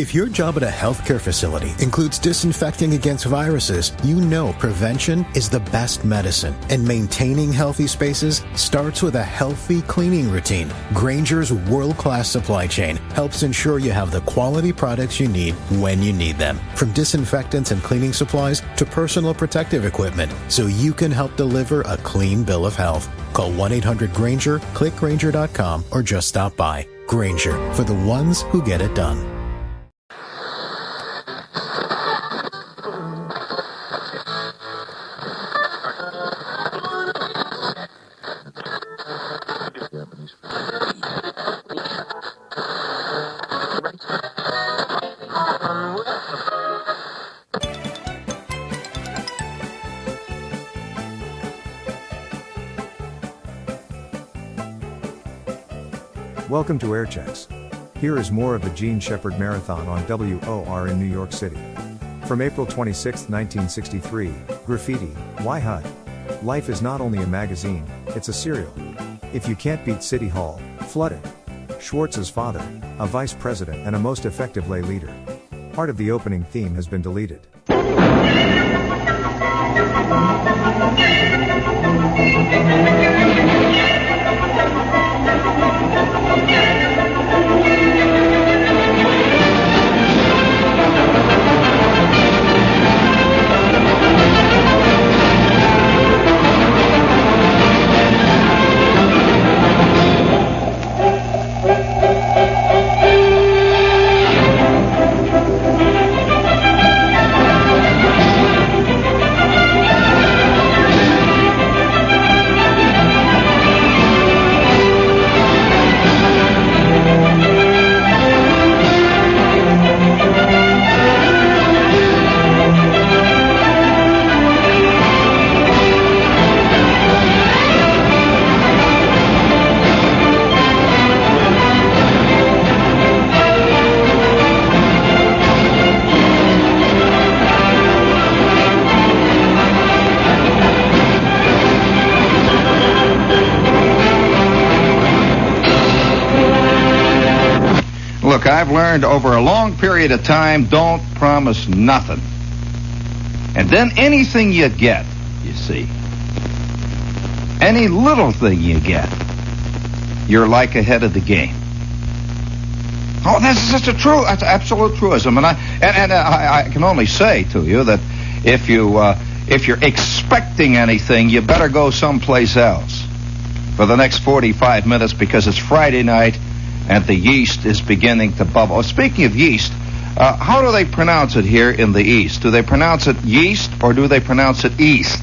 If your job at a healthcare facility includes disinfecting against viruses, you know prevention is the best medicine. And maintaining healthy spaces starts with a healthy cleaning routine. Grainger's world-class supply chain helps ensure you have the quality products you need when you need them. From disinfectants and cleaning supplies to personal protective equipment, so you can help deliver a clean bill of health. Call 1-800-GRAINGER, click Grainger.com, or just stop by. Grainger, for the ones who get it done. Welcome to Air Checks. Here is more of the Gene Shepherd Marathon on WOR in New York City. From April 26, 1963, Graffiti, Why HUD? Life is not only a magazine, it's a serial. If you can't beat City Hall, flood it. Schwartz's father, a vice president and a most effective lay leader. Part of the opening theme has been deleted. Look, I've learned over a long period of time, don't promise nothing. And then anything you get, you see, any little thing you get, you're like ahead of the game. Oh, that's such a that's absolute truism. And I can only say to you that if you're expecting anything, you better go someplace else for the next 45 minutes because it's Friday night and the yeast is beginning to bubble. Oh, speaking of yeast, how do they pronounce it here in the East? Do they pronounce it yeast or do they pronounce it east?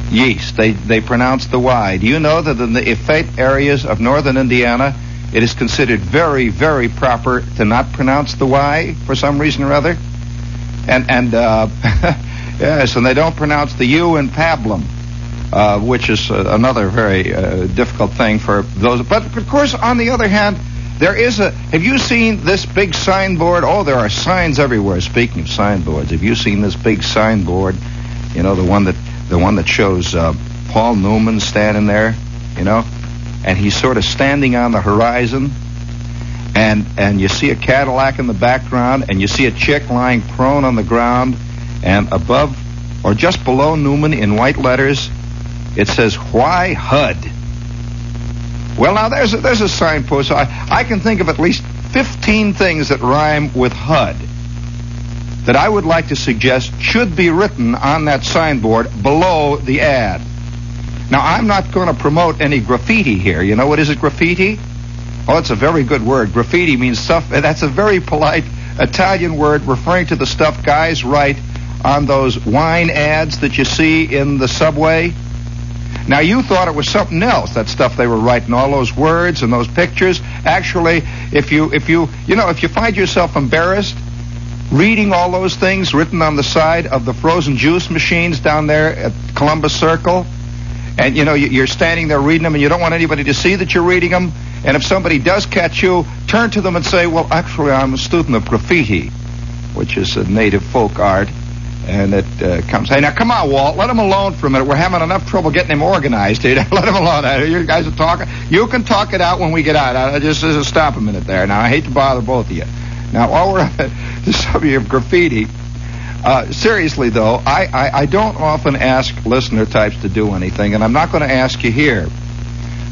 Yeast. They pronounce the Y. Do you know that in the effete areas of northern Indiana, it is considered very, very proper to not pronounce the Y for some reason or other? And yes, and they don't pronounce the U in pablum, which is another very difficult thing for those. But, of course, on the other hand, there is have you seen this big signboard? Oh, there are signs everywhere. Speaking of signboards, have you seen this big signboard? You know, the one that shows Paul Newman standing there, you know, and he's sort of standing on the horizon, and you see a Cadillac in the background, and you see a chick lying prone on the ground, and above or just below Newman in white letters, it says, "Why HUD?" Well, now there's a signpost. I can think of at least 15 things that rhyme with HUD that I would like to suggest should be written on that signboard below the ad. Now, I'm not going to promote any graffiti here. You know what is it, graffiti? Oh, it's a very good word. Graffiti means stuff. That's a very polite Italian word referring to the stuff guys write on those wine ads that you see in the subway. Now, you thought it was something else, that stuff they were writing, all those words and those pictures. Actually, if you find yourself embarrassed reading all those things written on the side of the frozen juice machines down there at Columbus Circle, and, you know, you're standing there reading them and you don't want anybody to see that you're reading them, and if somebody does catch you, turn to them and say, "Well, actually, I'm a student of graffiti," which is a native folk art. And it comes, "Hey, now come on, Walt, let him alone for a minute. We're having enough trouble getting him organized here. Let him alone. You guys are talking. You can talk it out when we get out. Just stop a minute there. Now, I hate to bother both of you. Now, while we're on the subject of graffiti, seriously, though, I don't often ask listener types to do anything, and I'm not going to ask you here.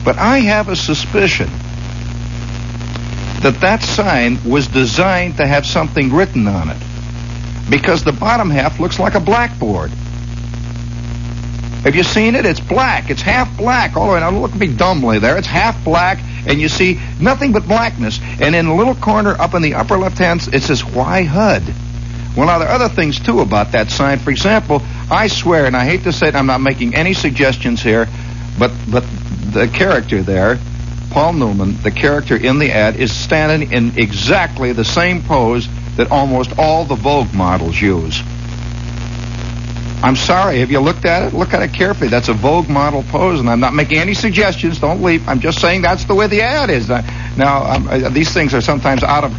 But I have a suspicion that sign was designed to have something written on it, because the bottom half looks like a blackboard. Have you seen it? It's black. It's half black. All the way. Now look at me dumbly there. It's half black, and you see nothing but blackness. And in a little corner up in the upper left-hand, it says, "Why HUD?" Well, now there are other things, too, about that sign. For example, I swear, and I hate to say it, I'm not making any suggestions here, but the character there, Paul Newman, the character in the ad, is standing in exactly the same pose that almost all the Vogue models use. I'm sorry, have you looked at it? Look at it carefully. That's a Vogue model pose, and I'm not making any suggestions. Don't leap. I'm just saying that's the way the ad is. Now, these things are sometimes out of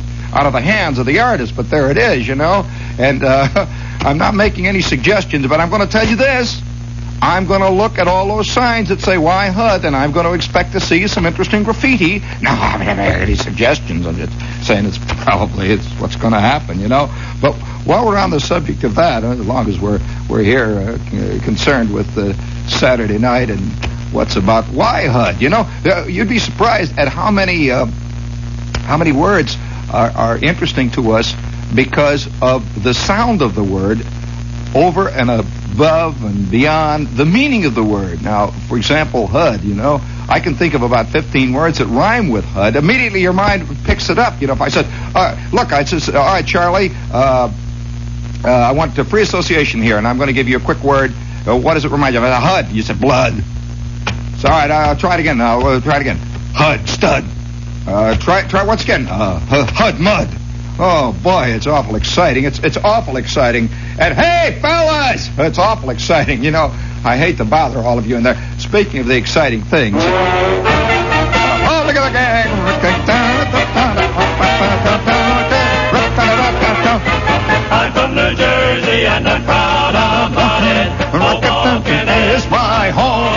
the hands of the artist, but there it is, you know. And I'm not making any suggestions, but I'm going to tell you this. I'm going to look at all those signs that say "Why HUD," and I'm going to expect to see some interesting graffiti. Now, I haven't made any suggestions. I'm just saying it's what's going to happen, you know. But while we're on the subject of that, as long as we're here concerned with Saturday night and what's about "Why HUD," you know, you'd be surprised at how many words are interesting to us because of the sound of the word over and above and beyond the meaning of the word. Now, for example, HUD, you know, I can think of about 15 words that rhyme with HUD. Immediately your mind picks it up. You know, if I said, look, I said, all right, Charlie, I want free association here, and I'm going to give you a quick word. What does it remind you of? HUD. You said blood. So, all right, I'll try it again. Try it again. HUD, stud. Try once again. HUD, mud. Oh, boy, it's awful exciting. It's awful exciting. And, hey, fellas, it's awful exciting. You know, I hate to bother all of you in there. Speaking of the exciting things. Oh, look at the gang. I'm from New Jersey, and I'm proud about it. Hoboken is my home.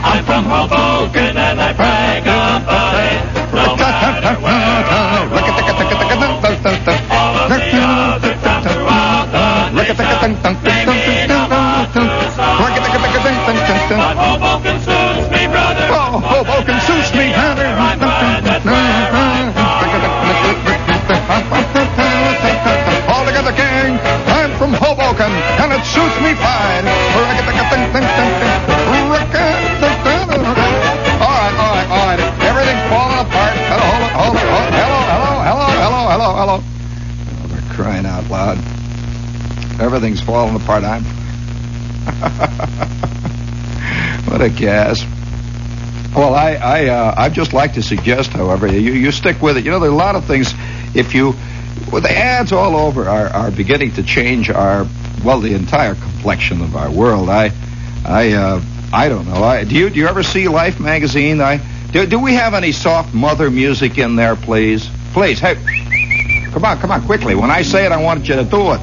I'm from Hoboken, and I brag about it. No matter where I roam. All of the other towns throughout the nation, they may not want to song. But Hoboken suits me, brother. Oh, Hoboken suits me, brother. I find that's where I'm All together, gang. I'm from Hoboken, and it suits me fine. All right. Everything's falling apart. Hello. Oh, they're crying out loud. Everything's falling apart. What a gas. Well, I'd just like to suggest, however, you stick with it. You know, there are a lot of things. The ads all over are beginning to change the entire complexion of our world. I don't know. Do you ever see Life magazine? Do we have any soft mother music in there, please? Please, hey, come on, quickly. When I say it, I want you to do it.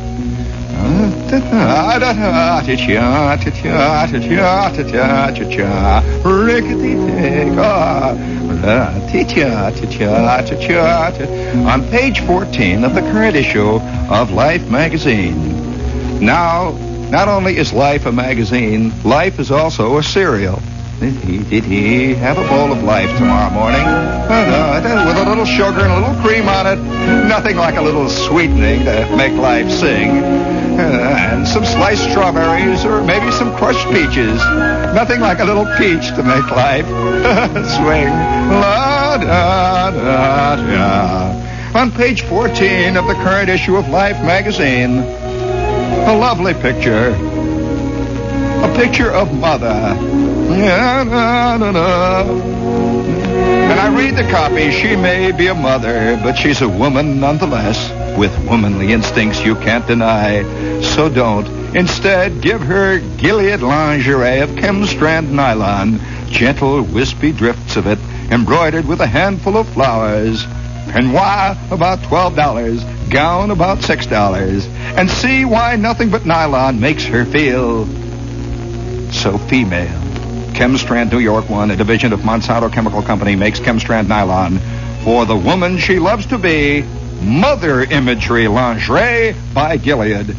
On page 14 of the current issue of Life magazine. Now, not only is Life a magazine, Life is also a cereal. Did he have a bowl of Life tomorrow morning? With a little sugar and a little cream on it. Nothing like a little sweetening to make Life sing. And some sliced strawberries or maybe some crushed peaches. Nothing like a little peach to make Life swing. La da da da. On page 14 of the current issue of Life magazine, a lovely picture. A picture of Mother. And I read the copy. She may be a mother, but she's a woman nonetheless, with womanly instincts you can't deny. So don't. Instead, give her Gilead lingerie of Chemstrand nylon, gentle, wispy drifts of it, embroidered with a handful of flowers. Peignoir about $12, gown about $6, and see why nothing but nylon makes her feel so female. Chemstrand New York 1, a division of Monsanto Chemical Company, makes Chemstrand nylon for the woman she loves to be, Mother Imagery Lingerie by Gilead.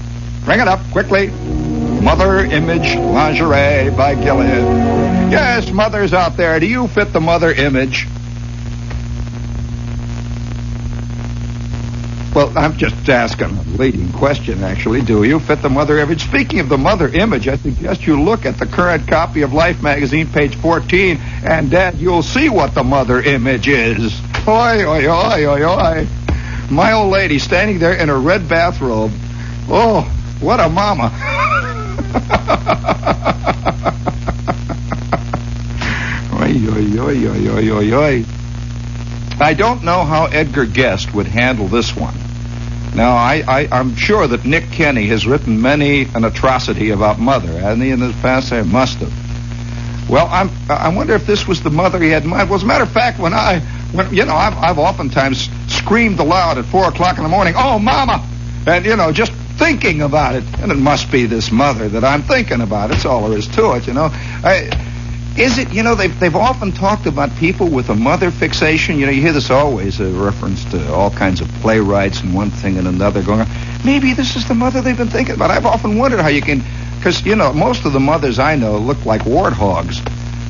Bring it up quickly. Mother Image Lingerie by Gilead. Yes, mothers out there, do you fit the mother image? Well, I'm just asking a leading question, actually. Do you fit the mother image? Speaking of the mother image, I suggest you look at the current copy of Life magazine, page 14, and, Dad, you'll see what the mother image is. Oi, oi, oi, oi, oi. My old lady standing there in her red bathrobe. Oh, what a mama. Oi, oi, oi, oi, oi, oi, oi. I don't know how Edgar Guest would handle this one. Now, I'm sure that Nick Kenny has written many an atrocity about Mother, hasn't he, in his past? I must have. Well, I wonder if this was the mother he had in mind. Well, as a matter of fact, when I've oftentimes screamed aloud at 4 o'clock in the morning, "Oh, Mama!" And, just thinking about it. And it must be this mother that I'm thinking about. It's all there is to it, Is it, they've often talked about people with a mother fixation. You hear this always, a reference to all kinds of playwrights and one thing and another going on. Maybe this is the mother they've been thinking about. I've often wondered how you can, because, most of the mothers I know look like warthogs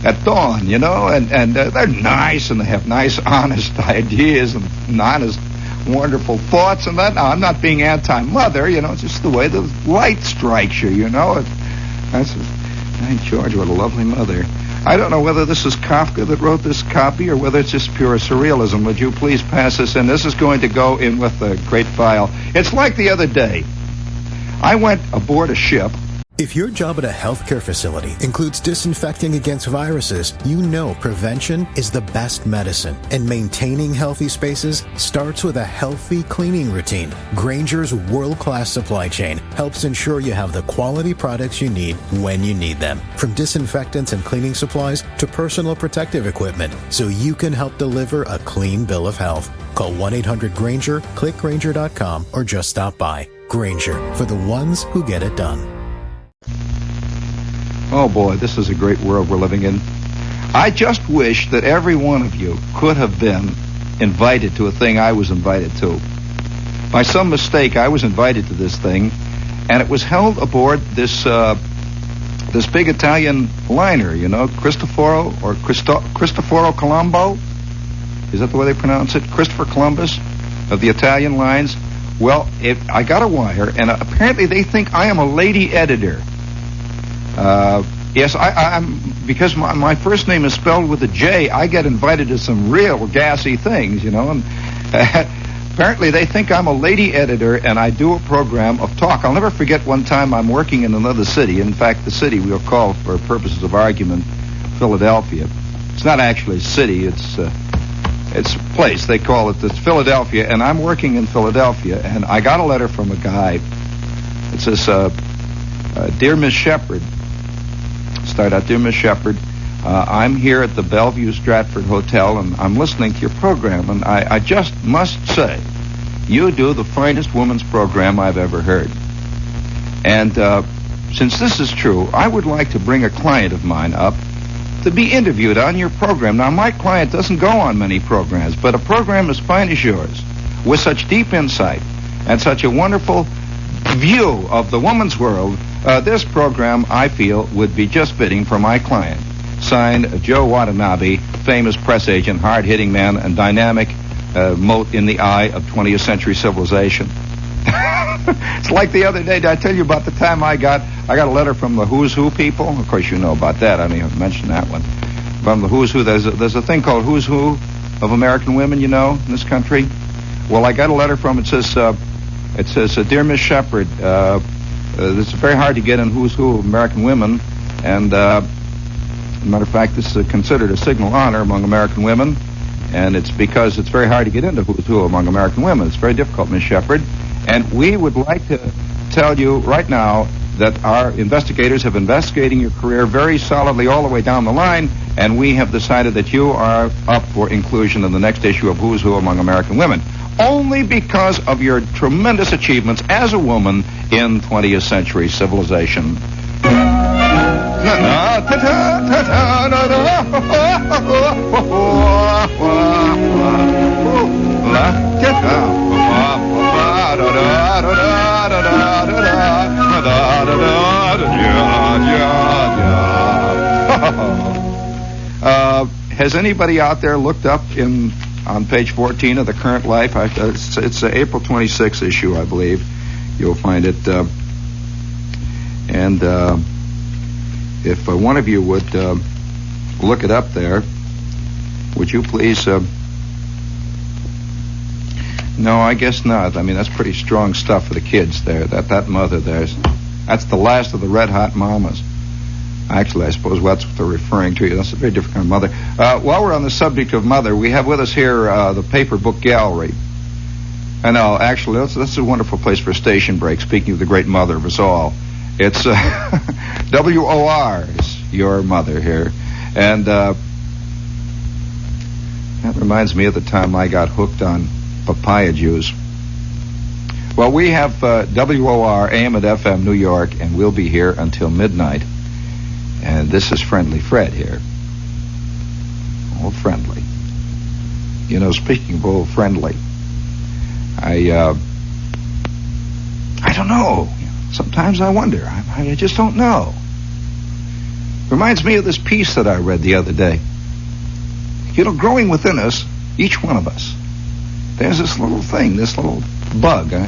at dawn, and they're nice and they have nice, honest ideas and honest, wonderful thoughts and that. Now, I'm not being anti-mother, it's just the way the light strikes you, That's, St. George, what a lovely mother. I don't know whether this is Kafka that wrote this copy or whether it's just pure surrealism. Would you please pass this in? This is going to go in with a great file. It's like the other day. I went aboard a ship. If your job at a healthcare facility includes disinfecting against viruses, you know prevention is the best medicine. And maintaining healthy spaces starts with a healthy cleaning routine. Grainger's world-class supply chain helps ensure you have the quality products you need when you need them. From disinfectants and cleaning supplies to personal protective equipment, so you can help deliver a clean bill of health. Call 1-800-GRAINGER, click Grainger.com, or just stop by. Grainger, for the ones who get it done. Oh, boy, this is a great world we're living in. I just wish that every one of you could have been invited to a thing I was invited to. By some mistake, I was invited to this thing, and it was held aboard this big Italian liner, Cristoforo Colombo. Is that the way they pronounce it? Christopher Columbus of the Italian lines. Well, I got a wire, and apparently they think I am a lady editor. Yes, I'm because my first name is spelled with a J. I get invited to some real gassy things, and apparently they think I'm a lady editor, and I do a program of talk. I'll never forget one time I'm working in another city. In fact, the city we'll call, for purposes of argument, Philadelphia. It's not actually a city. It's a place. They call it. It's Philadelphia, and I'm working in Philadelphia, and I got a letter from a guy. It says, "Dear Miss Shepard." Start out, "Dear Miss Shepard, I'm here at the Bellevue Stratford Hotel, and I'm listening to your program, and I just must say, you do the finest woman's program I've ever heard. And since this is true, I would like to bring a client of mine up to be interviewed on your program. Now, my client doesn't go on many programs, but a program as fine as yours, with such deep insight and such a wonderful view of the woman's world, this program, I feel, would be just fitting for my client." Signed, Joe Watanabe, famous press agent, hard-hitting man, and dynamic mote in the eye of 20th century civilization. It's like the other day. Did I tell you about the time I got a letter from the Who's Who people? Of course, you know about that. I mean, I've mentioned that one. From the Who's Who, there's a thing called Who's Who of American women, in this country. Well, I got a letter from, it says, "Dear Miss Shepard, it's very hard to get in Who's Who of American women, and as a matter of fact, this is considered a signal honor among American women, and it's because it's very hard to get into Who's Who among American women. It's very difficult, Miss Shepard, and we would like to tell you right now that our investigators have investigating your career very solidly all the way down the line, and we have decided that you are up for inclusion in the next issue of Who's Who among American women, only because of your tremendous achievements as a woman in 20th century civilization." Has anybody out there looked up on page 14 of the Current Life? It's an April 26th issue, I believe. You'll find it. And if one of you would look it up there, would you please? No, I guess not. I mean, that's pretty strong stuff for the kids there. That mother there, that's the last of the red hot mamas. Actually, I suppose that's what they're referring to. That's a very different kind of mother. While we're on the subject of mother, we have with us here the Paper Book Gallery. I know, actually, that's a wonderful place for a station break, speaking of the great mother of us all. It's WOR is your mother here. And that reminds me of the time I got hooked on papaya juice. Well, we have WOR, AM and FM, New York, and we'll be here until midnight. And this is Friendly Fred here. Old Friendly. You know, speaking of old Friendly, I don't know. Sometimes I wonder. I just don't know. Reminds me of this piece that I read the other day. You know, growing within us, each one of us, there's this little thing, this little bug. I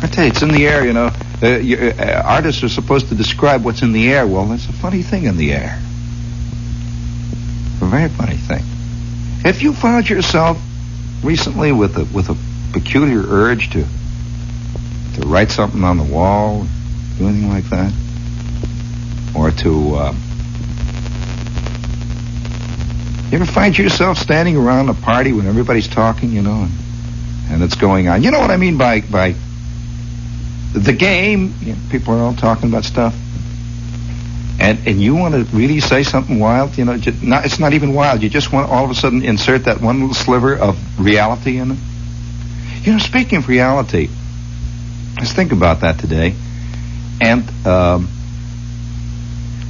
tell you, it's in the air, you know. Artists are supposed to describe what's in the air. Well, there's a funny thing in the air. A very funny thing. Have you found yourself recently with a peculiar urge to write something on the wall, do anything like that? Or to... You ever find yourself standing around a party when everybody's talking, you know, and it's going on? You know what I mean by the game? You know, people are all talking about stuff. And you want to really say something wild, you know, it's not even wild. You just want to all of a sudden insert that one little sliver of reality in it. You know, speaking of reality, let's think about that today. And,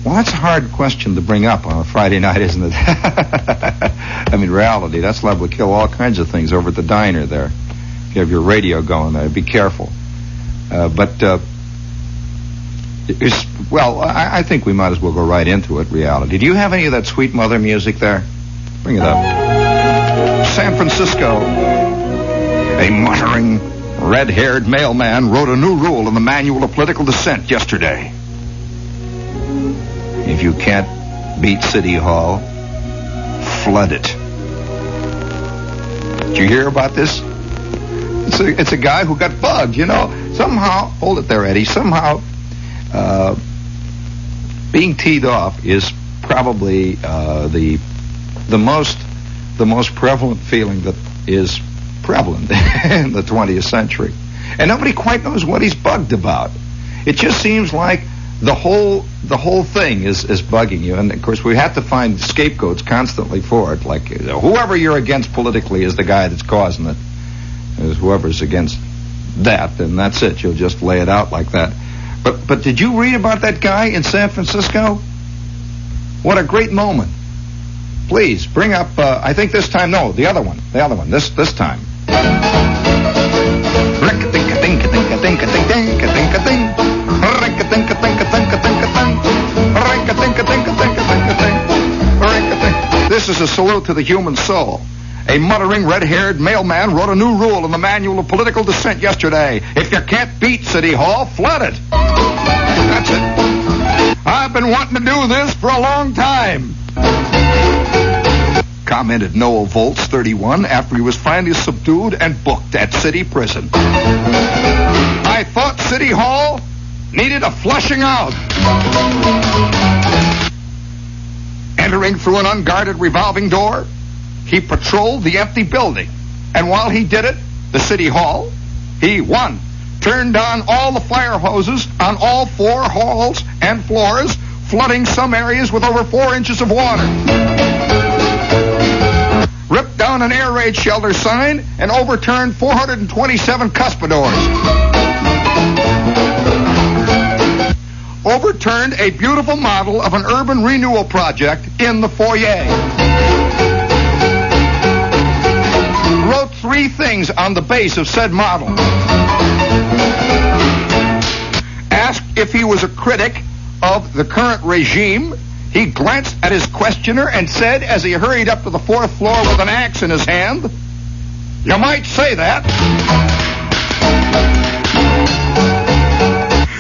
well, that's a hard question to bring up on a Friday night, isn't it? I mean, reality, that's liable to kill all kinds of things over at the diner there. If you have your radio going there, be careful. I think we might as well go right into it, reality. Do you have any of that sweet mother music there? Bring it up. San Francisco. A muttering, red-haired mailman wrote a new rule in the Manual of Political Dissent yesterday. If you can't beat City Hall, flood it. Did you hear about this? It's a guy who got bugged, you know. Somehow, hold it there, Eddie, somehow being teed off is probably the most prevalent feeling that is prevalent in the 20th century. And nobody quite knows what he's bugged about. It just seems like the whole thing is bugging you. And, of course, we have to find scapegoats constantly for it. Like, whoever you're against politically is the guy that's causing it. Whoever's against that, then that's it. You'll just lay it out like that. But did you read about that guy in San Francisco? What a great moment. Please, bring up, I think this time, no, the other one, this time. This is a salute to the human soul. A muttering, red-haired mailman wrote a new rule in the Manual of Political Dissent yesterday. If you can't beat City Hall, flood it. That's it. I've been wanting to do this for a long time, commented Noel Volts, 31, after he was finally subdued and booked at city prison. I thought City Hall needed a flushing out. Entering through an unguarded revolving door, he patrolled the empty building. And while he did it, the City Hall, he, 1, turned on all the fire hoses on all 4 halls and floors, flooding some areas with over 4 inches of water. Ripped down an air raid shelter sign and overturned 427 cuspidors. Overturned a beautiful model of an urban renewal project in the foyer. Wrote 3 things on the base of said model. Asked if he was a critic of the current regime, he glanced at his questioner and said, as he hurried up to the 4th floor with an axe in his hand, "You might say that."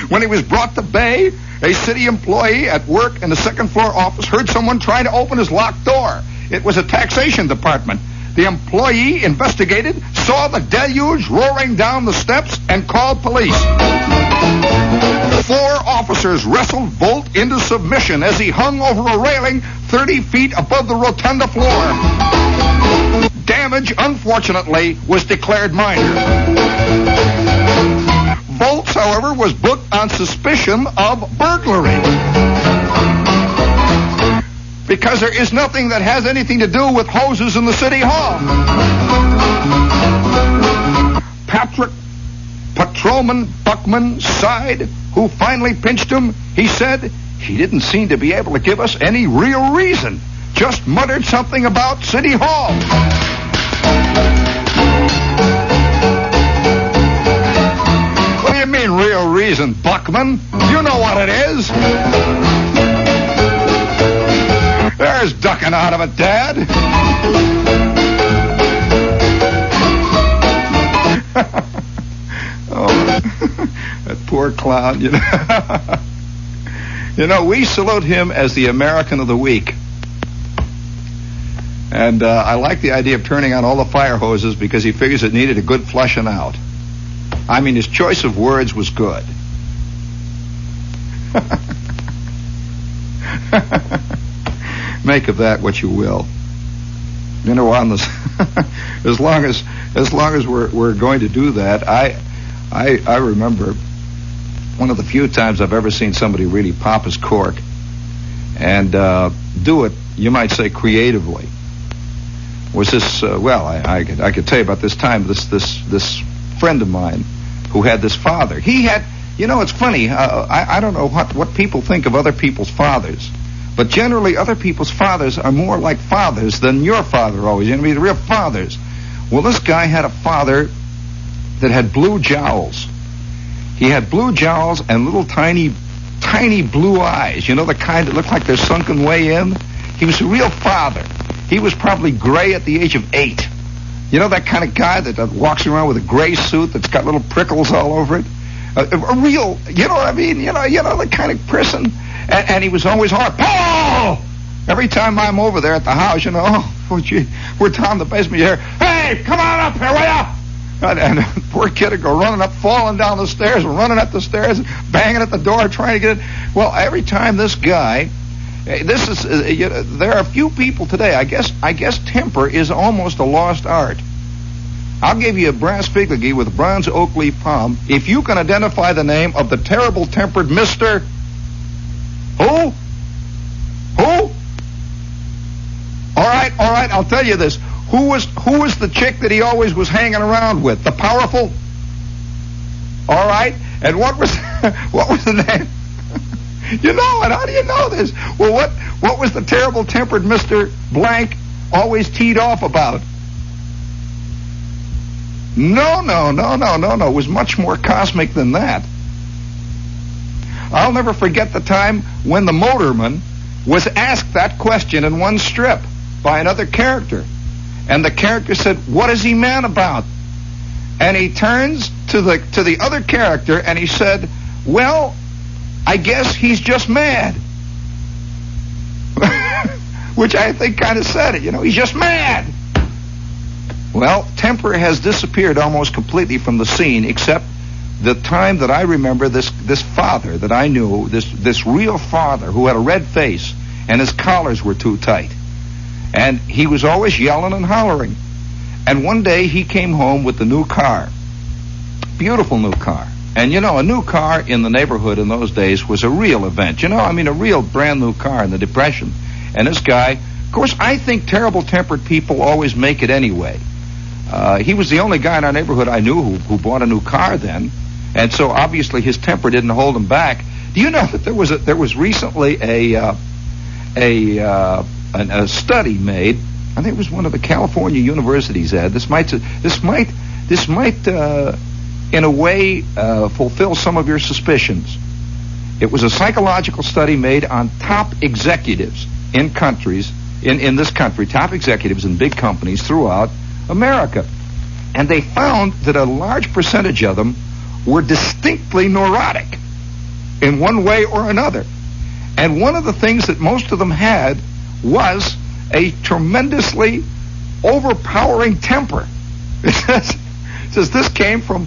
When he was brought to bay, a city employee at work in the 2nd floor office heard someone trying to open his locked door. It was a taxation department. The employee investigated, saw the deluge roaring down the steps, and called police. 4 officers wrestled Bolt into submission as he hung over a railing 30 feet above the rotunda floor. Damage, unfortunately, was declared minor. Bolts, however, was booked on suspicion of burglary. Because there is nothing that has anything to do with hoses in the city hall. Patrolman Buckman sighed, who finally pinched him. He said he didn't seem to be able to give us any real reason. Just muttered something about City Hall. What do you mean, real reason, Buckman? You know what it is. There's ducking out of it, Dad. Oh, that poor clown, you know. You know, we salute him as the American of the Week. And I like the idea of turning on all the fire hoses because he figures it needed a good flushing out. I mean, his choice of words was good. Make of that what you will. You know, on this, as long as we're going to do that, I remember one of the few times I've ever seen somebody really pop his cork and do it, you might say, creatively. Was this? I could tell you about this time. This friend of mine who had this father. He had, you know, it's funny. I don't know what people think of other people's fathers. But generally, other people's fathers are more like fathers than your father always. You know, the real fathers. Well, this guy had a father that had blue jowls. He had blue jowls and little tiny blue eyes. You know, the kind that look like they're sunken way in? He was a real father. He was probably gray at the age of 8. You know, that kind of guy that walks around with a gray suit that's got little prickles all over it? A real, you know what I mean? You know the kind of person. And he was always hard. Paul! Every time I'm over there at the house, you know, oh, gee, we're down in the basement, you hear, "Hey, come on up here, will ya?" And the poor kid would go running up, falling down the stairs, running up the stairs, banging at the door, trying to get in. Well, every time this guy, there are a few people today, I guess temper is almost a lost art. I'll give you a brass figurine with a bronze oak leaf palm if you can identify the name of the terrible-tempered Mr. Who? All right, I'll tell you this. Who was the chick that he always was hanging around with? The powerful? All right. And what was the name? You know it. How do you know this? Well, what was the terrible-tempered Mr. Blank always teed off about? No. It was much more cosmic than that. I'll never forget the time when the motorman was asked that question in one strip by another character. And the character said, "What is he mad about?" And he turns to the other character and he said, "Well, I guess he's just mad." Which I think kind of said it, you know, he's just mad. Well, temper has disappeared almost completely from the scene, except the time that I remember this father that I knew, this real father who had a red face and his collars were too tight. And he was always yelling and hollering. And one day he came home with the new car. Beautiful new car. And, you know, a new car in the neighborhood in those days was a real event. You know, I mean, a real brand new car in the Depression. And this guy, of course, I think terrible-tempered people always make it anyway. He was the only guy in our neighborhood I knew who bought a new car then. And so obviously his temper didn't hold him back. Do you know that there was recently a study made I think it was one of the California universities, Ed. This might in a way fulfill some of your suspicions. It was a psychological study made on top executives in countries, in this country, top executives in big companies throughout America. And they found that a large percentage of them were distinctly neurotic in one way or another. And one of the things that most of them had was a tremendously overpowering temper. It says this came from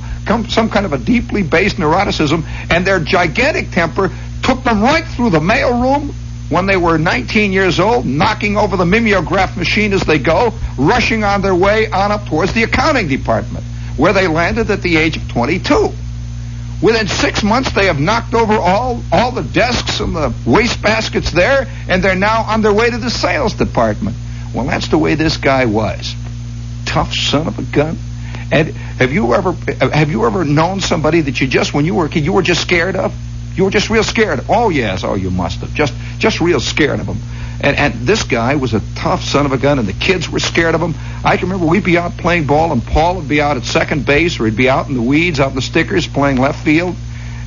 some kind of a deeply based neuroticism, and their gigantic temper took them right through the mailroom when they were 19 years old, knocking over the mimeograph machine as they go, rushing on their way on up towards the accounting department, where they landed at the age of 22. Within 6 months, they have knocked over all the desks and the wastebaskets there, and they're now on their way to the sales department. Well, that's the way this guy was. Tough son of a gun. And have you ever known somebody that you just, when you were a kid, you were just scared of? You were just real scared of? Oh, yes. Oh, you must have. Just real scared of him. And this guy was a tough son of a gun, and the kids were scared of him. I can remember we'd be out playing ball, and Paul would be out at second base, or he'd be out in the weeds, out in the stickers, playing left field.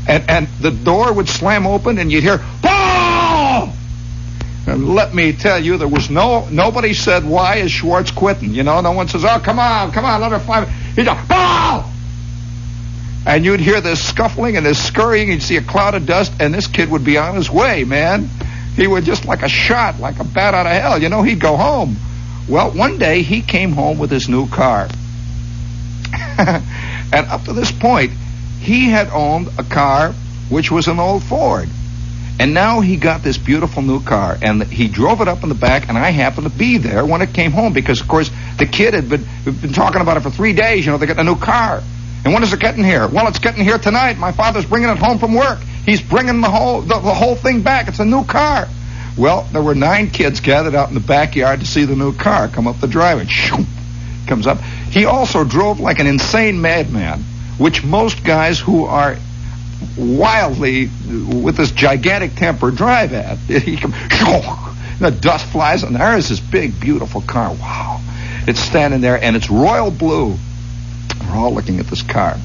And the door would slam open, and you'd hear, Paul! And let me tell you, there was nobody said, why is Schwartz quitting? You know, no one says, oh, come on, let her fly. He'd go, Paul! And you'd hear this scuffling and this scurrying, you'd see a cloud of dust, and this kid would be on his way, man. He would just like a shot, like a bat out of hell. You know, he'd go home. Well, one day he came home with his new car. And up to this point, he had owned a car which was an old Ford. And now he got this beautiful new car, and he drove it up in the back, and I happened to be there when it came home because, of course, the kid had been talking about it for 3 days. You know, they're getting a new car. And when is it getting here? Well, it's getting here tonight. My father's bringing it home from work. He's bringing the whole thing back. It's a new car. Well, there were 9 kids gathered out in the backyard to see the new car come up the driveway. Comes up. He also drove like an insane madman, which most guys who are wildly with this gigantic temper drive at. He comes, the dust flies, and there is this big, beautiful car. Wow. It's standing there, and it's royal blue. We're all looking at this car.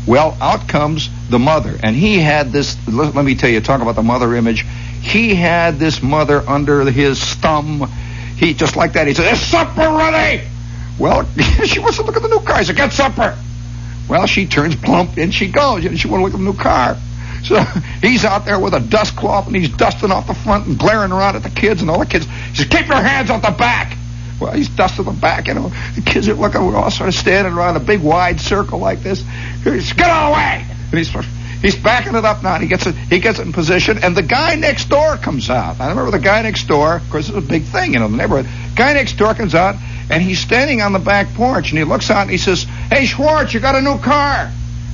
Well, out comes the mother, and he had this, let me tell you, talk about the mother image. He had this mother under his thumb. He, just like that, he said, is supper ready? Well, she wants to look at the new car. He said, get supper. Well, she turns plump, and she goes, and she wants to look at the new car. So he's out there with a dust cloth, and he's dusting off the front and glaring around at the kids, and all the kids, he says, keep your hands off the back. Well, he's dusting the back, you know. The kids are looking, we're all sort of standing around a big wide circle like this. He says, get out of the way. And he's backing it up now, and he gets it in position, and the guy next door comes out. I remember the guy next door, of course, it's a big thing, you know, in the neighborhood. Guy next door comes out, and he's standing on the back porch, and he looks out, and he says, hey, Schwartz, you got a new car?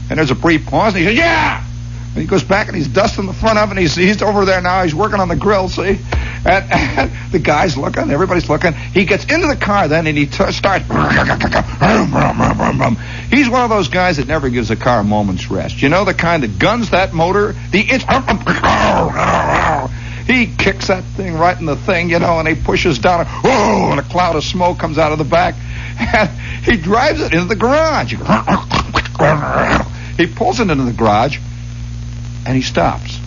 And there's a brief pause, and he says, yeah! And he goes back, and he's dusting the front of it, and he's over there now. He's working on the grill, see? And the guy's looking, everybody's looking. He gets into the car then, and he starts. He's one of those guys that never gives a car a moment's rest. You know, the kind that guns that motor. He kicks that thing right in the thing, you know, and he pushes down, and a cloud of smoke comes out of the back. And he drives it into the garage. He pulls it into the garage, and he stops.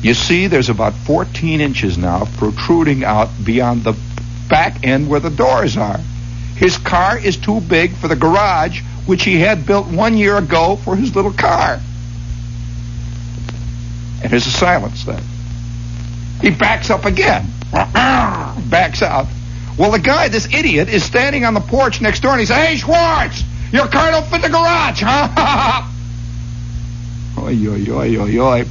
You see, there's about 14 inches now protruding out beyond the back end where the doors are. His car is too big for the garage, which he had built 1 year ago for his little car. And there's a silence then. He backs up again. Backs out. Well, the guy, this idiot, is standing on the porch next door, and he says, hey, Schwartz, your car don't fit the garage, huh? Oy, oy, oy, oy, oy.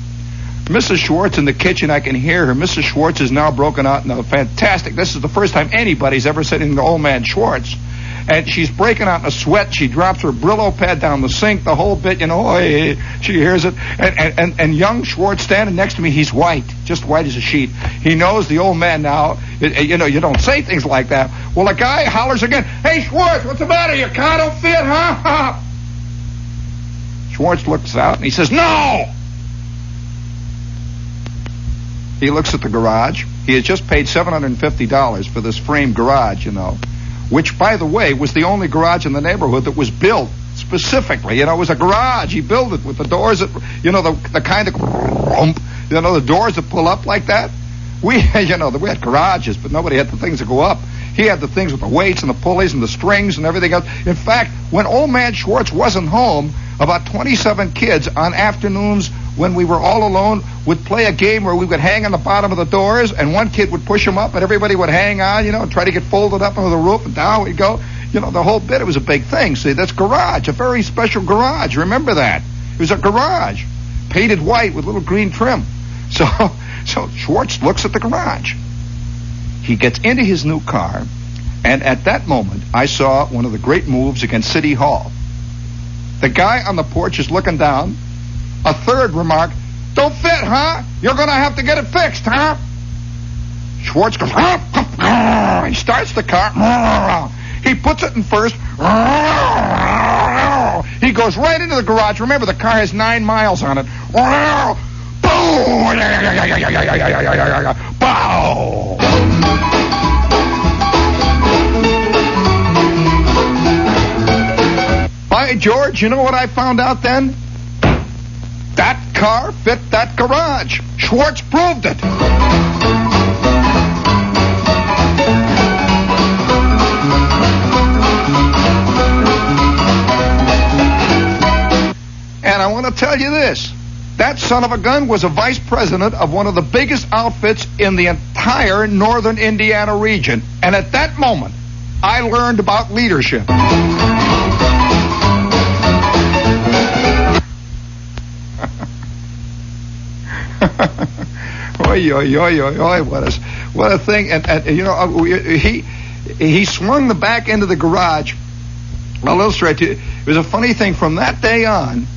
Mrs. Schwartz in the kitchen, I can hear her. Mrs. Schwartz is now broken out in a fantastic, this is the first time anybody's ever said anything to old man Schwartz. And she's breaking out in a sweat. She drops her Brillo pad down the sink, the whole bit, you know, oy, she hears it. And young Schwartz standing next to me, he's white, just white as a sheet. He knows the old man now. You know, you don't say things like that. Well, the guy hollers again, hey, Schwartz, what's the matter? Your car don't fit, huh? Schwartz looks out, and he says, no! He looks at the garage. He has just paid $750 for this framed garage, which, by the way, was the only garage in the neighborhood that was built specifically. It was a garage. He built it with the doors that, the kind of, the doors that pull up like that. We had garages, but nobody had the things that go up. He had the things with the weights and the pulleys and the strings and everything else. In fact, when old man Schwartz wasn't home, about 27 kids on afternoons when we were all alone would play a game where we would hang on the bottom of the doors, and one kid would push them up, and everybody would hang on, and try to get folded up under the roof, and down we'd go. The whole bit, it was a big thing. See, that's garage, a very special garage. Remember that. It was a garage, painted white with little green trim. So Schwartz looks at the garage. He gets into his new car, and at that moment, I saw one of the great moves against City Hall. The guy on the porch is looking down. A third remark, "Don't fit, huh? You're going to have to get it fixed, huh?" Schwartz goes, he starts the car. He puts it in first. He goes right into the garage. Remember, the car has 9 miles on it. Bow! By George, you know what I found out then? That car fit that garage. Schwartz proved it. And I want to tell you this. That son of a gun was a vice president of one of the biggest outfits in the entire northern Indiana region. And at that moment, I learned about leadership. What a thing. And he swung the back end of the garage. I'll illustrate to you. It was a funny thing. From that day on,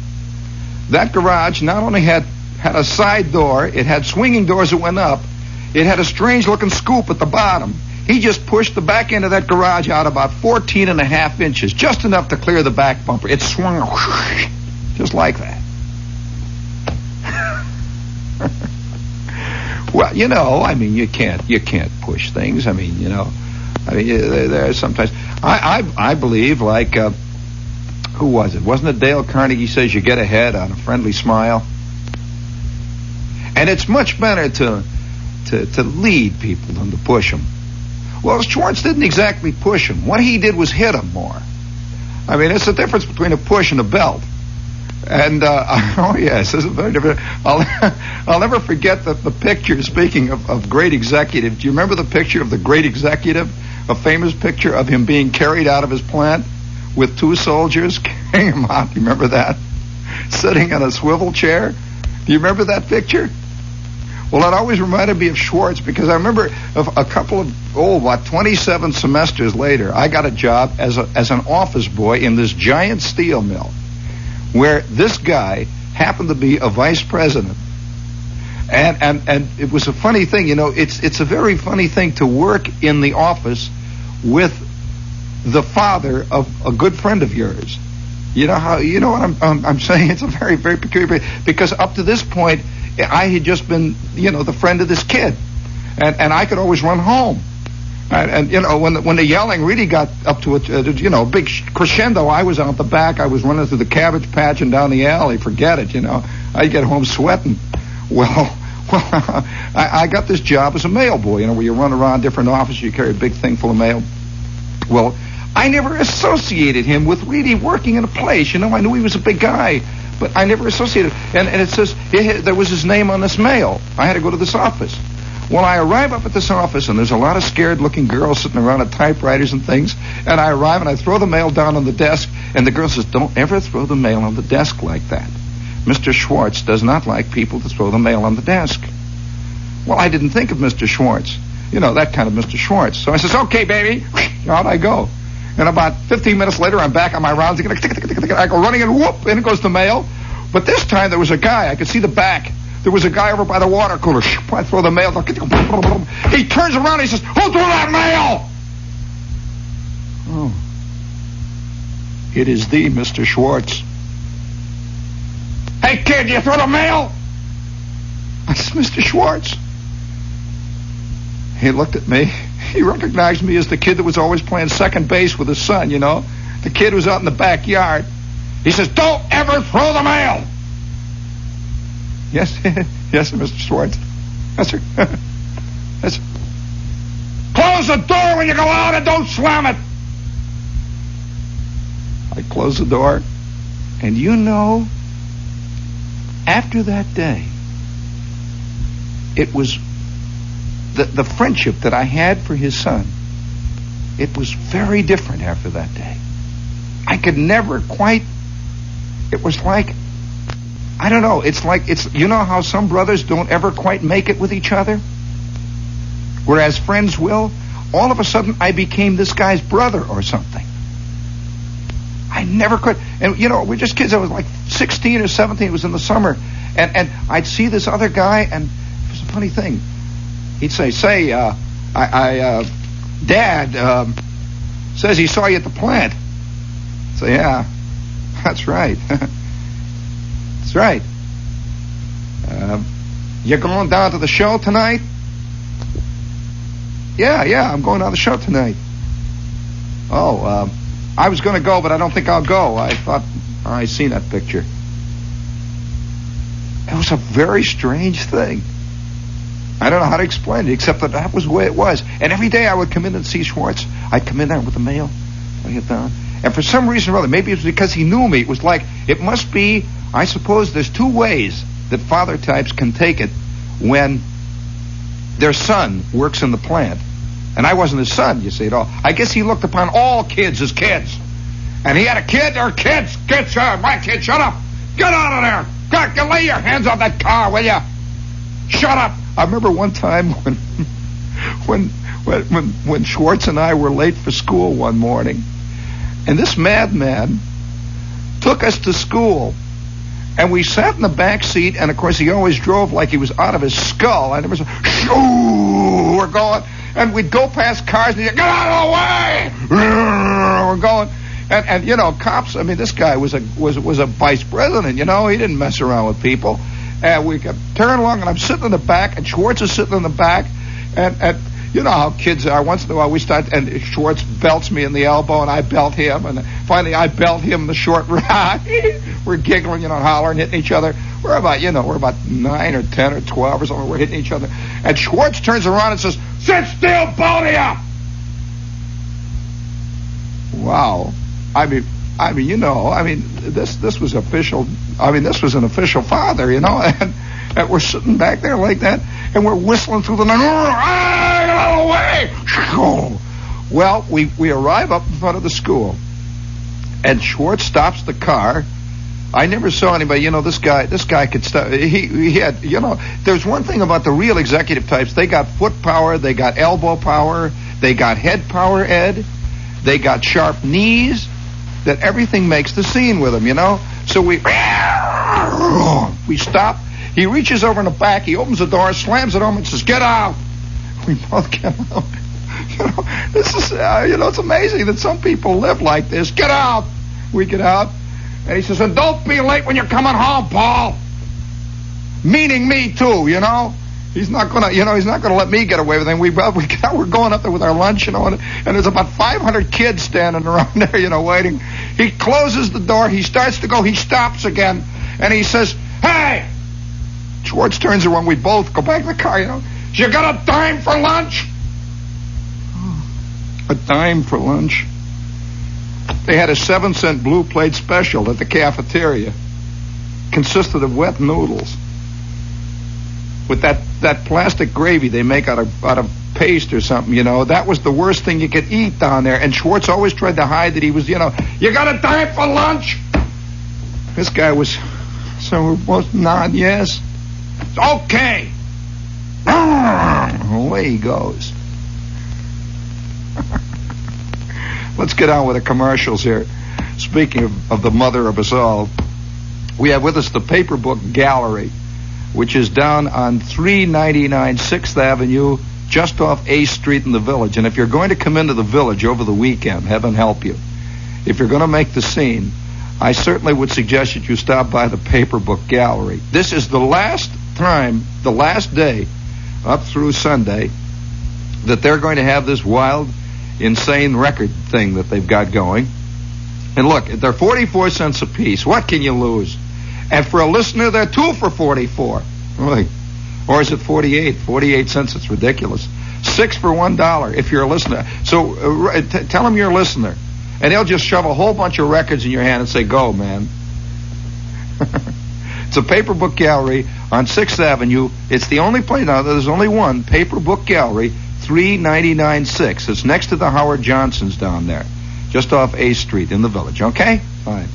that garage not only had a side door, it had swinging doors that went up. It had a strange-looking scoop at the bottom. He just pushed the back end of that garage out about 14 and a half inches, just enough to clear the back bumper. It swung just like that. Well, you can't push things. There's sometimes. I believe, like, who was it? Wasn't it Dale Carnegie says you get ahead on a friendly smile? And it's much better to lead people than to push them. Well, Schwartz didn't exactly push him. What he did was hit him more. It's the difference between a push and a belt. And, oh yes, this is very different. I'll never forget the picture, speaking of great executive. Do you remember the picture of the great executive? A famous picture of him being carried out of his plant with 2 soldiers carrying him out. Do you remember that? Sitting on a swivel chair. Do you remember that picture? Well, it always reminded me of Schwartz, because I remember a couple of, about 27 semesters later, I got a job as an office boy in this giant steel mill, where this guy happened to be a vice president. And it was a funny thing, it's a very funny thing to work in the office with the father of a good friend of yours. You know what I'm saying? It's a very, very peculiar, because up to this point, I had just been, the friend of this kid. And I could always run home. And when the yelling really got up to a big crescendo, I was out the back. I was running through the cabbage patch and down the alley. Forget it, I'd get home sweating. Well, I got this job as a mail boy, where you run around different offices, you carry a big thing full of mail. Well, I never associated him with really working in a place. I knew he was a big guy, but I never associated. And it says there was his name on this mail. I had to go to this office. Well, I arrive up at this office, and there's a lot of scared-looking girls sitting around at typewriters and things. And I arrive, and I throw the mail down on the desk, and the girl says, "Don't ever throw the mail on the desk like that. Mr. Schwartz does not like people to throw the mail on the desk." Well, I didn't think of Mr. Schwartz. That kind of Mr. Schwartz. So I says, "Okay, baby." Out I go. And about 15 minutes later, I'm back on my rounds. I go running, and whoop, in goes the mail. But this time, there was a guy. I could see the back. There was a guy over by the water cooler. I throw the mail. He turns around. He says, "Who threw that mail?" Oh. It is thee, Mr. Schwartz. "Hey, kid, you throw the mail?" I said, "Mr. Schwartz, He looked at me. He recognized me as the kid that was always playing second base with his son, you know. The kid who was out in the backyard. He says, don't ever throw the mail. Yes, yes, sir, Mr. Schwartz. Yes, sir. Yes, sir. Close the door when you go out and don't slam it. I closed the door. And you know, after that day, it was the friendship that I had for his son. It was very different after that day. I could never quite, it was like, I don't know, you know how some brothers don't ever quite make it with each other? Whereas friends will? All of a sudden, I became this guy's brother or something. I never could. And, you know, we're just kids. I was like 16 or 17. It was in the summer. And I'd see this other guy, and it was a funny thing. He'd say, Dad says he saw you at the plant. I'd say, yeah, that's right. That's right. You're going down to the show tonight? Yeah, I'm going down to the show tonight. Oh, I was going to go, but I don't think I'll go. I thought I seen that picture. It was a very strange thing. I don't know how to explain it, except that was the way it was. And every day I would come in and see Schwartz. I'd come in there with the mail, lay it down. And for some reason or other, maybe it was because he knew me, it was like, it must be, I suppose there's two ways that father types can take it when their son works in the plant. And I wasn't his son, you see, at all. I guess he looked upon all kids as kids. And he had a kid, they're kids. Kids, my kid, shut up. Get out of there. God, lay your hands off that car, will you? Shut up. I remember one time when Schwartz and I were late for school one morning, and this madman took us to school, and we sat in the back seat, and of course he always drove like he was out of his skull. I never said, shoo, we're going, and we'd go past cars, and he'd get out of the way. We're going, and you know, cops. I mean, this guy was a vice president. You know, he didn't mess around with people. And we kept turning along, and I'm sitting in the back, and Schwartz is sitting in the back, and you know how kids are. Once in a while, we start, and Schwartz belts me in the elbow, and I belt him, and finally I belt him in the short rod. We're giggling, you know, hollering, hitting each other. We're about 9 or 10 or 12 or something. We're hitting each other, and Schwartz turns around and says, "Sit still, both of you!" Wow. I mean, you know, this was official. I mean, this was an official father, you know, and we're sitting back there like that, and we're whistling through the night. Get out of the way! Well, we arrive up in front of the school, and Schwartz stops the car. I never saw anybody, you know, this guy could stop. He had, you know, there's one thing about the real executive types. They got foot power, they got elbow power, they got head power, Ed. They got sharp knees. That everything makes the scene with him, you know. So we stop. He reaches over in the back. He opens the door, slams it on, and says, "Get out." We both get out. You know, this is, you know, it's amazing that some people live like this. Get out. We get out, and he says, "And don't be late when you're coming home, Paul." Meaning me too, you know. He's not gonna let me get away with it. We're going up there with our lunch, you know, and there's about 500 kids standing around there, you know, waiting. He closes the door. He starts to go. He stops again, and he says, "Hey!" Schwartz turns around. We both go back to the car, you know. "You got a dime for lunch?" A dime for lunch. They had a 7-cent blue plate special at the cafeteria. Consisted of wet noodles with that plastic gravy they make out of paste or something, you know. That was the worst thing you could eat down there. And Schwartz always tried to hide that he was, you know, "You got a dime for lunch?" This guy was, so we're both nodding yes. "Okay." Away he goes. Let's get on with the commercials here. Speaking of the mother of us all, we have with us the Paper Book Gallery, which is down on 399 6th Avenue, just off A Street in the Village. And if you're going to come into the Village over the weekend, heaven help you, if you're going to make the scene, I certainly would suggest that you stop by the Paper Book Gallery. This is the last time, the last day, up through Sunday, that they're going to have this wild, insane record thing that they've got going. And look, they're 44 cents a piece. What can you lose? And for a listener, they're 2 for 44. Really? Or is it 48? 48 cents. It's ridiculous. 6 for $1 if you're a listener. So tell them you're a listener. And they'll just shove a whole bunch of records in your hand and say, go, man. It's a paper book gallery on 6th Avenue. It's the only place. Now, there's only one paper book gallery, 399-6. It's next to the Howard Johnsons down there, just off A Street in the Village. Okay? Fine.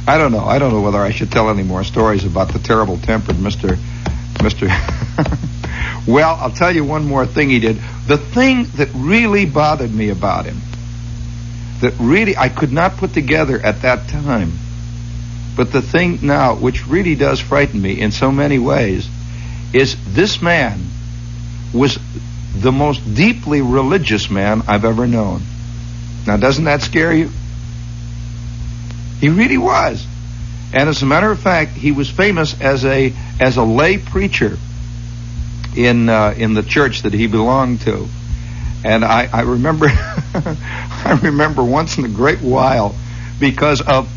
I don't know whether I should tell any more stories about the terrible-tempered Mr. Well, I'll tell you one more thing he did. The thing that really bothered me about him, that really I could not put together at that time, but the thing now, which really does frighten me in so many ways, is this man was the most deeply religious man I've ever known. Now, doesn't that scare you? He really was. And as a matter of fact, he was famous as a lay preacher in the church that he belonged to. And I remember I remember once in a great while, because of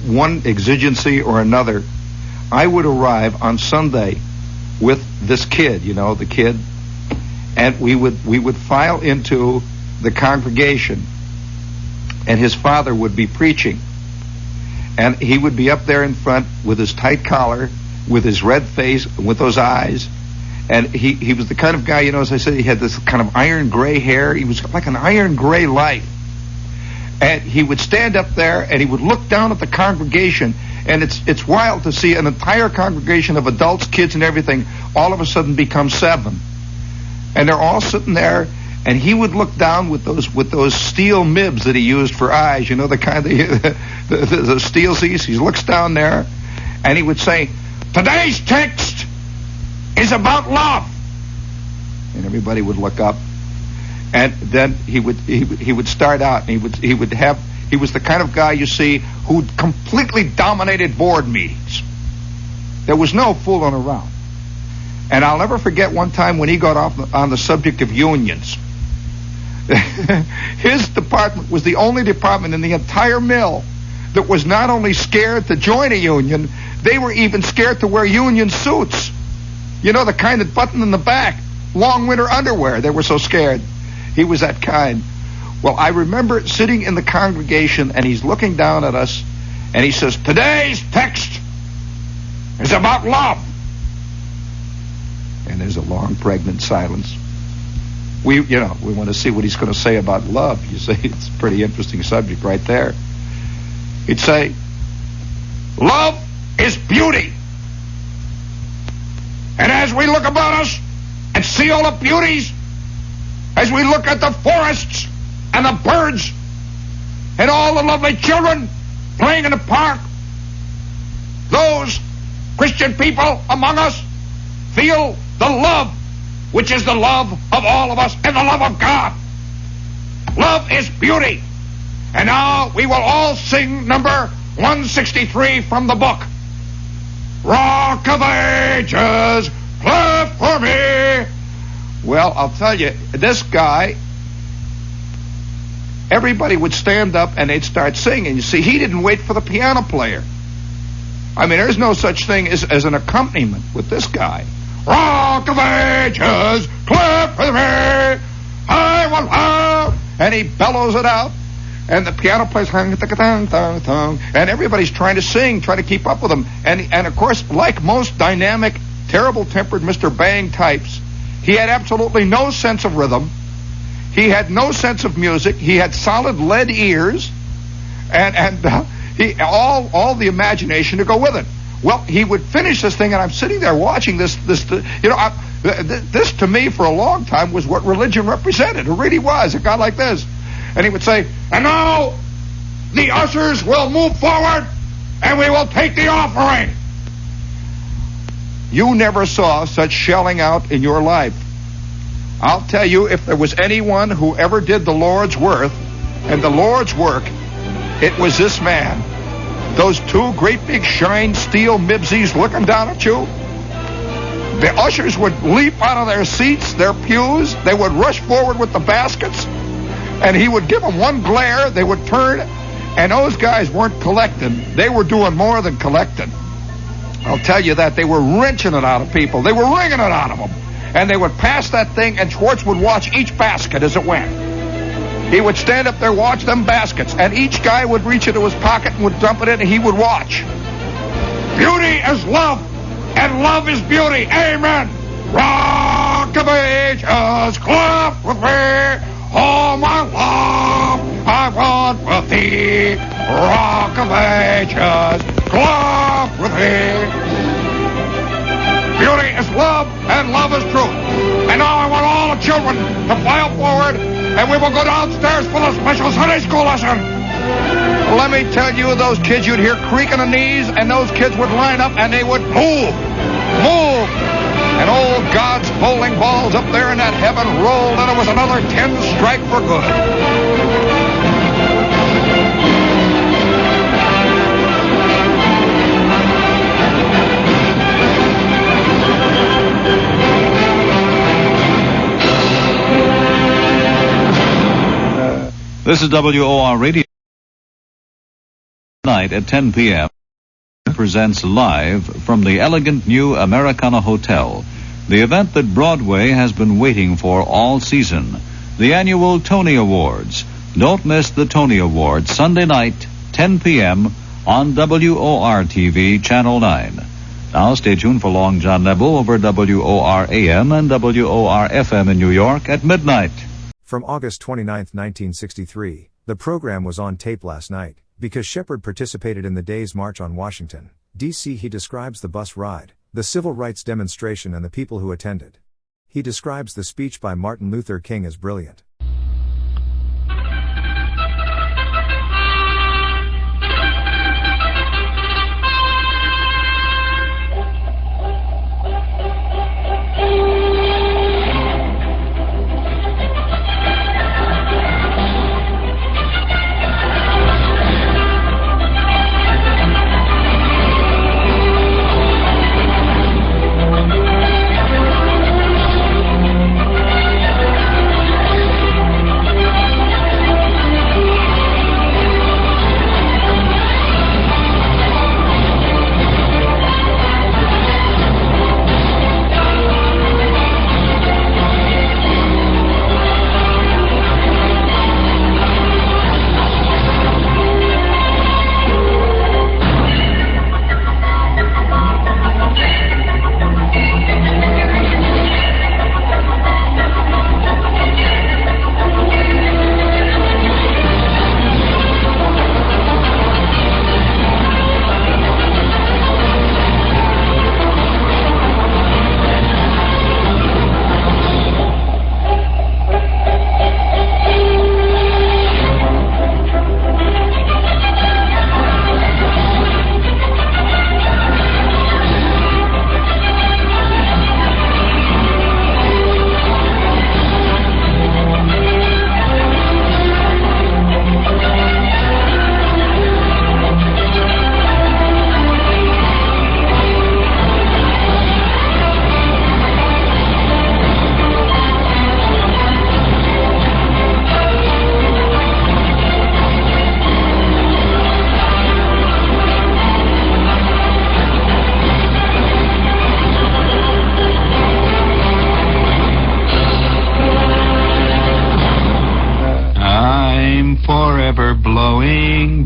one exigency or another, I would arrive on Sunday with this kid, the kid, and we would file into the congregation, and his father would be preaching. And he would be up there in front with his tight collar, with his red face, with those eyes. And he was the kind of guy, as I said, he had this kind of iron gray hair. He was like an iron gray light. And he would stand up there and he would look down at the congregation. And it's wild to see an entire congregation of adults, kids, and everything all of a sudden become 7. And they're all sitting there. And he would look down with those steel mibs that he used for eyes, the kind of the steel C's. He looks down there, and he would say, "Today's text is about love," and everybody would look up. And then he would start out, and he was the kind of guy you see who completely dominated board meetings. There was no fooling around. And I'll never forget one time when he got off on the subject of unions. His department was the only department in the entire mill that was not only scared to join a union, they were even scared to wear union suits. The kind that button in the back, long winter underwear. They were so scared. He was that kind. Well, I remember sitting in the congregation, and he's looking down at us, and he says, "Today's text is about love." And there's a long, pregnant silence. We want to see what he's going to say about love. You see, it's a pretty interesting subject right there. He'd say, "Love is beauty. And as we look about us and see all the beauties, as we look at the forests and the birds and all the lovely children playing in the park, those Christian people among us feel the love, which is the love of all of us and the love of God. Love is beauty." And now we will all sing number 163 from the book. "Rock of Ages, cleft for me." Well, I'll tell you, this guy, everybody would stand up and they'd start singing. You see, he didn't wait for the piano player. I mean, there's no such thing as an accompaniment with this guy. "Rock of Ages, cleft for me, I will have," and he bellows it out. And the piano plays, and everybody's trying to sing, trying to keep up with him. And of course, like most dynamic, terrible-tempered Mr. Bang types, he had absolutely no sense of rhythm. He had no sense of music. He had solid lead ears, and he all the imagination to go with it. Well, he would finish this thing, and I'm sitting there watching this. This to me for a long time was what religion represented. It really was, a guy like this. And he would say, "And now the ushers will move forward and we will take the offering." You never saw such shelling out in your life. I'll tell you, if there was anyone who ever did the Lord's work and the Lord's work, it was this man. Those 2 great big shine steel mibsies looking down at you. The ushers would leap out of their seats, their pews. They would rush forward with the baskets, and he would give them one glare. They would turn, and those guys weren't collecting. They were doing more than collecting. I'll tell you that. They were wrenching it out of people. They were wringing it out of them. And they would pass that thing, and Schwartz would watch each basket as it went. He would stand up there, watch them baskets, and each guy would reach into his pocket and would dump it in, and he would watch. Beauty is love, and love is beauty. Amen. Rock of ages, clap with me. Oh, my love, I want with thee. Rock of ages, clap with me. Beauty is love, and love is truth. And now I want all the children to file forward, and we will go downstairs for the special Sunday school lesson. Let me tell you, those kids, you'd hear creaking of knees, and those kids would line up, and they would move. And old God's bowling balls up there in that heaven rolled, and it was another 10 strike for good. This is WOR Radio. Tonight at 10 p.m. presents live from the elegant new Americana Hotel, the event that Broadway has been waiting for all season, the annual Tony Awards. Don't miss the Tony Awards Sunday night, 10 p.m. on WOR-TV, Channel 9. Now stay tuned for Long John Nebel over WOR-AM and WOR-FM in New York at midnight. From August 29, 1963, the program was on tape last night. Because Shepard participated in the day's march on Washington, D.C., he describes the bus ride, the civil rights demonstration, and the people who attended. He describes the speech by Martin Luther King as brilliant.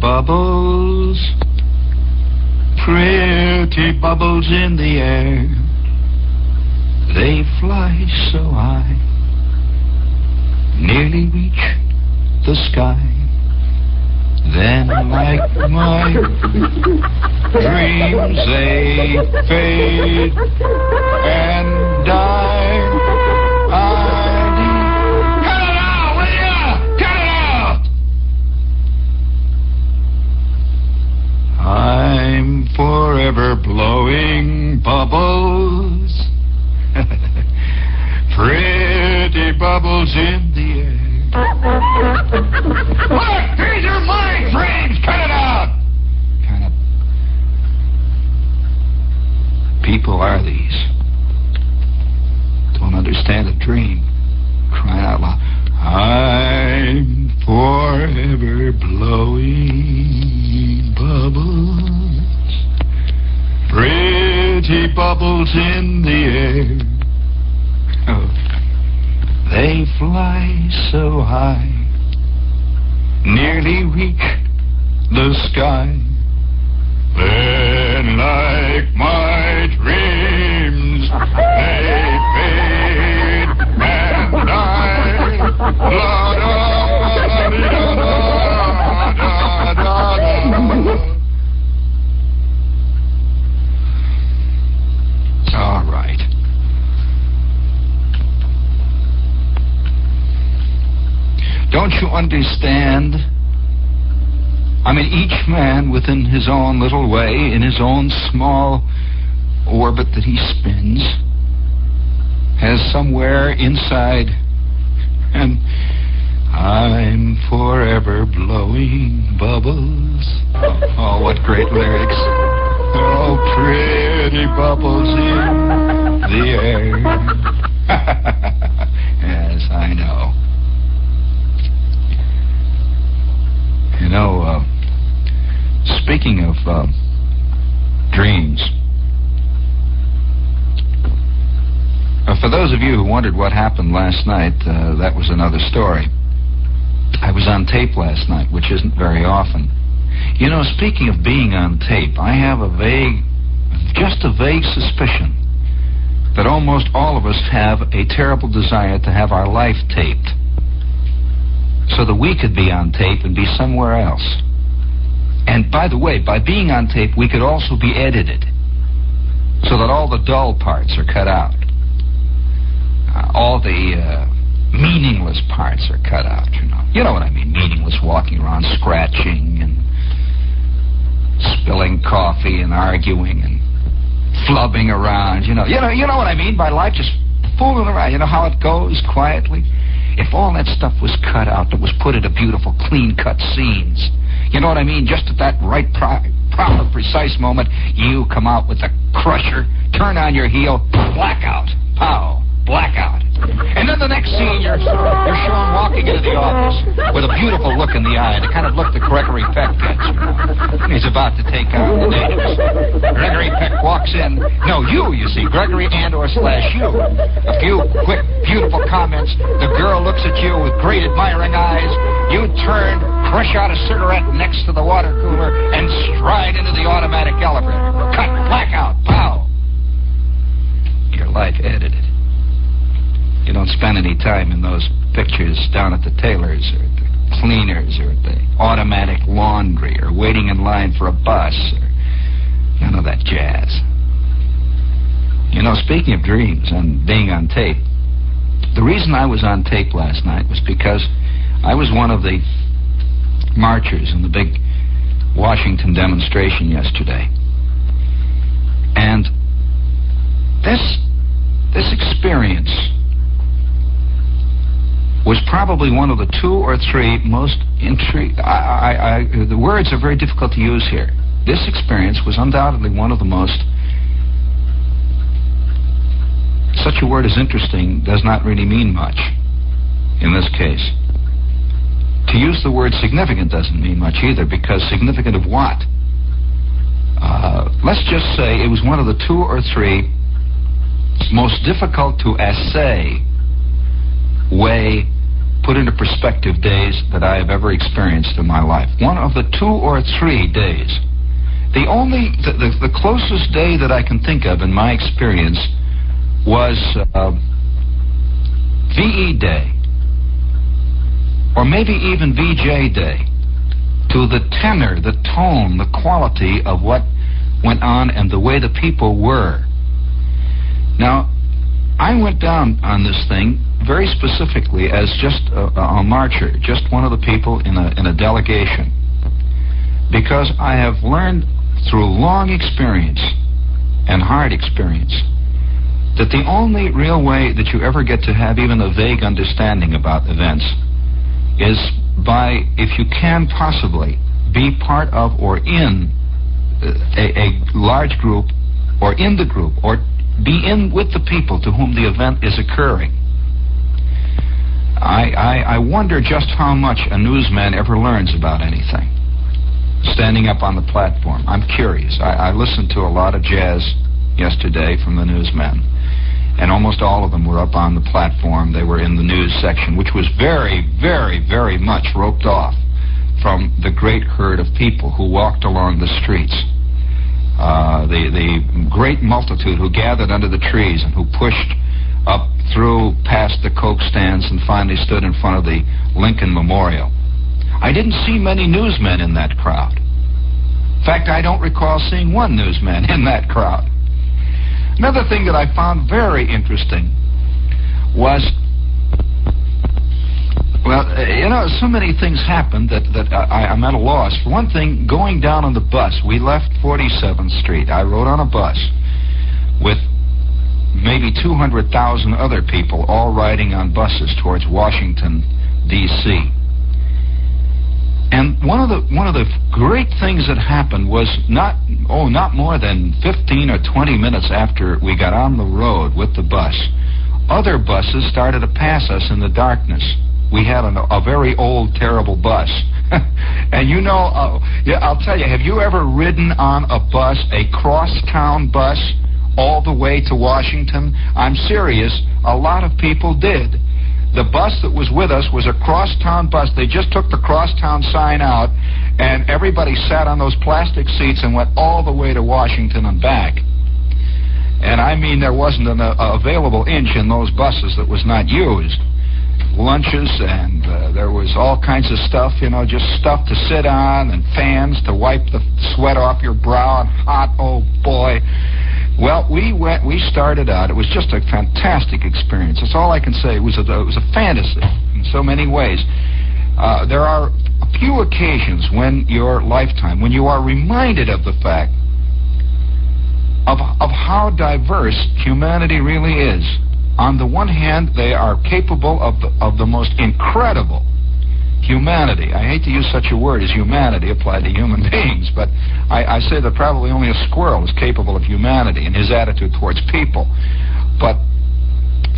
Bubbles, pretty bubbles in the air. They fly so high, nearly reach the sky. Then like my dreams they fade and die. Cut it out, will ya? Cut it out! I'm forever blowing bubbles, pretty bubbles in the air. Look, these are my frames. Cut it out. Kind of people are these? forever blowing bubbles, pretty bubbles in the air. Oh, they fly so high, nearly reach the sky. Then, like my dreams, they fade and die. La da da da da da. All right. Don't you understand? I mean, each man within his own little way, in his own small orbit that he spins, has somewhere inside, and I'm forever blowing bubbles. Oh, what great lyrics. Oh, pretty bubbles in the air. Yes, I know. You know, speaking of dreams, for those of you who wondered what happened last night, that was another story. I was on tape last night, which isn't very often. You know, speaking of being on tape, I have a vague suspicion that almost all of us have a terrible desire to have our life taped, so that we could be on tape and be somewhere else. And by the way, by being on tape, we could also be edited, so that all the dull parts are cut out. All the meaningless parts are cut out, you know. You know what I mean, meaningless walking around scratching and spilling coffee and arguing and flubbing around, you know what I mean by life, just fooling around. You know how it goes, quietly? If all that stuff was cut out, that was put into beautiful, clean-cut scenes, you know what I mean? Just at that right, proper, precise moment, you come out with a crusher, turn on your heel, blackout, pow, blackout. And then the next scene, you're shown walking into the office with a beautiful look in the eye, the kind of look that Gregory Peck gets, you know. He's about to take on the natives. Gregory Peck walks in. No, you see, Gregory and/or / you. A few quick, beautiful comments. The girl looks at you with great admiring eyes. You turn, crush out a cigarette next to the water cooler, and stride into the automatic elevator. Cut, blackout, pow. Your life edited. You don't spend any time in those pictures down at the tailor's or at the cleaners or at the automatic laundry or waiting in line for a bus or none of that jazz. You know, speaking of dreams and being on tape, the reason I was on tape last night was because I was one of the marchers in the big Washington demonstration yesterday. And this experience was probably one of the 2 or 3 most the words are very difficult to use here. This experience was undoubtedly one of the most, such a word as interesting does not really mean much in this case. To use the word significant doesn't mean much either, because significant of what? Let's just say it was one of the 2 or 3 most difficult to assay way put into perspective days that I have ever experienced in my life. One of the 2 or 3 days. The closest day that I can think of in my experience was VE Day, or maybe even VJ Day, to the tenor, the tone, the quality of what went on and the way the people were. Now, I went down on this thing very specifically as just a marcher, just one of the people in a delegation, because I have learned through long experience and hard experience that the only real way that you ever get to have even a vague understanding about events is by, if you can possibly, be part of or in a large group, or in the group, or be in with the people to whom the event is occurring. I wonder just how much a newsman ever learns about anything. Standing up on the platform. I'm curious. I listened to a lot of jazz yesterday from the newsmen, and almost all of them were up on the platform. They were in the news section, which was very, very, very much roped off from the great herd of people who walked along the streets. The great multitude who gathered under the trees and who pushed up through past the Coke stands and finally stood in front of the Lincoln Memorial. I didn't see many newsmen in that crowd. In fact, I don't recall seeing one newsman in that crowd. Another thing that I found very interesting was, well, so many things happened that I'm at a loss. For one thing, going down on the bus, we left 47th Street. I rode on a bus with maybe 200,000 other people all riding on buses towards Washington, D.C. And one of the great things that happened was not more than 15 or 20 minutes after we got on the road with the bus, other buses started to pass us in the darkness. We had a very old, terrible bus. And I'll tell you, have you ever ridden on a bus, a cross-town bus, all the way to Washington? I'm serious, a lot of people did. The bus that was with us was a crosstown bus. They just took the crosstown sign out, and everybody sat on those plastic seats and went all the way to Washington and back. And I mean, there wasn't an available inch in those buses that was not used. Lunches, and there was all kinds of stuff, just stuff to sit on and fans to wipe the sweat off your brow, and hot, oh boy. Well, we started out. It was just a fantastic experience. That's all I can say. It was a fantasy in so many ways. There are a few occasions when you are reminded of the fact of how diverse humanity really is. On the one hand, they are capable of the most incredible humanity. I hate to use such a word as humanity applied to human beings, but I say that probably only a squirrel is capable of humanity in his attitude towards people. But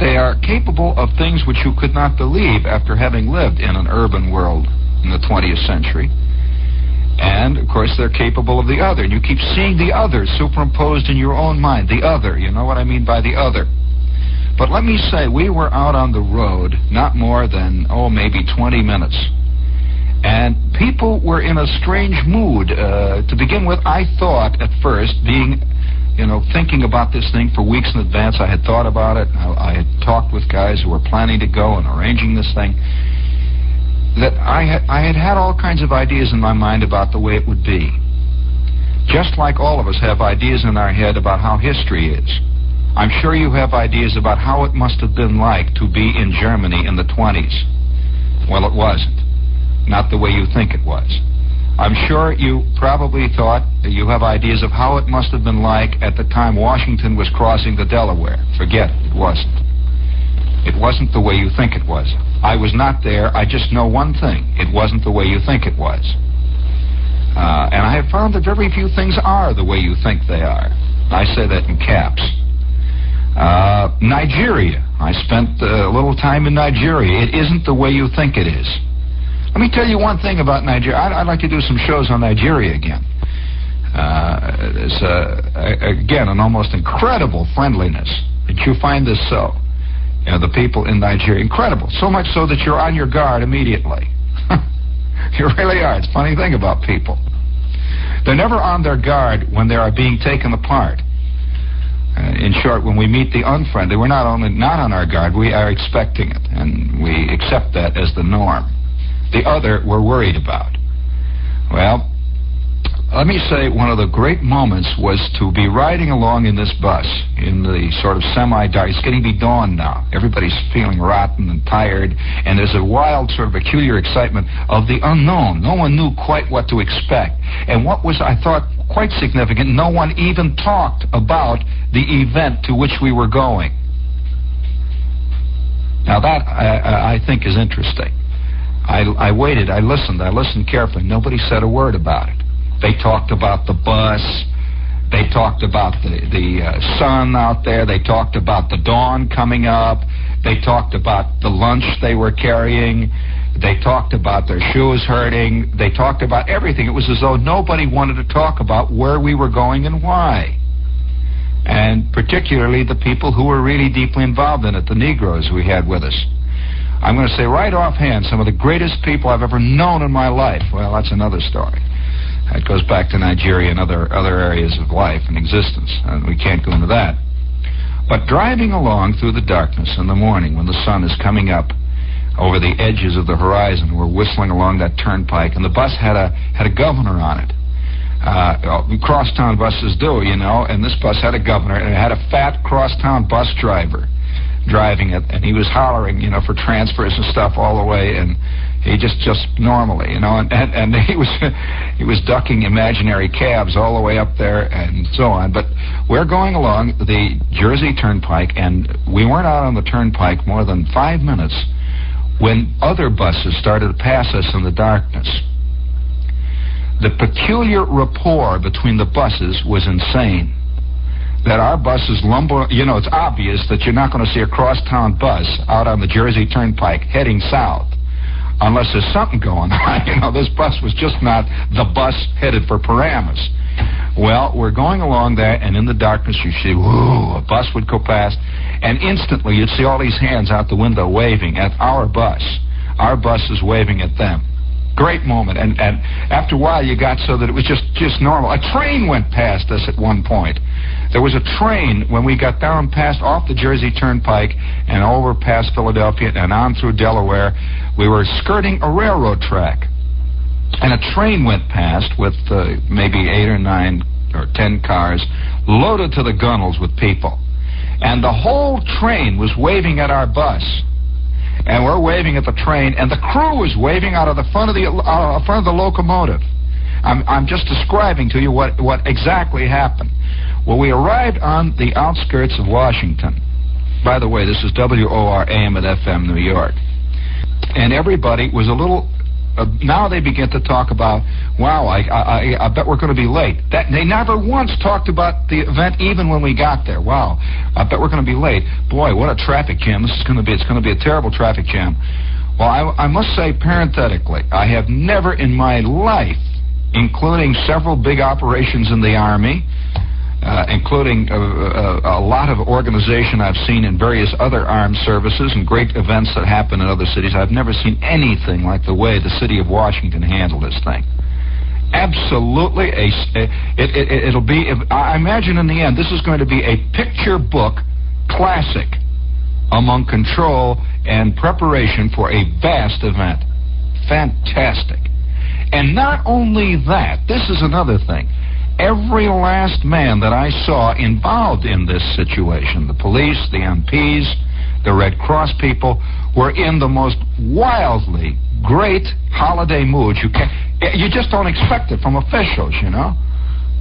they are capable of things which you could not believe after having lived in an urban world in the 20th century. And, of course, they're capable of the other. And you keep seeing the other superimposed in your own mind. The other. You know what I mean by the other. But let me say, we were out on the road not more than, maybe 20 minutes. And people were in a strange mood. To begin with, I thought at first, thinking about this thing for weeks in advance, I had thought about it. I had talked with guys who were planning to go and arranging this thing, that I had all kinds of ideas in my mind about the way it would be. Just like all of us have ideas in our head about how history is. I'm sure you have ideas about how it must have been like to be in Germany in the 20s. Well, it wasn't. Not the way you think it was. I'm sure you probably thought that you have ideas of how it must have been like at the time Washington was crossing the Delaware. Forget it. It wasn't. It wasn't the way you think it was. I was not there. I just know one thing. It wasn't the way you think it was. And I have found that very few things are the way you think they are. I say that in caps. Nigeria. I spent a little time in Nigeria. It isn't the way you think it is. Let me tell you one thing about Nigeria. I'd like to do some shows on Nigeria again. It's, again, an almost incredible friendliness. Did you find this so? The people in Nigeria, incredible. So much so that you're on your guard immediately. You really are. It's a funny thing about people. They're never on their guard when they are being taken apart. In short, when we meet the unfriendly, we're not only not on our guard, we are expecting it, and we accept that as the norm. The other we're worried about. Well, let me say one of the great moments was to be riding along in this bus in the sort of semi-dark. It's getting to be dawn now. Everybody's feeling rotten and tired, and there's a wild sort of peculiar excitement of the unknown. No one knew quite what to expect. And what was, I thought, quite significant, no one even talked about the event to which we were going. Now that, I think, is interesting. I waited, I listened carefully. Nobody said a word about it. They talked about the bus. They talked about the sun out there. They talked about the dawn coming up. They talked about the lunch they were carrying. They talked about their shoes hurting. They talked about everything. It was as though nobody wanted to talk about where we were going and why. And particularly the people who were really deeply involved in it, the Negroes we had with us. I'm going to say right offhand, some of the greatest people I've ever known in my life. Well, that's another story. That goes back to Nigeria and other areas of life and existence, and we can't go into that. But driving along through the darkness in the morning when the sun is coming up over the edges of the horizon, we're whistling along that turnpike, and the bus had a governor on it. Crosstown buses do, you know, and this bus had a governor, and it had a fat crosstown bus driver driving it, and he was hollering, you know, for transfers and stuff all the way, and he just normally, you know, and he was ducking imaginary cabs all the way up there and so on. But we're going along the Jersey Turnpike, and we weren't out on the turnpike more than 5 minutes when other buses started to pass us in the darkness. The peculiar rapport between the buses was insane. That our buses lumber, you know, it's obvious that you're not going to see a crosstown bus out on the Jersey Turnpike heading south unless there's something going on. You know, this bus was just not the bus headed for Paramus. Well, we're going along there, and in the darkness you see, whoo, a bus would go past, and instantly you'd see all these hands out the window waving at our bus. Our bus is waving at them. Great moment, and after a while you got so that it was just normal. A train went past us at one point. There was a train when we got down past off the Jersey Turnpike and over past Philadelphia and on through Delaware. We were skirting a railroad track, and a train went past with maybe 8 or 9 or 10 cars loaded to the gunnels with people, and the whole train was waving at our bus. And we're waving at the train, and the crew is waving out of the front of the locomotive. I'm just describing to you what exactly happened. Well, we arrived on the outskirts of Washington. By the way, this is WOR-AM at FM, New York. And everybody was a little... now they begin to talk about, wow, I bet we're going to be late. They never once talked about the event even when we got there. Wow, I bet we're going to be late. Boy, what a traffic jam it's going to be a terrible traffic jam. Well, I must say parenthetically, I have never in my life, including several big operations in the Army, including a lot of organization I've seen in various other armed services and great events that happen in other cities. I've never seen anything like the way the city of Washington handled this thing. Absolutely, it'll be, I imagine in the end, this is going to be a picture book classic among control and preparation for a vast event. Fantastic. And not only that, this is another thing. Every last man that I saw involved in this situation, the police, the MPs, the Red Cross people, were in the most wildly great holiday mood. You just don't expect it from officials, you know.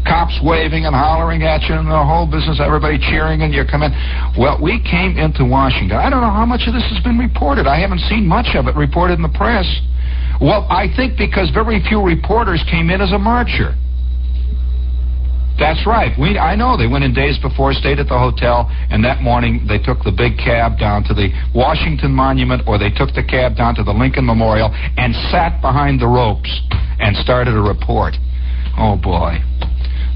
Cops waving and hollering at you and the whole business, everybody cheering and you come in. Well, we came into Washington. I don't know how much of this has been reported. I haven't seen much of it reported in the press. Well, I think because very few reporters came in as a marcher. That's right. I know they went in days before, stayed at the hotel, and that morning they took the big cab down to the Washington Monument, or they took the cab down to the Lincoln Memorial and sat behind the ropes and started a report. Oh, boy.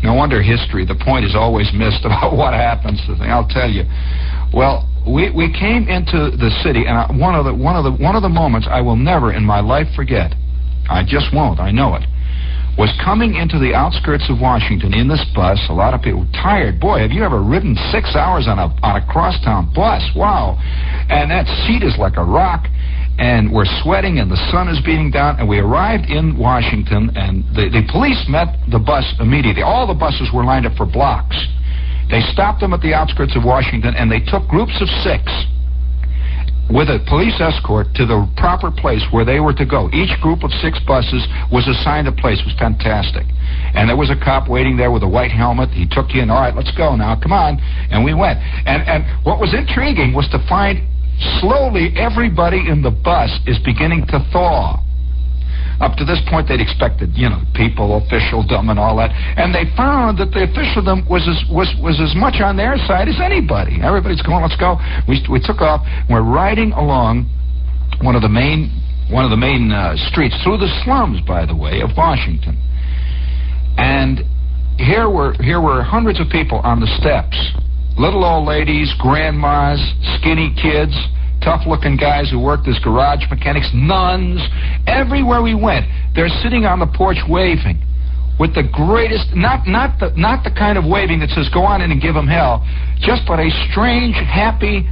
No wonder history, the point is always missed about what happens to things. I'll tell you. Well, we came into the city, and one of the moments I will never in my life forget, I just won't, I know it, was coming into the outskirts of Washington in this bus. A lot of people tired. Boy, have you ever ridden 6 hours on a crosstown bus? Wow. And that seat is like a rock, and we're sweating, and the sun is beating down, and we arrived in Washington, and the police met the bus immediately. All the buses were lined up for blocks. They stopped them at the outskirts of Washington, and they took groups of 6 with a police escort to the proper place where they were to go. Each group of 6 buses was assigned a place. It was fantastic. And there was a cop waiting there with a white helmet. He took you in. All right, let's go now. Come on. And we went. And what was intriguing was to find slowly everybody in the bus is beginning to thaw. Up to this point, they'd expected, people, officialdom, and all that, and they found that the officialdom was as much on their side as anybody. Everybody's going, let's go. We took off. We're riding along one of the main streets through the slums, by the way, of Washington, and here were hundreds of people on the steps. Little old ladies, grandmas, skinny kids, tough-looking guys who worked as garage mechanics, nuns. Everywhere we went, they're sitting on the porch waving with the greatest, not the kind of waving that says, go on in and give them hell, but a strange, happy,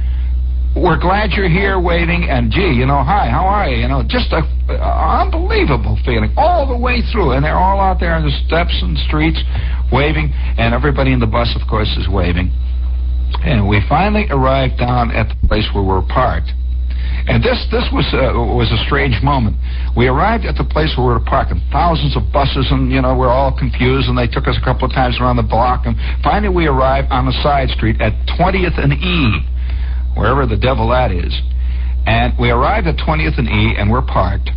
we're glad you're here waving, and gee, hi, how are you? Just a unbelievable feeling all the way through, and they're all out there on the steps and streets waving, and everybody in the bus, of course, is waving. And we finally arrived down at the place where we're parked. And this was a strange moment. We arrived at the place where we were parked, and thousands of buses, and, we're all confused, and they took us a couple of times around the block, and finally we arrived on the side street at 20th and E, wherever the devil that is. And we arrived at 20th and E, and we're parked.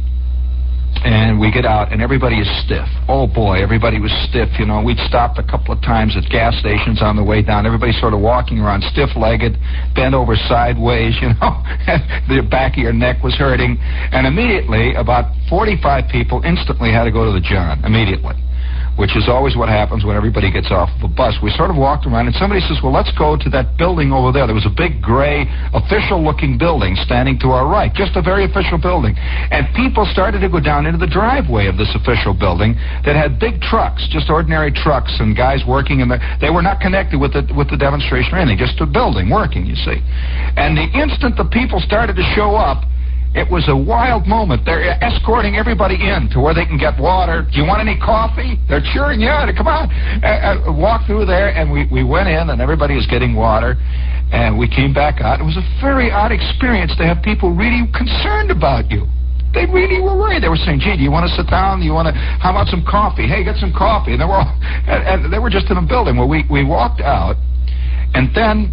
And we get out, and everybody is stiff. Oh, boy, everybody was stiff, We'd stopped a couple of times at gas stations on the way down. Everybody's sort of walking around stiff-legged, bent over sideways, The back of your neck was hurting. And immediately, about 45 people instantly had to go to the John, immediately, which is always what happens when everybody gets off of a bus. We sort of walked around, and somebody says, well, let's go to that building over there. There was a big, gray, official-looking building standing to our right, just a very official building. And people started to go down into the driveway of this official building that had big trucks, just ordinary trucks, and guys working in there. They were not connected with the demonstration or anything, just a building working, you see. And the instant the people started to show up, it was a wild moment. They're escorting everybody in to where they can get water. Do you want any coffee? They're cheering you on. Come on. Walk through there, and we went in, and everybody was getting water. And we came back out. It was a very odd experience to have people really concerned about you. They really were worried. They were saying, gee, do you want to sit down? How about some coffee? Hey, get some coffee. And they were just in a building. Well, we walked out, and then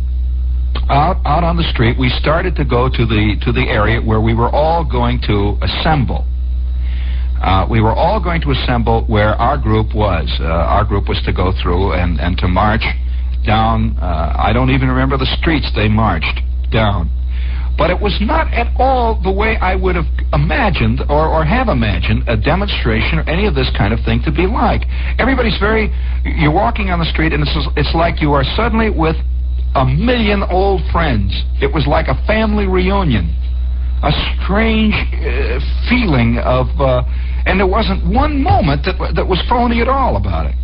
out on the street, we started to go to the area where we were all going to assemble. We were all going to assemble where our group was. Our group was to go through and to march down. I don't even remember the streets they marched down. But it was not at all the way I would have imagined or have imagined a demonstration or any of this kind of thing to be like. Everybody's you're walking on the street, and it's like you are suddenly with a million old friends. It was like a family reunion. A strange feeling of, and there wasn't one moment that was phony at all about it.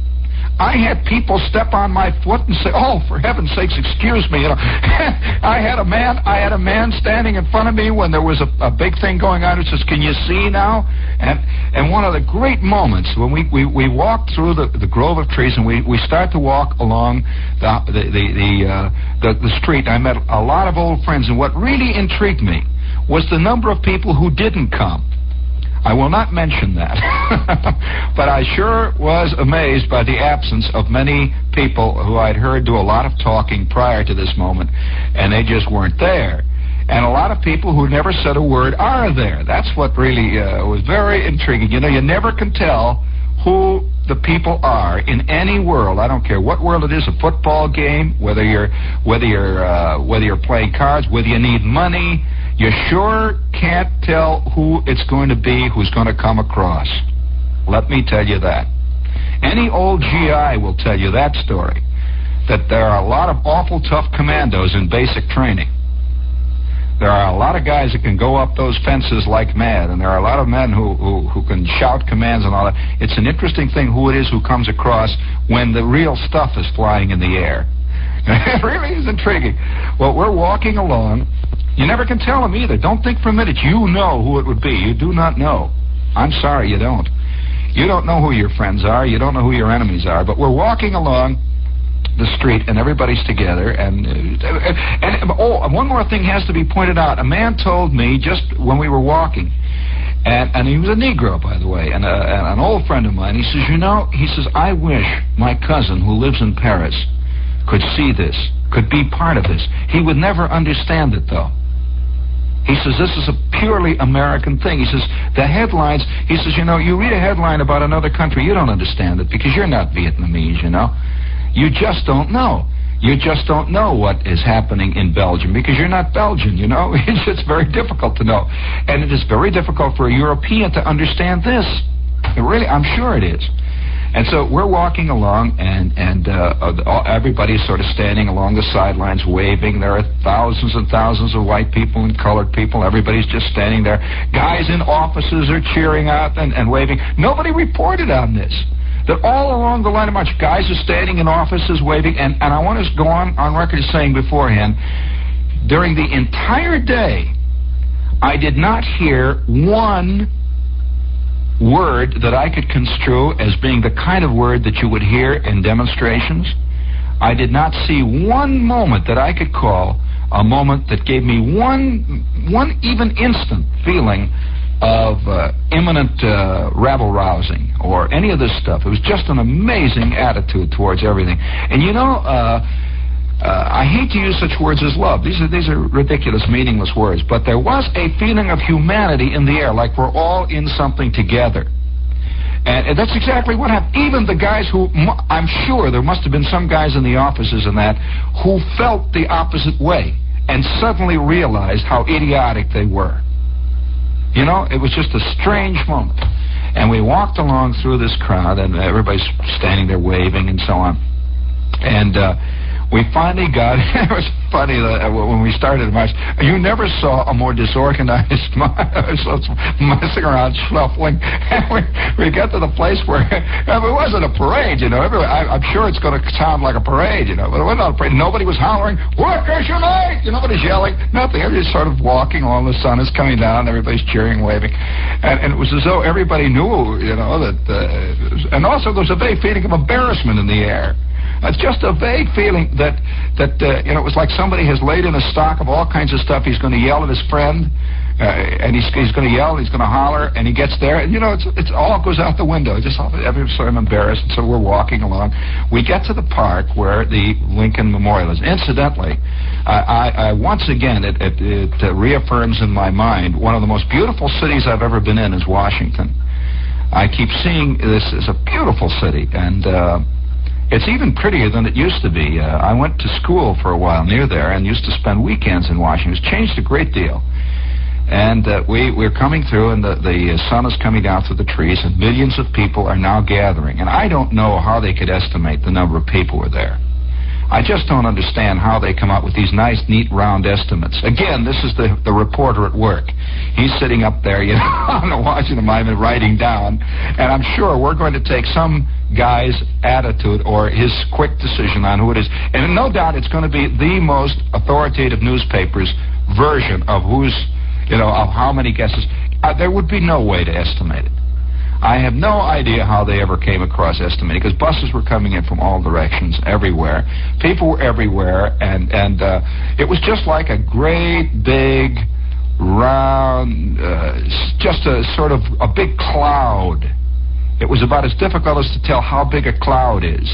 I had people step on my foot and say, "Oh, for heaven's sakes, excuse me." I had a man standing in front of me when there was a big thing going on who says, "Can you see now?" And one of the great moments when we walked through the grove of trees, and we start to walk along the street. I met a lot of old friends, and what really intrigued me was the number of people who didn't come. I will not mention that, but I sure was amazed by the absence of many people who I'd heard do a lot of talking prior to this moment, and they just weren't there. And a lot of people who never said a word are there. That's what really was very intriguing. You never can tell who the people are in any world. I don't care what world it is, a football game, whether you're playing cards, whether you need money. You sure can't tell who it's going to be, who's going to come across. Let me tell you that. Any old GI will tell you that story, that there are a lot of awful tough commandos in basic training. There are a lot of guys that can go up those fences like mad, and there are a lot of men who can shout commands and all that. It's an interesting thing who it is who comes across when the real stuff is flying in the air. It really is intriguing. Well, we're walking along. You never can tell them either. Don't think for a minute you know who it would be. You do not know. I'm sorry, you don't. You don't know who your friends are. You don't know who your enemies are. But we're walking along the street, and everybody's together. And one more thing has to be pointed out. A man told me just when we were walking, and he was a Negro, by the way, and an old friend of mine. He says, I wish my cousin who lives in Paris could see this, could be part of this. He would never understand it, though. He says, this is a purely American thing. He says, the headlines, he says, you know, you read a headline about another country, you don't understand it because you're not Vietnamese, you know. You just don't know. You just don't know what is happening in Belgium because you're not Belgian, you know. It's just very difficult to know. And it is very difficult for a European to understand this. Really, I'm sure it is. And so we're walking along, and everybody's sort of standing along the sidelines waving. There are thousands and thousands of white people and colored people. Everybody's just standing there. Guys in offices are cheering out and waving. Nobody reported on this. That all along the line of march, guys are standing in offices waving. And I want to go on record as saying beforehand, during the entire day, I did not hear one word that I could construe as being the kind of word that you would hear in demonstrations. I did not see one moment that I could call a moment that gave me one even instant feeling of imminent rabble-rousing or any of this stuff. It was just an amazing attitude towards everything. And you know, I hate to use such words as love. These are ridiculous, meaningless words. But there was a feeling of humanity in the air, like we're all in something together. And that's exactly what happened. Even the guys who, I'm sure there must have been some guys in the offices and that, who felt the opposite way and suddenly realized how idiotic they were. You know, it was just a strange moment. And we walked along through this crowd, and everybody's standing there waving and so on. And we finally got, it was funny that when we started the march, you never saw a more disorganized messing around, shuffling. And we got to the place where it wasn't a parade, you know. I'm sure it's going to sound like a parade, you know, but it wasn't a parade. Nobody was hollering, "Workers unite!" Nobody's yelling, nothing. Everybody's sort of walking along. The sun is coming down, everybody's cheering, waving. And it was as though everybody knew, you know, that, and also there was a vague feeling of embarrassment in the air. It's just a vague feeling that you know, it was like somebody has laid in a stock of all kinds of stuff. He's going to yell at his friend, and he's going to yell, he's going to holler, and he gets there, and you know, it's all goes out the window. Everyone's sort of embarrassed, and so we're walking along. We get to the park where the Lincoln Memorial is. Incidentally, I once again, it reaffirms in my mind one of the most beautiful cities I've ever been in is Washington. I keep seeing this as a beautiful city, and it's even prettier than it used to be. I went to school for a while near there and used to spend weekends in Washington. It's changed a great deal. And we're coming through, and the sun is coming down through the trees, and millions of people are now gathering. And I don't know how they could estimate the number of people who are there. I just don't understand how they come up with these nice, neat, round estimates. Again, this is the reporter at work. He's sitting up there, you know, on the Washington Monument writing down, and I'm sure we're going to take some guy's attitude or his quick decision on who it is. And no doubt it's going to be the most authoritative newspaper's version of who's, you know, of how many guesses. There would be no way to estimate it. I have no idea how they ever came across estimating, because buses were coming in from all directions, everywhere. People were everywhere, and it was just like a great big round, just a sort of a big cloud. It was about as difficult as to tell how big a cloud is,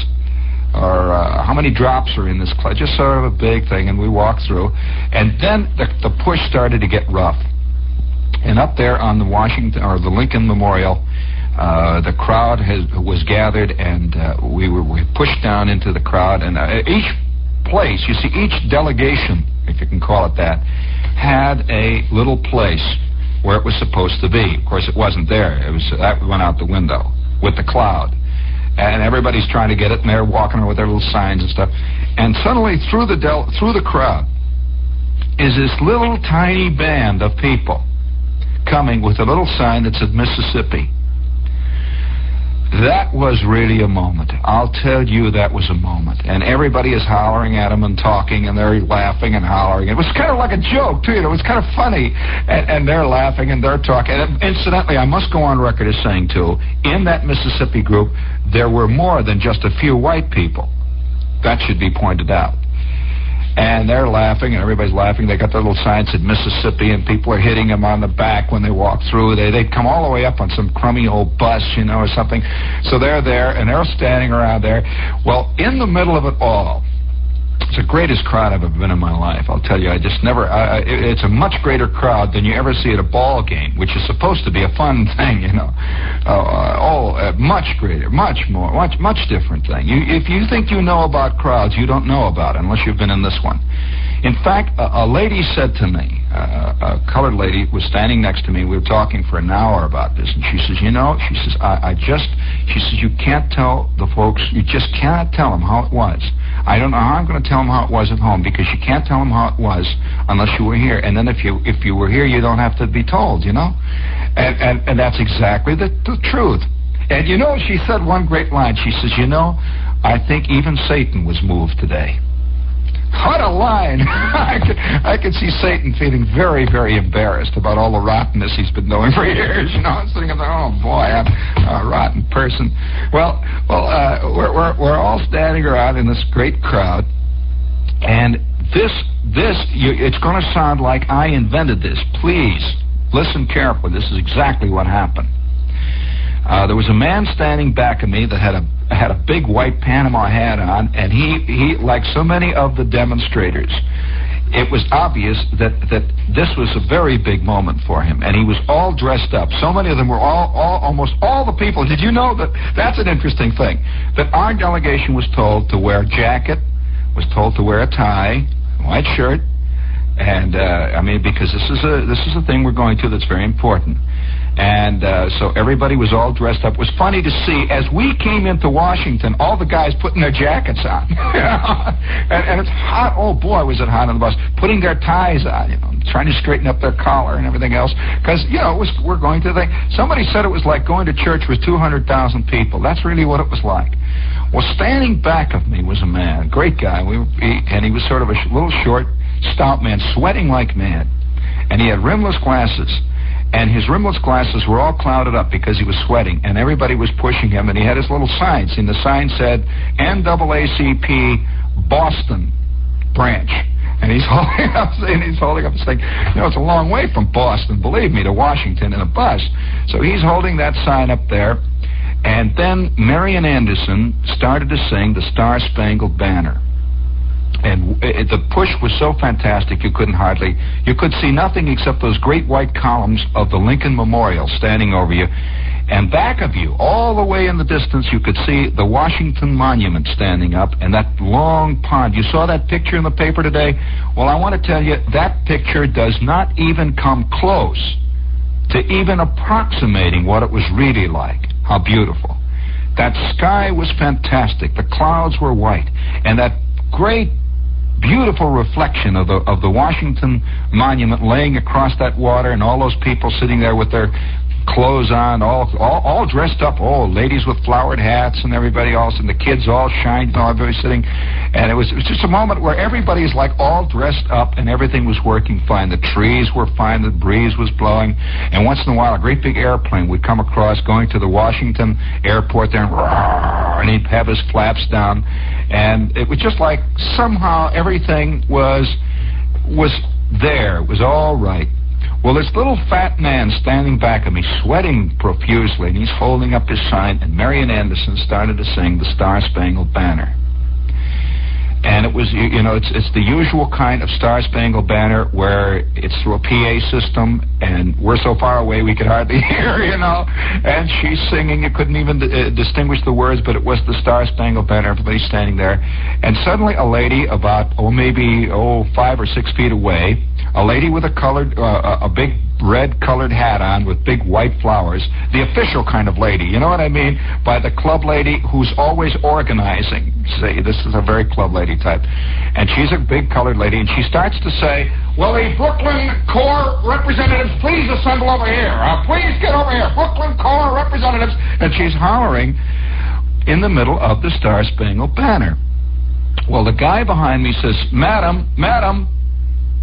or how many drops are in this cloud. Just sort of a big thing, and we walked through, and then the push started to get rough. And up there on the the Lincoln Memorial, the crowd was gathered, and we pushed down into the crowd. And each place, you see, each delegation, if you can call it that, had a little place where it was supposed to be. Of course, it wasn't there. That went out the window with the cloud. And everybody's trying to get it, and they're walking around with their little signs and stuff. And suddenly, through the crowd, is this little tiny band of people coming with a little sign that said Mississippi. That was really a moment. I'll tell you, that was a moment. And everybody is hollering at them and talking, and they're laughing and hollering. It was kind of like a joke, too. It was kind of funny. And they're laughing and they're talking. And incidentally, I must go on record as saying, too, in that Mississippi group, there were more than just a few white people. That should be pointed out. And they're laughing, and everybody's laughing. They got their little signs that Mississippi, and people are hitting them on the back when they walk through. They'd come all the way up on some crummy old bus, you know, or something. So they're there, and they're standing around there. Well, in the middle of it all, It's the greatest crowd I've ever been in my life. I'll tell you, I just never. It's a much greater crowd than you ever see at a ball game, which is supposed to be a fun thing, you know. Much greater, much more, much different thing. If you think you know about crowds, you don't know about it unless you've been in this one. In fact, a lady said to me, a colored lady was standing next to me. We were talking for an hour about this, and she says, you know, she says, she says, you can't tell the folks, you just cannot tell them how it was. I don't know how I'm going to tell them how it was at home, because you can't tell them how it was unless you were here. And then if you were here, you don't have to be told, you know? And that's exactly the truth. And, you know, she said one great line. She says, you know, I think even Satan was moved today. What a line. I could see Satan feeling very, very embarrassed about all the rottenness he's been doing for years. You know, I'm sitting there, oh, boy, I'm a rotten person. Well, we're all standing around in this great crowd, and it's going to sound like I invented this. Please, listen carefully. This is exactly what happened. There was a man standing back of me that had a big white Panama hat on, and he like so many of the demonstrators, it was obvious that this was a very big moment for him, and he was all dressed up. So many of them were almost all the people. Did you know that? That's an interesting thing, that our delegation was told to wear a jacket, was told to wear a tie, white shirt, and I mean, because this is a thing we're going to that's very important. And so everybody was all dressed up. It was funny to see, as we came into Washington, all the guys putting their jackets on. and it's hot. Oh, boy, was it hot on the bus. Putting their ties on, you know, trying to straighten up their collar and everything else. Because, you know, we're going to the... Somebody said it was like going to church with 200,000 people. That's really what it was like. Well, standing back of me was a man, a great guy. And he was sort of a little short, stout man, sweating like mad. And he had rimless glasses. And his rimless glasses were all clouded up because he was sweating, and everybody was pushing him, and he had his little signs, and the sign said, NAACP Boston branch. And he's holding up this thing. You know, it's a long way from Boston, believe me, to Washington in a bus. So he's holding that sign up there, and then Marian Anderson started to sing the Star-Spangled Banner. And the push was so fantastic you could see nothing except those great white columns of the Lincoln Memorial standing over you. And back of you, all the way in the distance, you could see the Washington Monument standing up and that long pond. You saw that picture in the paper today? Well, I want to tell you, that picture does not even come close to even approximating what it was really like. How beautiful. That sky was fantastic. The clouds were white. And that great beautiful reflection of the Washington Monument laying across that water, and all those people sitting there with their clothes on, all dressed up, ladies with flowered hats and everybody else, and the kids all shined, everybody sitting, and it was just a moment where everybody's like all dressed up and everything was working fine. The trees were fine, the breeze was blowing, and once in a while a great big airplane would come across going to the Washington airport there, and he'd have his flaps down, and it was just like somehow everything was there. It was all right. Well, this little fat man standing back of me, sweating profusely, and he's holding up his sign, and Marian Anderson started to sing the Star-Spangled Banner. And it was, you know, it's the usual kind of Star-Spangled Banner where it's through a PA system, and we're so far away we could hardly hear, you know. And she's singing, you couldn't even distinguish the words, but it was the Star-Spangled Banner, everybody's standing there. And suddenly a lady about, maybe 5 or 6 feet away, a lady with a big red colored hat on with big white flowers, the official kind of lady, you know what I mean, by the club lady who's always organizing. Say, this is a very club lady type. And she's a big colored lady, and she starts to say, well, the Brooklyn Corps representatives, please assemble over here. Please get over here. Brooklyn Corps representatives. And she's hollering in the middle of the Star-Spangled Banner. Well, the guy behind me says, Madam,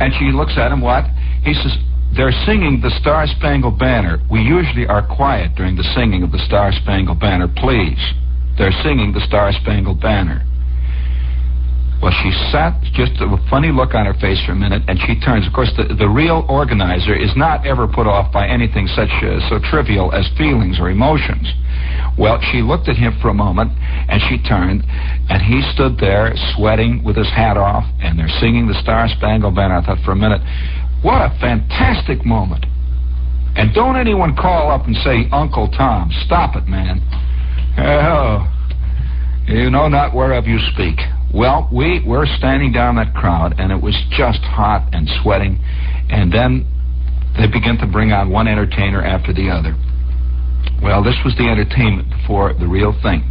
and she looks at him, what? He says, they're singing the Star-Spangled Banner. We usually are quiet during the singing of the Star-Spangled Banner. Please. They're singing the Star-Spangled Banner. Well, she sat, just a funny look on her face for a minute, and she turns. Of course, the real organizer is not ever put off by anything so trivial as feelings or emotions. Well, she looked at him for a moment, And she turned, and he stood there sweating with his hat off, and they're singing the Star-Spangled Banner. I thought for a minute, what a fantastic moment. And don't anyone call up and say, Uncle Tom. Stop it, man. Oh, you know not whereof you speak. Well, we were standing down that crowd, and it was just hot and sweating. And then they began to bring on one entertainer after the other. Well, this was the entertainment for the real thing.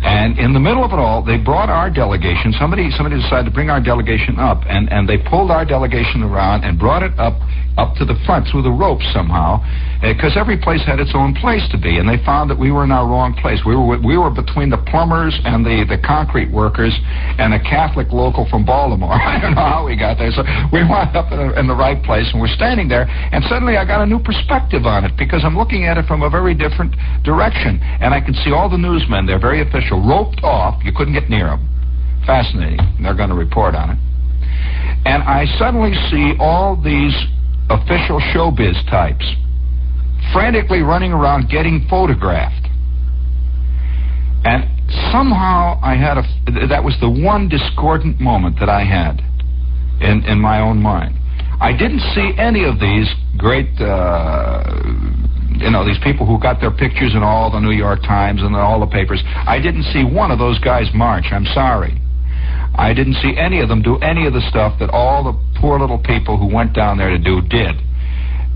And in the middle of it all, they brought our delegation. Somebody decided to bring our delegation up, and they pulled our delegation around and brought it up to the front through the ropes somehow, because every place had its own place to be, and they found that we were in our wrong place. We were between the plumbers and the concrete workers and a Catholic local from Baltimore. I don't know how we got there. So we wound up in the right place, and we're standing there, and suddenly I got a new perspective on it, because I'm looking at it from a very different direction, and I can see all the newsmen there, very official, roped off. You couldn't get near them. Fascinating. They're going to report on it. And I suddenly see all these official showbiz types frantically running around getting photographed. And somehow I had that was the one discordant moment that I had in my own mind. I didn't see any of these great these people who got their pictures in all the New York Times and all the papers. I didn't see one of those guys march. I'm sorry. I didn't see any of them do any of the stuff that all the poor little people who went down there to do did.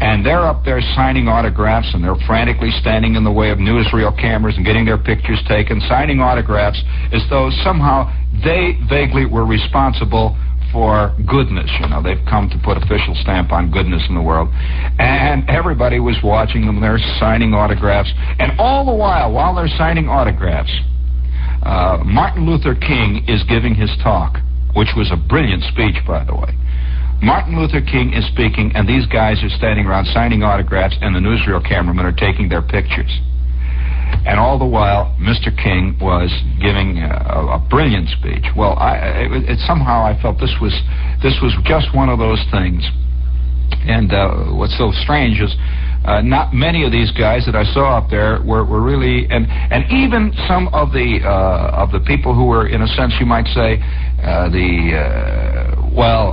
And they're up there signing autographs, and they're frantically standing in the way of newsreel cameras and getting their pictures taken, signing autographs as though somehow they vaguely were responsible for goodness. They've come to put official stamp on goodness in the world. And everybody was watching them. They're signing autographs. And all the while they're signing autographs, Martin Luther King is giving his talk, which was a brilliant speech, by the way. Martin Luther King is speaking, and these guys are standing around signing autographs, and the newsreel cameramen are taking their pictures. And all the while, Mr. King was giving a brilliant speech. Well, somehow I felt this was just one of those things. And what's so strange is not many of these guys that I saw up there were really, and even some of the people who were, in a sense, you might say,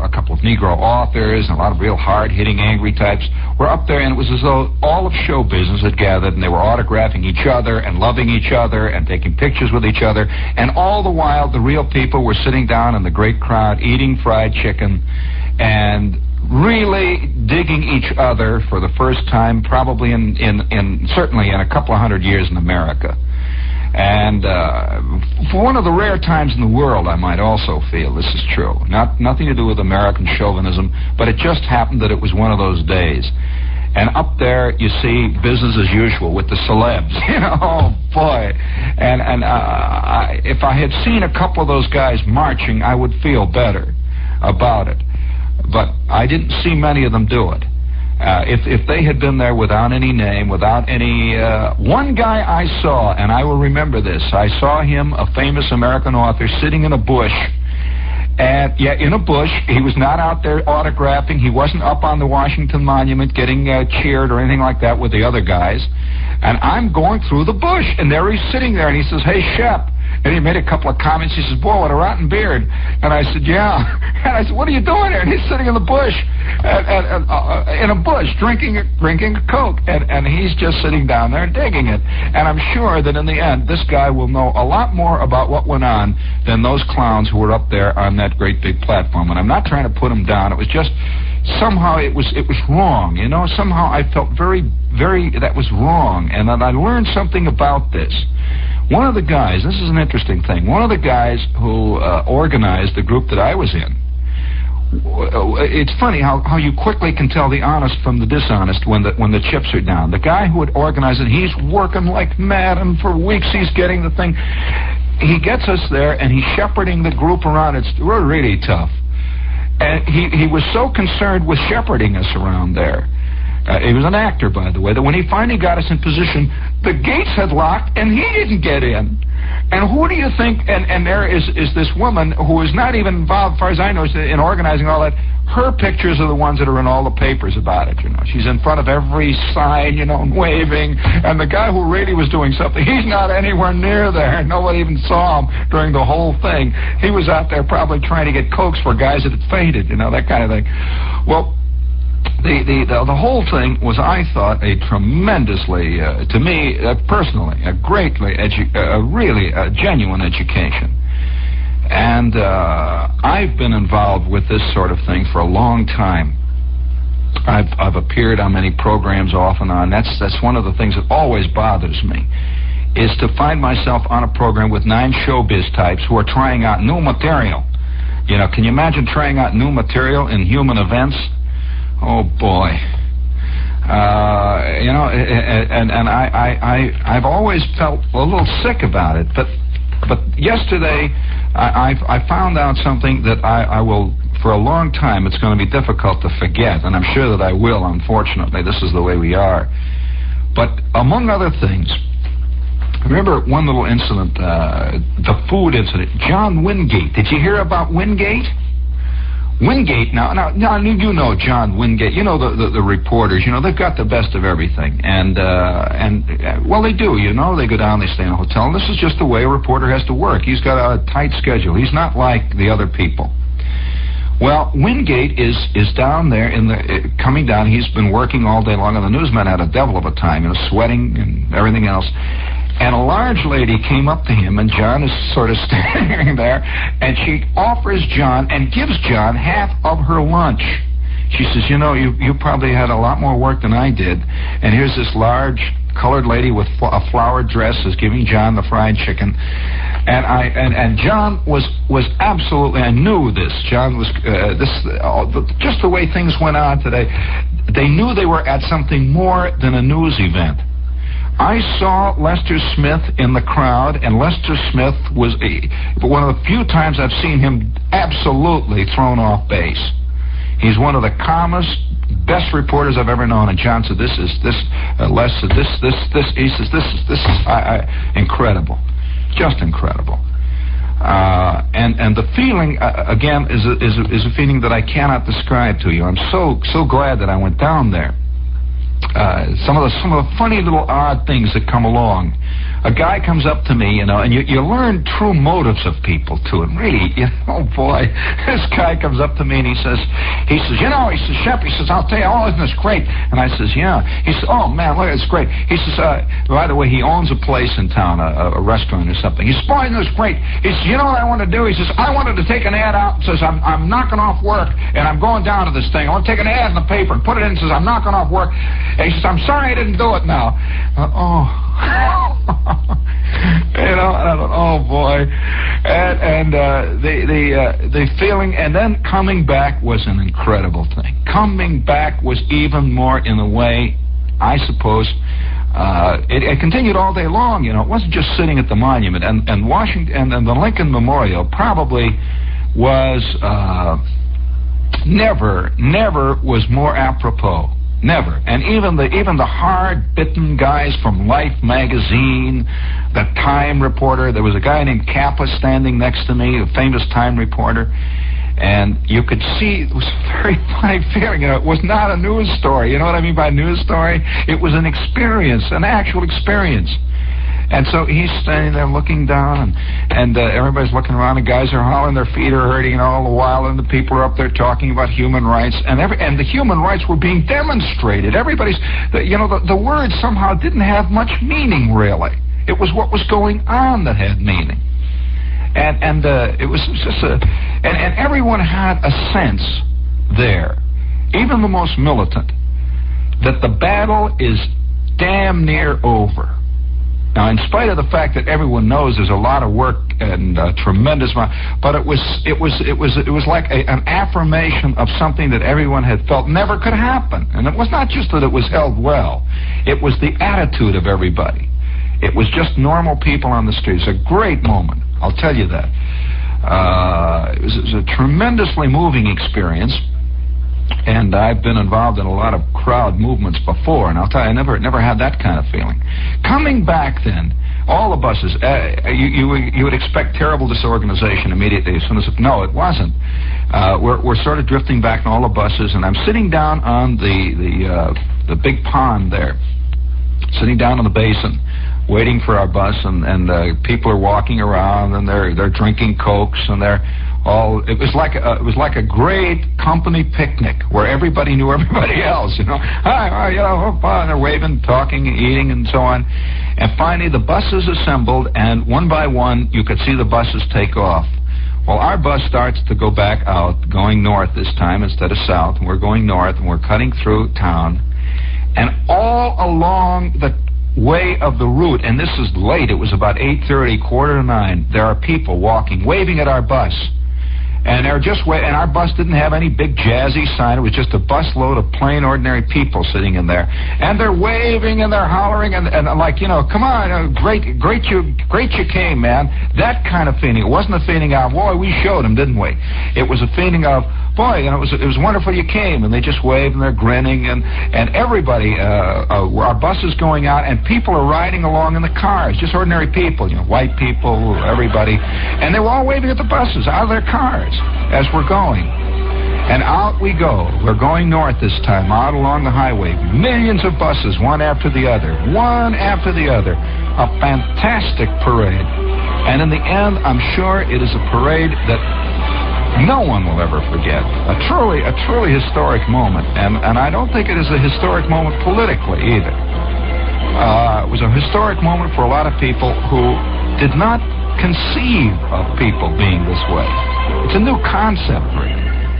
a couple of Negro authors and a lot of real hard-hitting, angry types were up there, and it was as though all of show business had gathered, and they were autographing each other and loving each other and taking pictures with each other, and all the while the real people were sitting down in the great crowd eating fried chicken and really digging each other for the first time, probably certainly in a couple of hundred years in America. And for one of the rare times in the world, I might also feel this is true. Nothing to do with American chauvinism, but it just happened that it was one of those days. And up there, you see business as usual with the celebs. Oh boy! And if I had seen a couple of those guys marching, I would feel better about it. But I didn't see many of them do it. If they had been there without any name, without any... one guy I saw, and I will remember this, I saw him, a famous American author, sitting in a bush. And, in a bush. He was not out there autographing. He wasn't up on the Washington Monument getting cheered or anything like that with the other guys. And I'm going through the bush, and there he's sitting there, and he says, "Hey, Shep." And he made a couple of comments. He says, "Boy, what a rotten beard." And I said, "Yeah." And I said, "What are you doing here?" And he's sitting in the bush, in a bush, drinking a Coke. And he's just sitting down there digging it. And I'm sure that in the end, this guy will know a lot more about what went on than those clowns who were up there on that great big platform. And I'm not trying to put him down. It was just... somehow it was wrong, Somehow I felt very, very, that was wrong. And then I learned something about this. One of the guys, this is an interesting thing, one of the guys who organized the group that I was in, it's funny how you quickly can tell the honest from the dishonest when the chips are down. The guy who had organized it, he's working like mad, and for weeks he's getting the thing. He gets us there, and he's shepherding the group around. We're really tough. And he was so concerned with shepherding us around there. He was an actor, by the way, that when he finally got us in position, the gates had locked, and he didn't get in. And who do you think, and there is this woman who is not even involved, as far as I know, in organizing all that. her pictures are the ones that are in all the papers about it, you know. She's in front of every sign, you know, waving. And the guy who really was doing something, he's not anywhere near there. Nobody even saw him during the whole thing. He was out there probably trying to get cokes for guys that had fainted, you know, that kind of thing. Well, the whole thing was, I thought, a tremendously, to me personally, a greatly, really genuine education. And I've been involved with this sort of thing for a long time. I've appeared on many programs off and on. That's one of the things that always bothers me, is to find myself on a program with 9 showbiz types who are trying out new material. You know, can you imagine trying out new material in human events? Oh boy. You know, and I've always felt a little sick about it, but yesterday I found out something that I will, for a long time, it's going to be difficult to forget, and I'm sure that I will, unfortunately. This is the way we are. But among other things, remember one little incident, the food incident, John Wingate. Did you hear about Wingate? Wingate, now, you know John Wingate. You know the reporters. You know, they've got the best of everything, and well, they do. You know, they go down, they stay in a hotel, and this is just the way a reporter has to work. He's got a tight schedule. He's not like the other people. Well, Wingate is down there coming down. He's been working all day long, and the newsmen had a devil of a time, you know, sweating and everything else. And a large lady came up to him, and John is sort of standing there, and she offers John and gives John half of her lunch. She says, you know, you probably had a lot more work than I did, and here's this large colored lady with a flowered dress is giving John the fried chicken. And John was absolutely, I knew this. John was, just the way things went on today, they knew they were at something more than a news event. I saw Lester Smith in the crowd, and Lester Smith was one of the few times I've seen him absolutely thrown off base. He's one of the calmest, best reporters I've ever known. And John said, "This is Lester. This." He says, "This is incredible, just incredible." And the feeling again is a feeling that I cannot describe to you. I'm so glad that I went down there. Some of the funny little odd things that come along. A guy comes up to me, you know, and you learn true motives of people too. And really, you know, oh boy, this guy comes up to me and he says, you know, he says, Shep, he says, I'll tell you, oh, isn't this great? And I says, yeah. He says, oh man, look, it's great. He says, by the way, he owns a place in town, a restaurant or something. He says, boy, isn't this great? He says, you know what I want to do? He says, I wanted to take an ad out. Says, I'm knocking off work and I'm going down to this thing. I want to take an ad in the paper and put it in. Says, I'm knocking off work. And he says, I'm sorry I didn't do it now. You know, and I thought, oh boy, and the feeling, and then coming back was an incredible thing. Coming back was even more in a way, I suppose. It continued all day long. You know, it wasn't just sitting at the monument, and Washington and the Lincoln Memorial probably was never was more apropos. Never. And even the hard-bitten guys from Life magazine, the Time reporter, there was a guy named Kappa standing next to me, a famous Time reporter, and you could see it was a very funny feeling. You know, it was not a news story. You know what I mean by news story? It was an experience, an actual experience. And so he's standing there looking down, and everybody's looking around, and guys are hollering, their feet are hurting, and all the while, and the people are up there talking about human rights, and the human rights were being demonstrated. Everybody's, you know, the words somehow didn't have much meaning, really. It was what was going on that had meaning. And it was just and everyone had a sense there, even the most militant, that the battle is damn near over. Now, in spite of the fact that everyone knows there's a lot of work and a tremendous amount, but it was like an affirmation of something that everyone had felt never could happen. And it was not just that it was held well; it was the attitude of everybody. It was just normal people on the streets. A great moment, I'll tell you that. It was a tremendously moving experience. And I've been involved in a lot of crowd movements before, and I'll tell you, I never had that kind of feeling. Coming back then, all the buses, you would expect terrible disorganization immediately as soon as no, it wasn't. we're sort of drifting back in all the buses, and I'm sitting down on the big pond there, sitting down on the basin, waiting for our bus, and people are walking around, and they're drinking Cokes, and they're all. It was like a great company picnic where everybody knew everybody else. Hi, and they're waving, talking, eating, and so on. And finally, the buses assembled, and one by one, you could see the buses take off. Well, our bus starts to go back out, going north this time instead of south, and we're going north, and we're cutting through town. And all along the way of the route, and this is late, it was about 8:30, 8:45, there are people walking, waving at our bus. And they're just and our bus didn't have any big jazzy sign. It was just a busload of plain, ordinary people sitting in there. And they're waving and they're hollering and like, come on, great you came, man. That kind of feeling. It wasn't a feeling of, boy, we showed them, didn't we? It was a feeling of, boy, it was wonderful you came. And they just waved and they're grinning and everybody, our bus is going out and people are riding along in the cars, just ordinary people, white people, everybody. And they were all waving at the buses out of their cars as we're going. And out we go. We're going north this time, out along the highway. Millions of buses, one after the other. A fantastic parade. And in the end, I'm sure it is a parade that no one will ever forget. A truly historic moment. And I don't think it is a historic moment politically either. It was a historic moment for a lot of people who did not conceive of people being this way. It's a new concept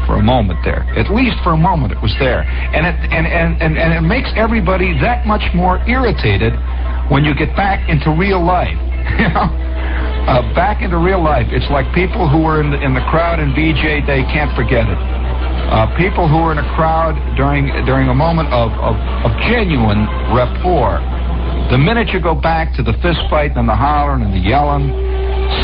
for a moment there. At least for a moment it was there. And it makes everybody that much more irritated when you get back into real life. Back into real life. It's like people who were in the crowd in VJ Day can't forget it. People who were in a crowd during a moment of genuine rapport. The minute you go back to the fist fight and the hollering and the yelling,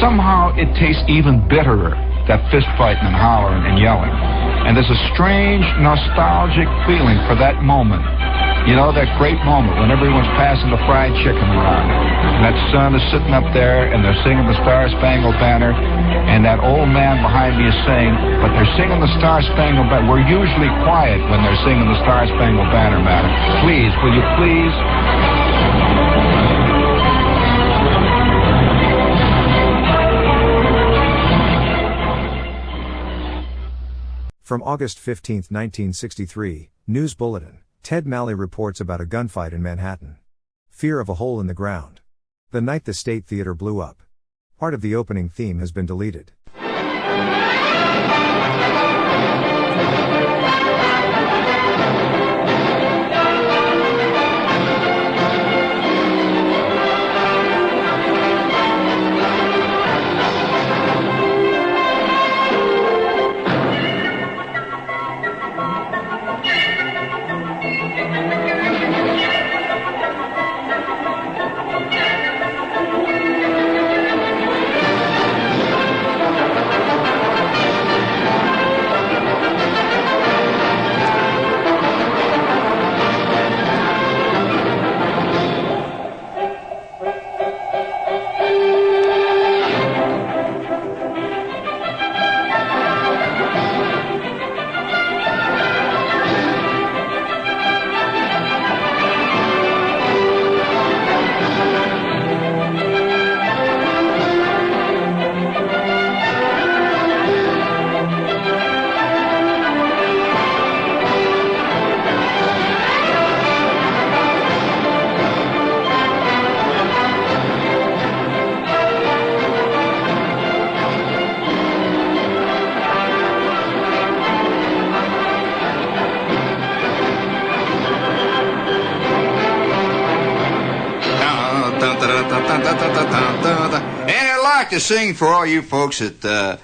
somehow it tastes even bitterer, that fist fighting and hollering and yelling. And there's a strange nostalgic feeling for that moment. That great moment when everyone's passing the fried chicken around. And that son is sitting up there and they're singing the Star-Spangled Banner. And that old man behind me is saying, but they're singing the Star-Spangled Banner. We're usually quiet when they're singing the Star-Spangled Banner, madam. Please, will you please? From August 15, 1963, News Bulletin. Ted Mallie reports about a gunfight in Manhattan. Fear of a hole in the ground. The night the State Theater blew up. Part of the opening theme has been deleted. And I'd like to sing for all you folks that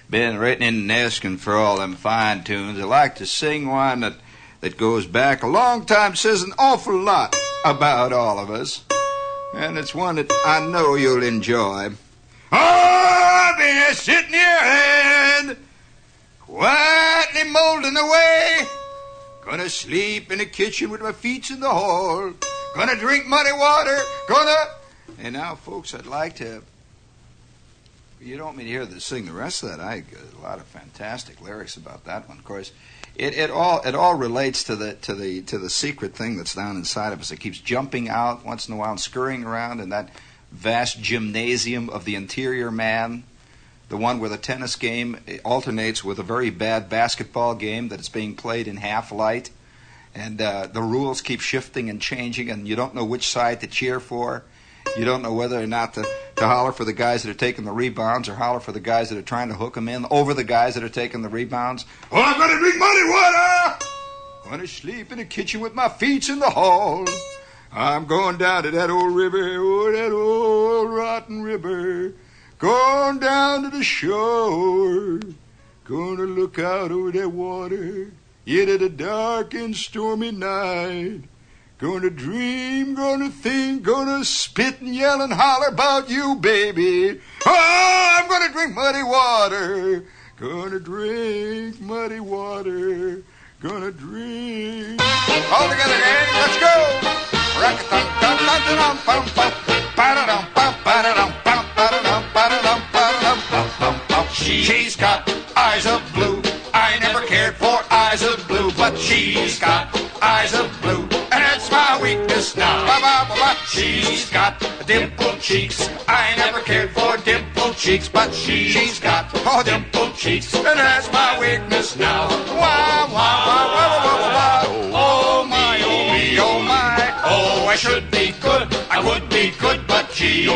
been written in and asking for all them fine tunes. I'd like to sing one that goes back a long time, says an awful lot about all of us. And it's one that I know you'll enjoy. Oh, I've been sitting here quietly molding away. Gonna sleep in the kitchen with my feet in the hall. Gonna drink muddy water. And now, folks, I'd like to You don't want me to hear sing the rest of that? A lot of fantastic lyrics about that one. Of course, it all relates to the secret thing that's down inside of us. It keeps jumping out once in a while and scurrying around in that vast gymnasium of the interior man, the one where the tennis game alternates with a very bad basketball game that is being played in half light, and the rules keep shifting and changing, and you don't know which side to cheer for. You don't know whether or not to holler for the guys that are taking the rebounds or holler for the guys that are trying to hook them in over the guys that are taking the rebounds. Oh, I'm going to drink muddy water. Going to sleep in the kitchen with my feet in the hall. I'm going down to that old river, that old rotten river. Going down to the shore. Going to look out over that water into the dark and stormy night. Gonna dream, gonna think, gonna spit and yell and holler about you, baby. Oh, I'm gonna drink muddy water. Gonna drink muddy water. Gonna drink. All together, gang, let's go. She's got eyes of blue. I never cared for eyes of blue, but she's got eyes of blue. And that's my weakness now. She's got dimpled cheeks. I never cared for dimpled cheeks, but she's got dimpled cheeks. And that's my weakness now. Wah, wah, wah, wah, wah, wah, wah. Oh my, oh me, oh my. Oh, I should be good. I would be good, but she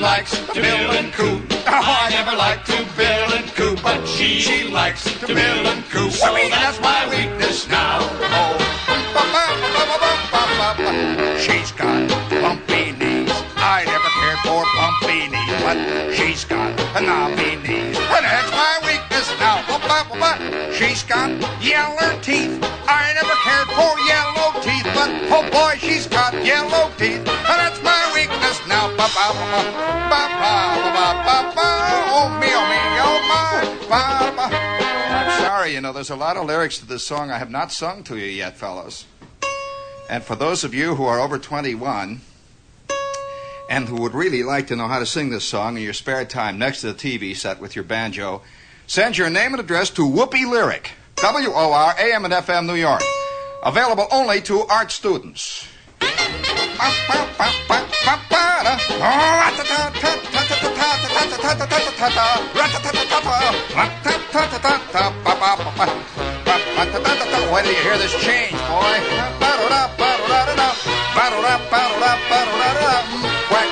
likes to bill and coo. Oh, I never like to bill and coo, but she likes to bill and coo. So that's my weakness now. Oh, she's got bumpy knees. I never cared for bumpy knees, but she's got knobby knees. And that's my weakness now. She's got yeller teeth. I never cared for yellow teeth, but oh boy, she's got yellow teeth. And that's my weakness now. Oh me, oh my. I'm sorry, there's a lot of lyrics to this song I have not sung to you yet, fellows. And for those of you who are over 21 and who would really like to know how to sing this song in your spare time next to the TV set with your banjo, send your name and address to Whoopee Lyric, WOR, AM and FM, New York. Available only to art students. Wait till you hear this change, boy. Quack,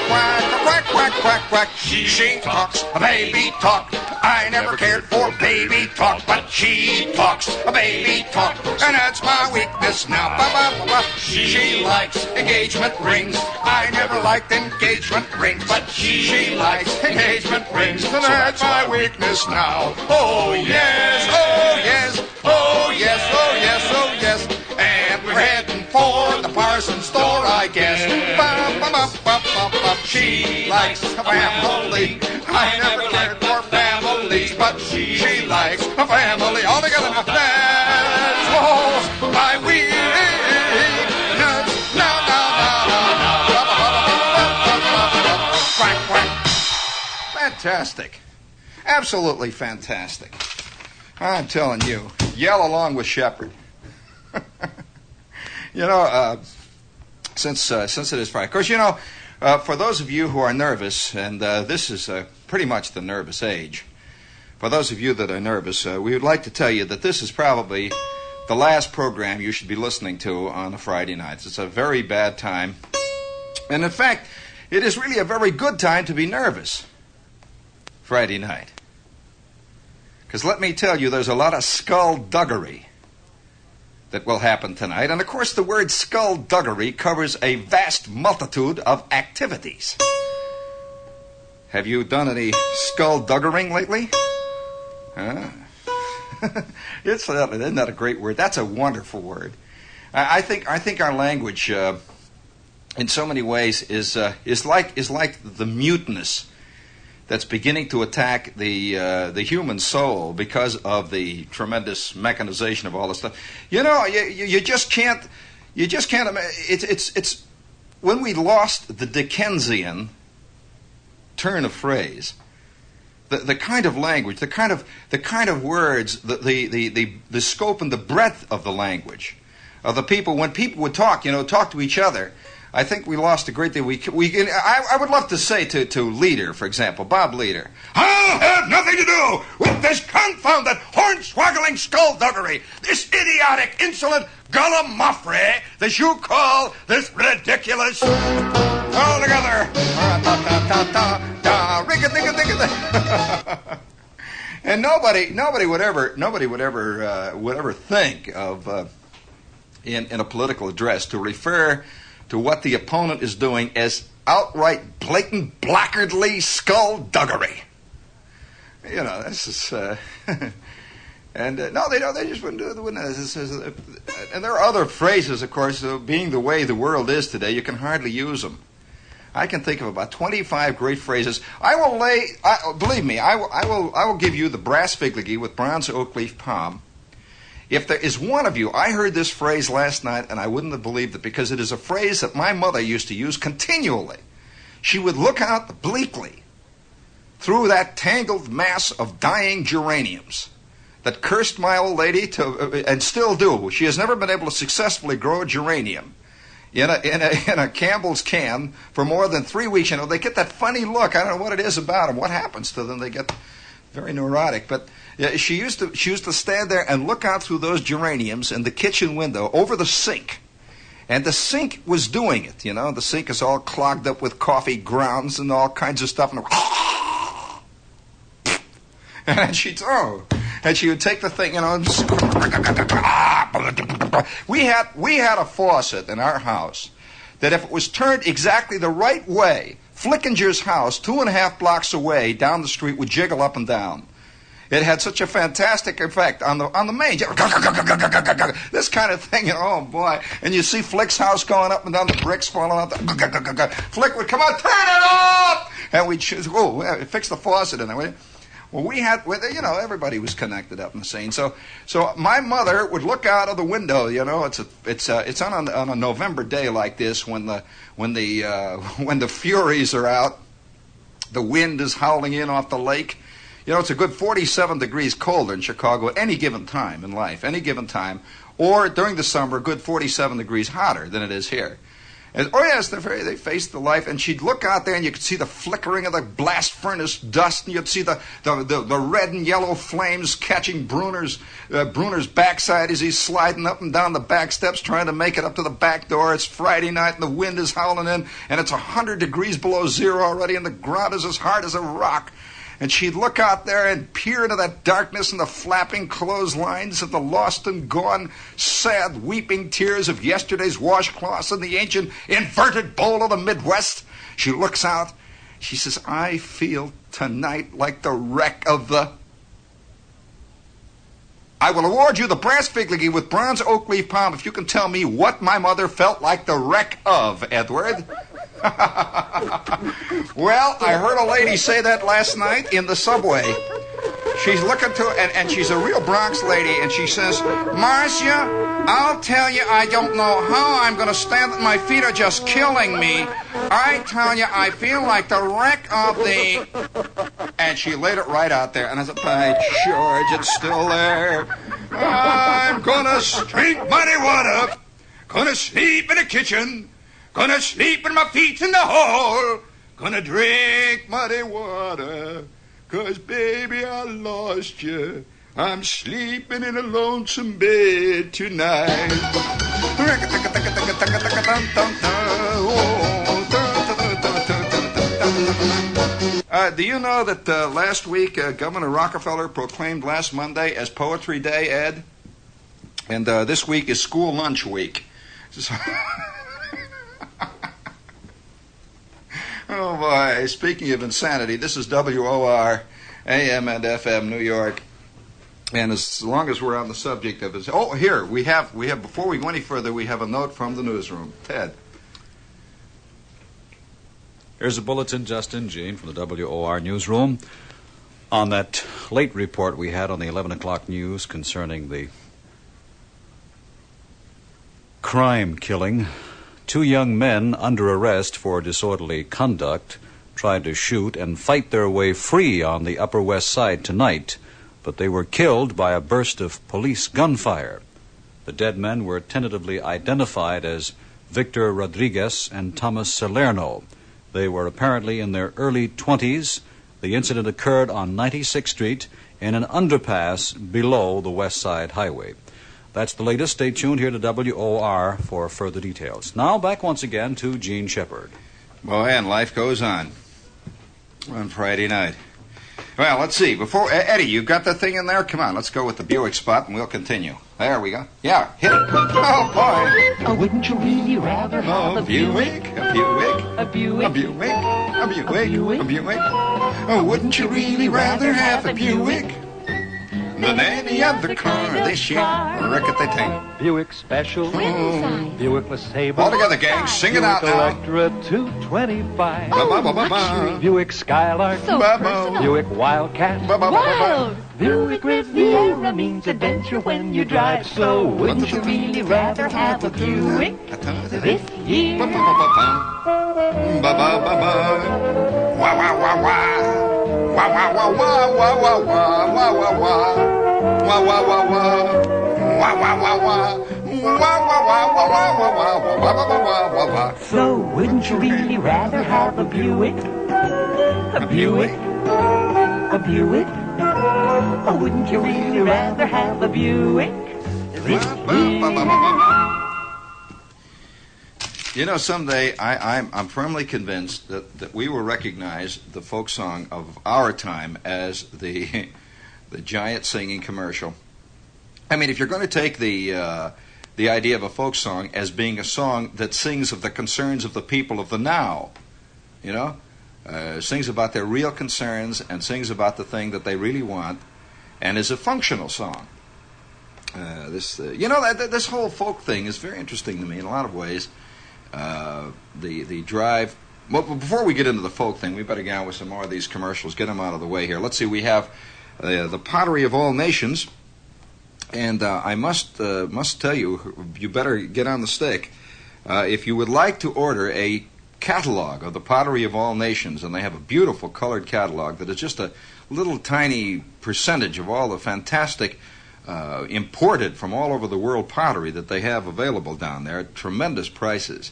quack, quack, quack, quack. She talks, a baby talk. I never cared for baby talk, but she talks, a baby talk. And that's my weakness now. She likes engagement rings. I never liked engagement rings, but she likes engagement rings. And that's my weakness now. Oh yes, oh yes, oh yes, oh yes, oh yes. And we're heading for the Parsons store, I guess. She likes a family. I never cared for families, but she likes a family. All together now. That's all my weakness. Quack, quack. Fantastic. Absolutely fantastic. I'm telling you. Yell along with Shepard. Since it is Friday. Of course, for those of you who are nervous, and this is pretty much the nervous age, for those of you that are nervous, we would like to tell you that this is probably the last program you should be listening to on a Friday night. It's a very bad time. And in fact, it is really a very good time to be nervous Friday night. Because let me tell you, there's a lot of skullduggery that will happen tonight. And of course, the word skullduggery covers a vast multitude of activities. Have you done any skullduggering lately? Isn't that a great word? That's a wonderful word. I think our language, in so many ways, is like the muteness that's beginning to attack the human soul because of the tremendous mechanization of all this stuff. You just can't. It's when we lost the Dickensian turn of phrase, the kind of language, the kind of words, the scope and the breadth of the language of the people. When people would talk to each other, I think we lost a great deal. I would love to say to Leader, for example, Bob Leader, I'll have nothing to do with this confounded hornswaggling skullduggery, this idiotic, insolent gallimaufry that you call this ridiculous. All together. And nobody would ever think of in a political address to refer to what the opponent is doing as outright, blatant, blackguardly skullduggery. This is. No, they don't. They just wouldn't do it. And there are other phrases, of course. Being the way the world is today, you can hardly use them. I can think of about 25 great phrases. Believe me, I will give you the brass figligee with bronze oak leaf palm. If there is one of you, I heard this phrase last night, and I wouldn't have believed it, because it is a phrase that my mother used to use continually. She would look out obliquely through that tangled mass of dying geraniums that cursed my old lady and still do. She has never been able to successfully grow a geranium in a Campbell's can for more than 3 weeks. They get that funny look. I don't know what it is about them. What happens to them? They get very neurotic. But she used to stand there and look out through those geraniums in the kitchen window over the sink. And the sink was doing it, The sink is all clogged up with coffee grounds and all kinds of stuff. And she would take the thing, We had a faucet in our house that if it was turned exactly the right way, Flickinger's house, 2.5 blocks away down the street, would jiggle up and down. It had such a fantastic effect on the main. This kind of thing, oh boy. And you see Flick's house going up and down, the bricks falling out. Flick would come on, turn it off! And we'd fix the faucet in there. Well, everybody was connected up in the scene. So my mother would look out of the window. It's on a November day like this when the furies are out, the wind is howling in off the lake. It's a good 47 degrees colder in Chicago at any given time in life, or during the summer, a good 47 degrees hotter than it is here. And, they faced the life, and she'd look out there, and you could see the flickering of the blast furnace dust, and you'd see the red and yellow flames catching Bruner's backside as he's sliding up and down the back steps, trying to make it up to the back door. It's Friday night, and the wind is howling in, and it's 100 degrees below zero already, and the ground is as hard as a rock. And she'd look out there and peer into that darkness and the flapping clotheslines and the lost and gone, sad, weeping tears of yesterday's washcloths in the ancient inverted bowl of the Midwest. She looks out. She says, I feel tonight like the wreck of the... I will award you the brass figligee with bronze oak leaf palm if you can tell me what my mother felt like the wreck of, Edward. Well, I heard a lady say that last night in the subway. She's looking to, and she's a real Bronx lady, and she says, Marcia, I'll tell you, I don't know how I'm going to stand it. My feet are just killing me. I tell you, I feel like the wreck of the... And she laid it right out there, and I said, by George, it's still there. I'm going to drink muddy water, going to sleep in the kitchen, gonna sleep with my feet in the hole, gonna drink muddy water, 'cause baby I lost you. I'm sleeping in a lonesome bed tonight. Do you know that last week Governor Rockefeller proclaimed last Monday as Poetry Day, Ed? And this week is School Lunch Week. Oh boy, speaking of insanity, this is WOR-AM and FM New York. And as long as we're on the subject of it, here we have before we go any further, we have a note from the newsroom. Ted. Here's a bulletin, Justin, Gene, from the WOR newsroom on that late report we had on the 11 o'clock news concerning the crime killing. 2 young men under arrest for disorderly conduct tried to shoot and fight their way free on the Upper West Side tonight, but they were killed by a burst of police gunfire. The dead men were tentatively identified as Victor Rodriguez and Thomas Salerno. They were apparently in their early 20s. The incident occurred on 96th Street in an underpass below the West Side Highway. That's the latest. Stay tuned here to WOR for further details. Now, back once again to Gene Shepard. Boy, and life goes on Friday night. Well, let's see. Before Eddie, you got the thing in there? Come on, let's go with the Buick spot, and we'll continue. There we go. Yeah, hit it. Oh, boy. Oh, wouldn't you really rather have a Buick? A Buick? A Buick? A Buick? A Buick? Buick? A Buick? Oh, wouldn't you really rather have a Buick than any other car this year? Rickety-ting. Buick Special, Buick LeSabre, All together, gang. Sing it out Buick now. Electra 225, Ba-ba-ba-ba-ba. Buick Skylark, So personal. Buick Wildcat, Wild. Buick Riviera means adventure when you drive. So wouldn't you really rather have a Buick this year? Ba-ba-ba-ba. Wah, wah, wah, wah. Wah, wah, wah, wah, wah, wah, wah, wah, wah, wah. Wah, wah, wah, wah. Wah, wah, wah, wah. Wah, wah, wah, wah, wah, wah, wah, wah, wah, wah, wah, wah. So wouldn't you really rather have a Buick? A Buick? A Buick? Or wouldn't you really rather have a Buick this year? You know, someday I'm firmly convinced that we will recognize the folk song of our time as the giant singing commercial. I mean, if you're going to take the idea of a folk song as being a song that sings of the concerns of the people of the now, you know, sings about their real concerns and sings about the thing that they really want, and is a functional song. This whole folk thing is very interesting to me in a lot of ways. The drive. Well, before we get into the folk thing, we better get on with some more of these commercials. Get them out of the way here. Let's see. We have the pottery of all nations, and I must tell you, you better get on the stick if you would like to order a catalog of the pottery of all nations, and they have a beautiful colored catalog that is just a little tiny percentage of all the fantastic imported from all over the world pottery that they have available down there at tremendous prices.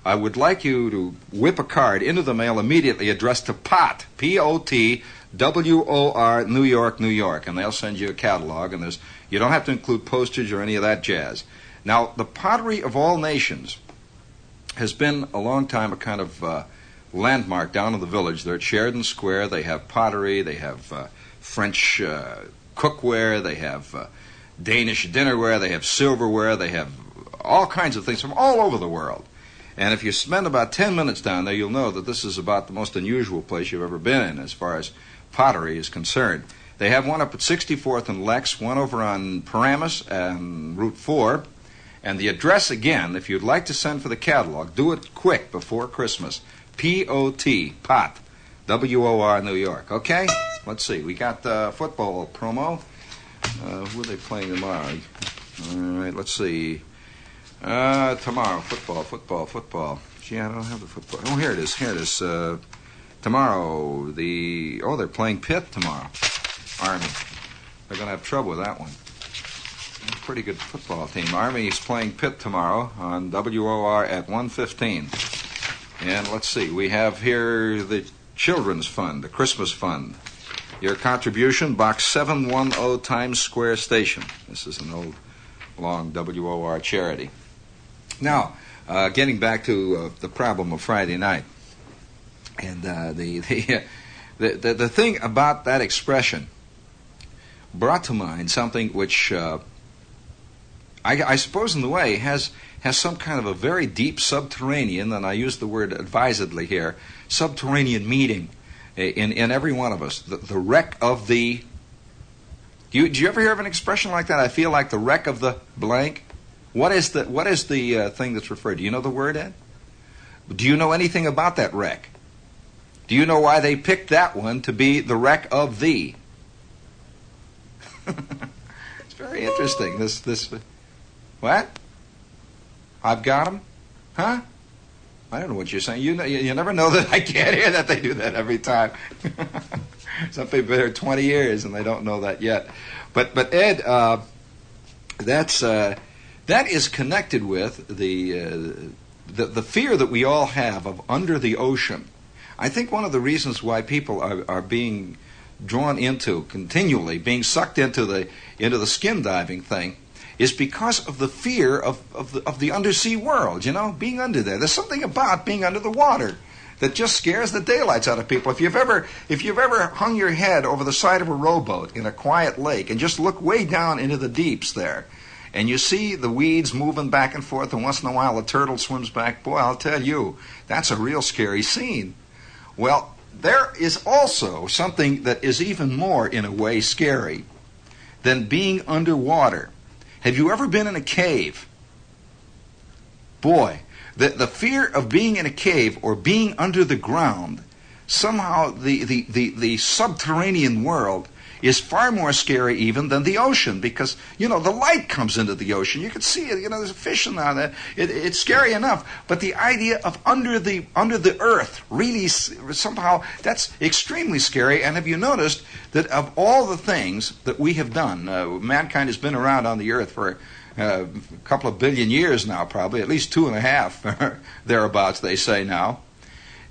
I would like you to whip a card into the mail immediately addressed to POT, P-O-T, W-O-R, New York, New York, and they'll send you a catalog, and you don't have to include postage or any of that jazz. Now, the pottery of all nations has been a long time a kind of landmark down in the village. They're at Sheridan Square. They have pottery. They have French cookware. They have Danish dinnerware. They have silverware. They have all kinds of things from all over the world. And if you spend about 10 minutes down there, you'll know that this is about the most unusual place you've ever been in as far as pottery is concerned. They have one up at 64th and Lex, one over on Paramus and Route 4. And the address again, if you'd like to send for the catalog, do it quick before Christmas. P-O-T, POT, W-O-R, New York. Okay? Let's see. We got football promo. Who are they playing tomorrow? All right, let's see. Tomorrow, football. Gee, I don't have the football. Oh, here it is. Tomorrow, they're playing Pitt tomorrow. Army. They're going to have trouble with that one. Pretty good football team. Army's playing Pitt tomorrow on WOR at 1:15. And let's see, we have here the Children's Fund, the Christmas Fund. Your contribution, Box 710, Times Square Station. This is an old, long WOR charity. Now, getting back to the problem of Friday night, and the thing about that expression brought to mind something which I suppose in the way has some kind of a very deep subterranean, and I use the word advisedly here, subterranean meaning in every one of us. The wreck of the... Do you ever hear of an expression like that? I feel like the wreck of the blank. What is the thing that's referred? Do you know the word, Ed? Do you know anything about that wreck? Do you know why they picked that one to be the wreck of the? It's very interesting. This. What? I've got him? Huh? I don't know what you're saying. You never know that I can't hear that. They do that every time. Some people have been here 20 years and they don't know that yet. But Ed, that is connected with the fear that we all have of under the ocean. I think one of the reasons why people are being drawn into, continually being sucked into the skin diving thing, is because of the fear of the undersea world, being under there. There's something about being under the water that just scares the daylights out of people. If you've ever hung your head over the side of a rowboat in a quiet lake and just look way down into the deeps there, and you see the weeds moving back and forth, and once in a while a turtle swims back, boy, I'll tell you, that's a real scary scene. Well, there is also something that is even more, in a way, scary than being underwater. Have you ever been in a cave? Boy, the fear of being in a cave or being under the ground, somehow the subterranean world is far more scary even than the ocean, because, the light comes into the ocean. You can see it, there's a fish in there. It's scary enough, but the idea of under the earth, really, somehow, that's extremely scary. And have you noticed that of all the things that we have done, mankind has been around on the earth for a couple of billion years now, probably, at least 2.5, thereabouts, they say now.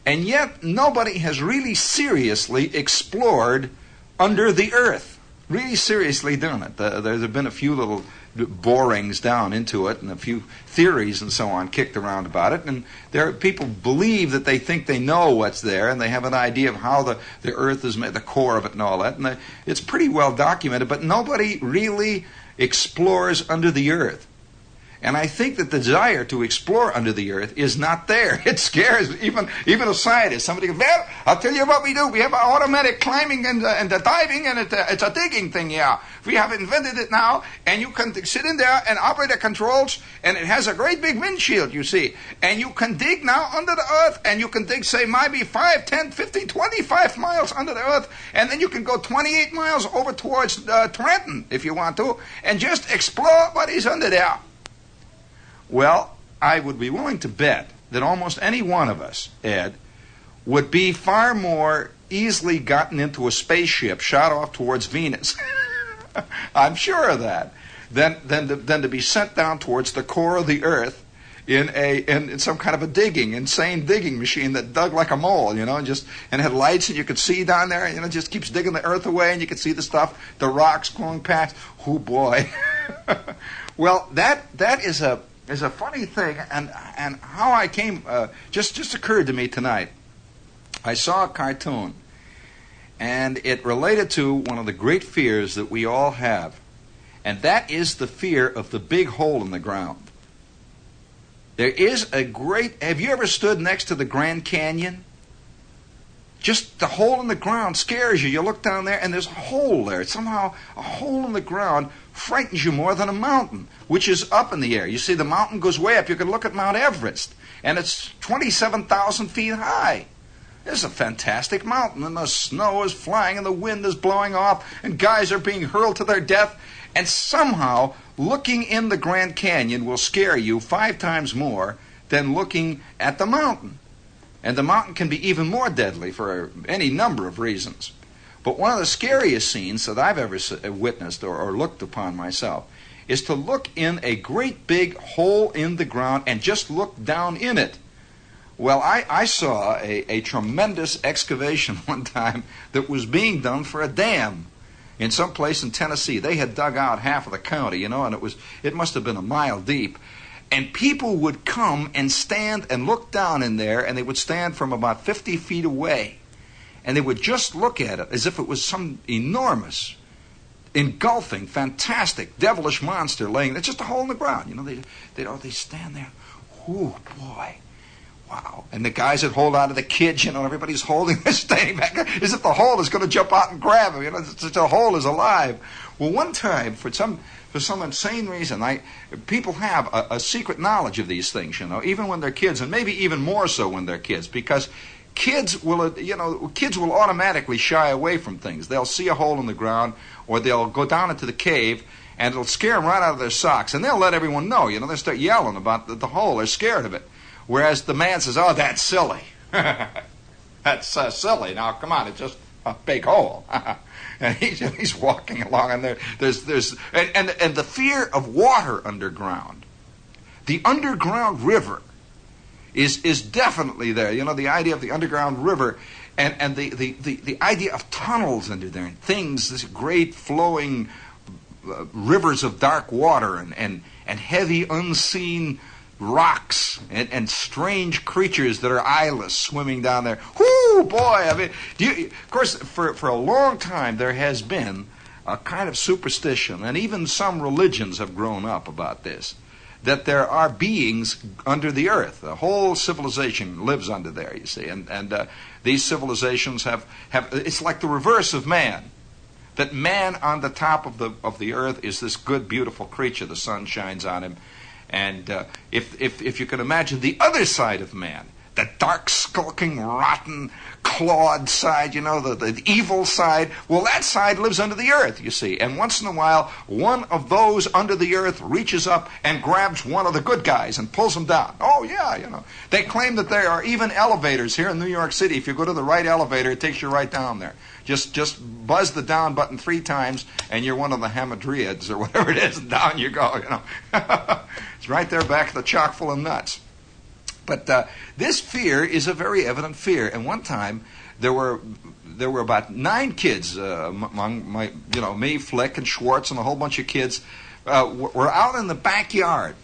And yet, nobody has really seriously explored under the earth, really seriously done it. There have been a few little borings down into it and a few theories and so on kicked around about it, and there are people believe that they think they know what's there, and they have an idea of how the earth is made, the core of it and all that, and it's pretty well documented, but nobody really explores under the earth. And I think that the desire to explore under the earth is not there. It scares even a scientist. Somebody goes, well, I'll tell you what we do. We have automatic climbing and diving, and it's a digging thing, yeah. We have invented it now, and you can sit in there and operate the controls, and it has a great big windshield, you see. And you can dig now under the earth, and you can dig, say, maybe 5, 10, 15, 25 miles under the earth, and then you can go 28 miles over towards Trenton, if you want to, and just explore what is under there. Well, I would be willing to bet that almost any one of us, Ed, would be far more easily gotten into a spaceship shot off towards Venus. I'm sure of that. Than to be sent down towards the core of the earth in some kind of a insane digging machine that dug like a mole, and had lights, and you could see down there, just keeps digging the earth away, and you could see the stuff, the rocks going past. Oh boy. Well, that is a funny thing, and how I came just occurred to me tonight. I saw a cartoon, and it related to one of the great fears that we all have, and that is the fear of the big hole in the ground. There is have you ever stood next to the Grand Canyon? Just the hole in the ground scares you. You look down there, and there's a hole there. It's somehow a hole in the ground frightens you more than a mountain, which is up in the air. You see, the mountain goes way up. You can look at Mount Everest, and it's 27,000 feet high. It's a fantastic mountain, and the snow is flying, and the wind is blowing off, and guys are being hurled to their death. And somehow, looking in the Grand Canyon will scare you 5 times more than looking at the mountain. And the mountain can be even more deadly for any number of reasons. But one of the scariest scenes that I've ever witnessed or looked upon myself is to look in a great big hole in the ground and just look down in it. Well, I saw a tremendous excavation one time that was being done for a dam in some place in Tennessee. They had dug out half of the county, and it must have been a mile deep. And people would come and stand and look down in there, and they would stand from about 50 feet away. And they would just look at it as if it was some enormous, engulfing, fantastic, devilish monster laying there, just a hole in the ground. They stand there. Oh, boy. Wow. And the guys that hold on to the kids, everybody's holding, they're staying back as if the hole is going to jump out and grab them. The hole is alive. Well, one time, for some insane reason, people have a secret knowledge of these things, even when they're kids, and maybe even more so when they're kids, because kids will automatically shy away from things. They'll see a hole in the ground, or they'll go down into the cave, and it'll scare them right out of their socks, and they'll let everyone know. They'll start yelling about the hole. They're scared of it. Whereas the man says, "Oh, that's silly. That's silly. Now, come on, it's just a big hole." And he's walking along, and there's the fear of water underground. The underground river is definitely there. You know, the idea of the underground river, and the idea of tunnels under there, and things, this great flowing rivers of dark water, and heavy unseen rocks, and strange creatures that are eyeless swimming down there. Whoo, boy! I mean, of course, for a long time there has been a kind of superstition, and even some religions have grown up about this, that there are beings under the earth. The whole civilization lives under there, you see, and these civilizations have it's like the reverse of man. That man on the top of the earth is this good, beautiful creature. The sun shines on him. And if you can imagine the other side of man, the dark, skulking, rotten, clawed side, you know, the evil side, well, that side lives under the earth, you see. And once in a while, one of those under the earth reaches up and grabs one of the good guys and pulls him down. Oh, yeah, you know. They claim that there are even elevators here in New York City. If you go to the right elevator, it takes you right down there. Just buzz the down button 3 times, and you're one of the hamadryads or whatever it is, and down you go, you know. It's right there back of the chock full of nuts. But this fear is a very evident fear. And one time, there were about 9 kids among my, you know, me, Flick, and Schwartz, and a whole bunch of kids. Were out in the backyard.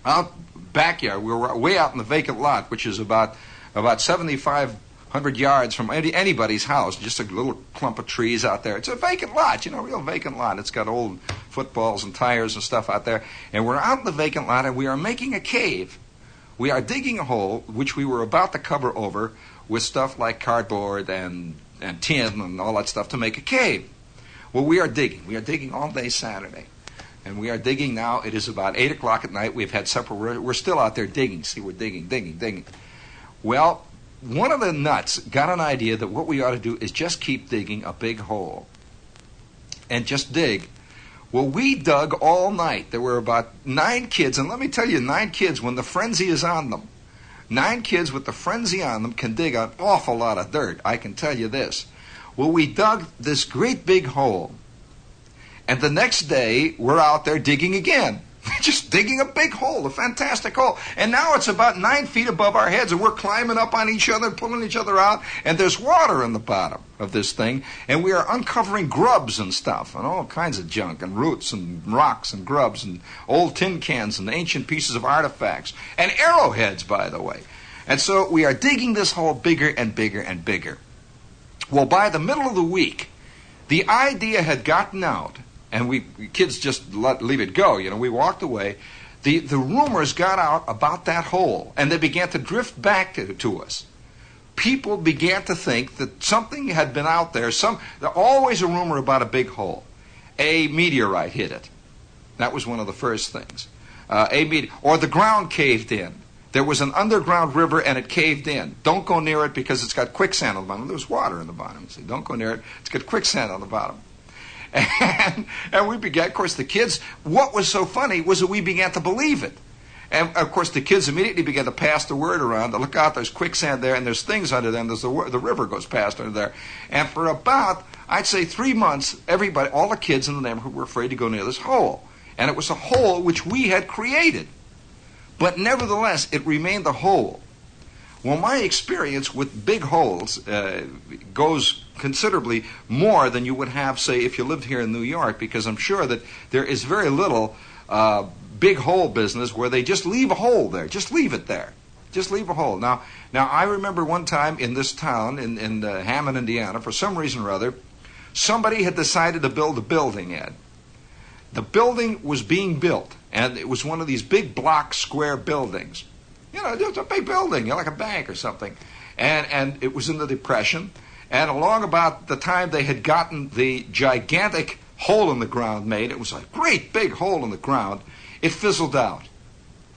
We were way out in the vacant lot, which is about 7,500 yards from anybody's house. Just a little clump of trees out there. It's a vacant lot, you know, a real vacant lot. It's got old footballs and tires and stuff out there. And we're out in the vacant lot, and we are making a cave. We are digging a hole, which we were about to cover over with stuff like cardboard and tin and all that stuff to make a cave. Well, we are digging. We are digging all day Saturday. And we are digging now. It is about 8 o'clock at night. We've had supper. We're still out there digging. See, we're digging. Well, one of the nuts got an idea that what we ought to do is just keep digging a big hole. And just dig. Well, we dug all night. There were about 9 kids, and let me tell you, 9 kids, when the frenzy is on them, 9 kids with the frenzy on them can dig an awful lot of dirt, I can tell you this. Well, we dug this great big hole, and the next day, we're out there digging again. Just digging a big hole, a fantastic hole. And now it's about 9 feet above our heads, and we're climbing up on each other, pulling each other out, and there's water in the bottom of this thing, and we are uncovering grubs and stuff, and all kinds of junk, and roots, and rocks, and grubs, and old tin cans, and ancient pieces of artifacts, and arrowheads, by the way. And so we are digging this hole bigger and bigger and bigger. Well, by the middle of the week, the idea had gotten out, and we kids just leave it go. You know, we walked away. The rumors got out about that hole, and they began to drift back to us. People began to think that something had been out there. There's always a rumor about a big hole. A meteorite hit it. That was one of the first things. Or the ground caved in. There was an underground river, and it caved in. Don't go near it because it's got quicksand on the bottom. There was water in the bottom. See, don't go near it. It's got quicksand on the bottom. And we began, of course, the kids, what was so funny was that we began to believe it. And, of course, the kids immediately began to pass the word around. To look out, there's quicksand there, and there's things under them. There's the river goes past under there. And for about, I'd say 3 months, everybody, all the kids in the neighborhood were afraid to go near this hole. And it was a hole which we had created. But nevertheless, it remained a hole. Well, my experience with big holes goes considerably more than you would have, say, if you lived here in New York, because I'm sure that there is very little big hole business where they just leave a hole there. Just leave it there. Just leave a hole. Now I remember one time in this town, in Hammond, Indiana, for some reason or other, somebody had decided to build a building, Ed. The building was being built, and it was one of these big block square buildings. You know, it's a big building, like a bank or something. And it was in the Depression. And along about the time they had gotten the gigantic hole in the ground made, it was a great big hole in the ground, it fizzled out.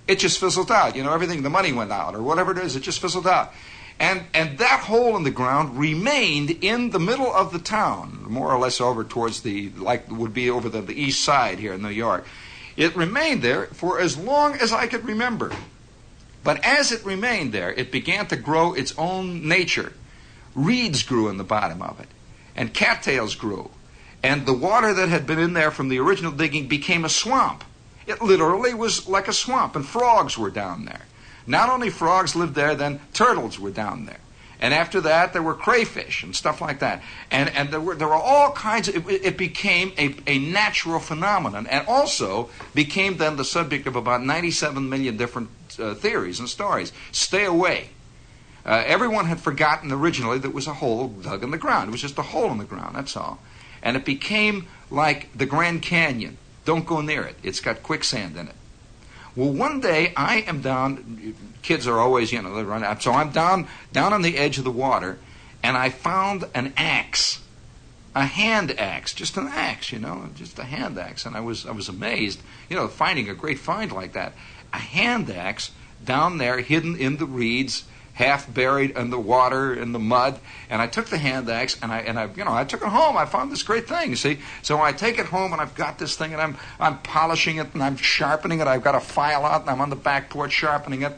It just fizzled out. You know, everything, the money went out or whatever it is, it just fizzled out. And that hole in the ground remained in the middle of the town, more or less over towards like would be over the east side here in New York. It remained there for as long as I could remember. But as it remained there, it began to grow its own nature. Reeds grew in the bottom of it, and cattails grew. And the water that had been in there from the original digging became a swamp. It literally was like a swamp, and frogs were down there. Not only frogs lived there, then turtles were down there. And after that, there were crayfish and stuff like that. And there were all kinds of... It became a natural phenomenon, and also became then the subject of about 97 million different theories and stories. Stay away. Everyone had forgotten originally that it was a hole dug in the ground. It was just a hole in the ground, that's all. And it became like the Grand Canyon. Don't go near it. It's got quicksand in it. Well, one day I am down, kids are always, they run out. So I'm down on the edge of the water, and I found an axe, a hand axe, just an axe, just a hand axe. And I was amazed, finding a great find like that. A hand axe down there hidden in the reeds, half buried in the water, in the mud. And I took the hand axe and I took it home. I found this great thing, you see. So I take it home and I've got this thing and I'm polishing it and I'm sharpening it. I've got a file out and I'm on the back porch sharpening it.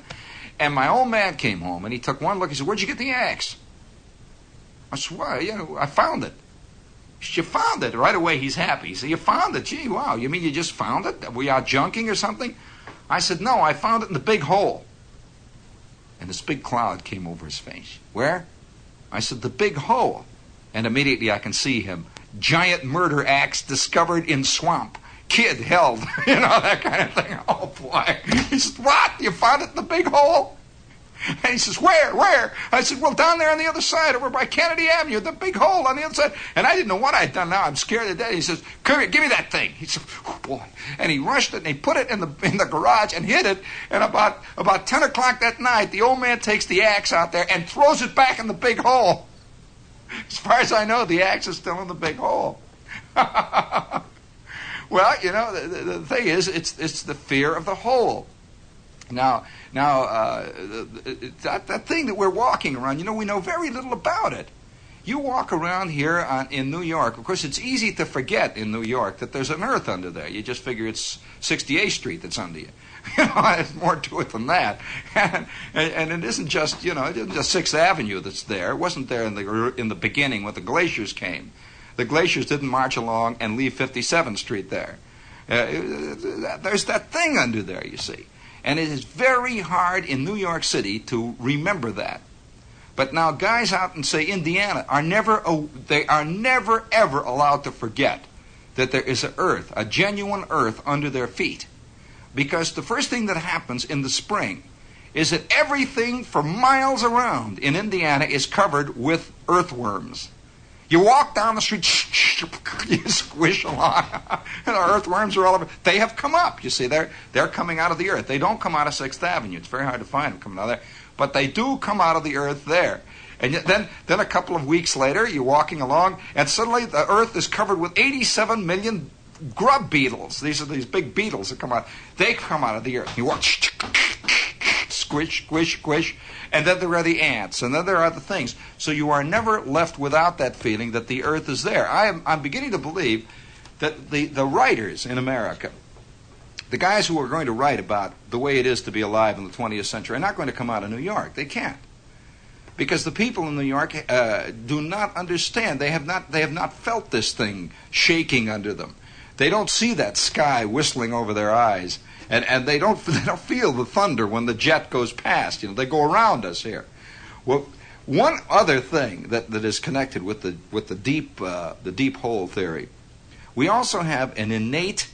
And my old man came home and he took one look. He said, "Where'd you get the axe?" I said, "Well, I found it." He said, "You found it?" Right away he's happy. He said, "You found it? Gee, wow. You mean you just found it? Were you out junking or something?" I said, "No, I found it in the big hole." And this big cloud came over his face. "Where?" I said, "The big hole." And immediately I can see him. Giant murder axe discovered in swamp. Kid held. That kind of thing. Oh, boy. He said, "What? You found it in the big hole?" And he says, Where? I said, "Well, down there on the other side, over by Kennedy Avenue, the big hole on the other side." And I didn't know what I'd done now. I'm scared to death. He says, "Come here, give me that thing." He said, "Oh, boy." And he rushed it and he put it in the garage and hid it. And about 10 o'clock that night, the old man takes the axe out there and throws it back in the big hole. As far as I know, the axe is still in the big hole. Well, the thing is, it's the fear of the hole. Now, that thing that we're walking around, we know very little about it. You walk around here in New York. Of course, it's easy to forget in New York that there's an earth under there. You just figure it's 68th Street that's under you. There's more to it than that. And it isn't just, it isn't just 6th Avenue that's there. It wasn't there in the beginning when the glaciers came. The glaciers didn't march along and leave 57th Street there. There's that thing under there, you see. And it is very hard in New York City to remember that. But now guys out in, say, Indiana are never ever allowed to forget that there is a genuine earth under their feet. Because the first thing that happens in the spring is that everything for miles around in Indiana is covered with earthworms. You walk down the street, you squish along, and the earthworms are all over. They have come up, you see. They're coming out of the earth. They don't come out of 6th Avenue. It's very hard to find them coming out of there. But they do come out of the earth there. And then a couple of weeks later, you're walking along, and suddenly the earth is covered with 87 million grub beetles. These are these big beetles that come out. They come out of the earth. You walk, squish, squish, squish. And then there are the ants, and then there are other things. So you are never left without that feeling that the earth is there. I'm beginning to believe that the writers in America, the guys who are going to write about the way it is to be alive in the 20th century, are not going to come out of New York. They can't. Because the people in New York do not understand. They have not felt this thing shaking under them. They don't see that sky whistling over their eyes. And they don't feel the thunder when the jet goes past. They go around us here. Well, one other thing that is connected with the deep hole theory, we also have an innate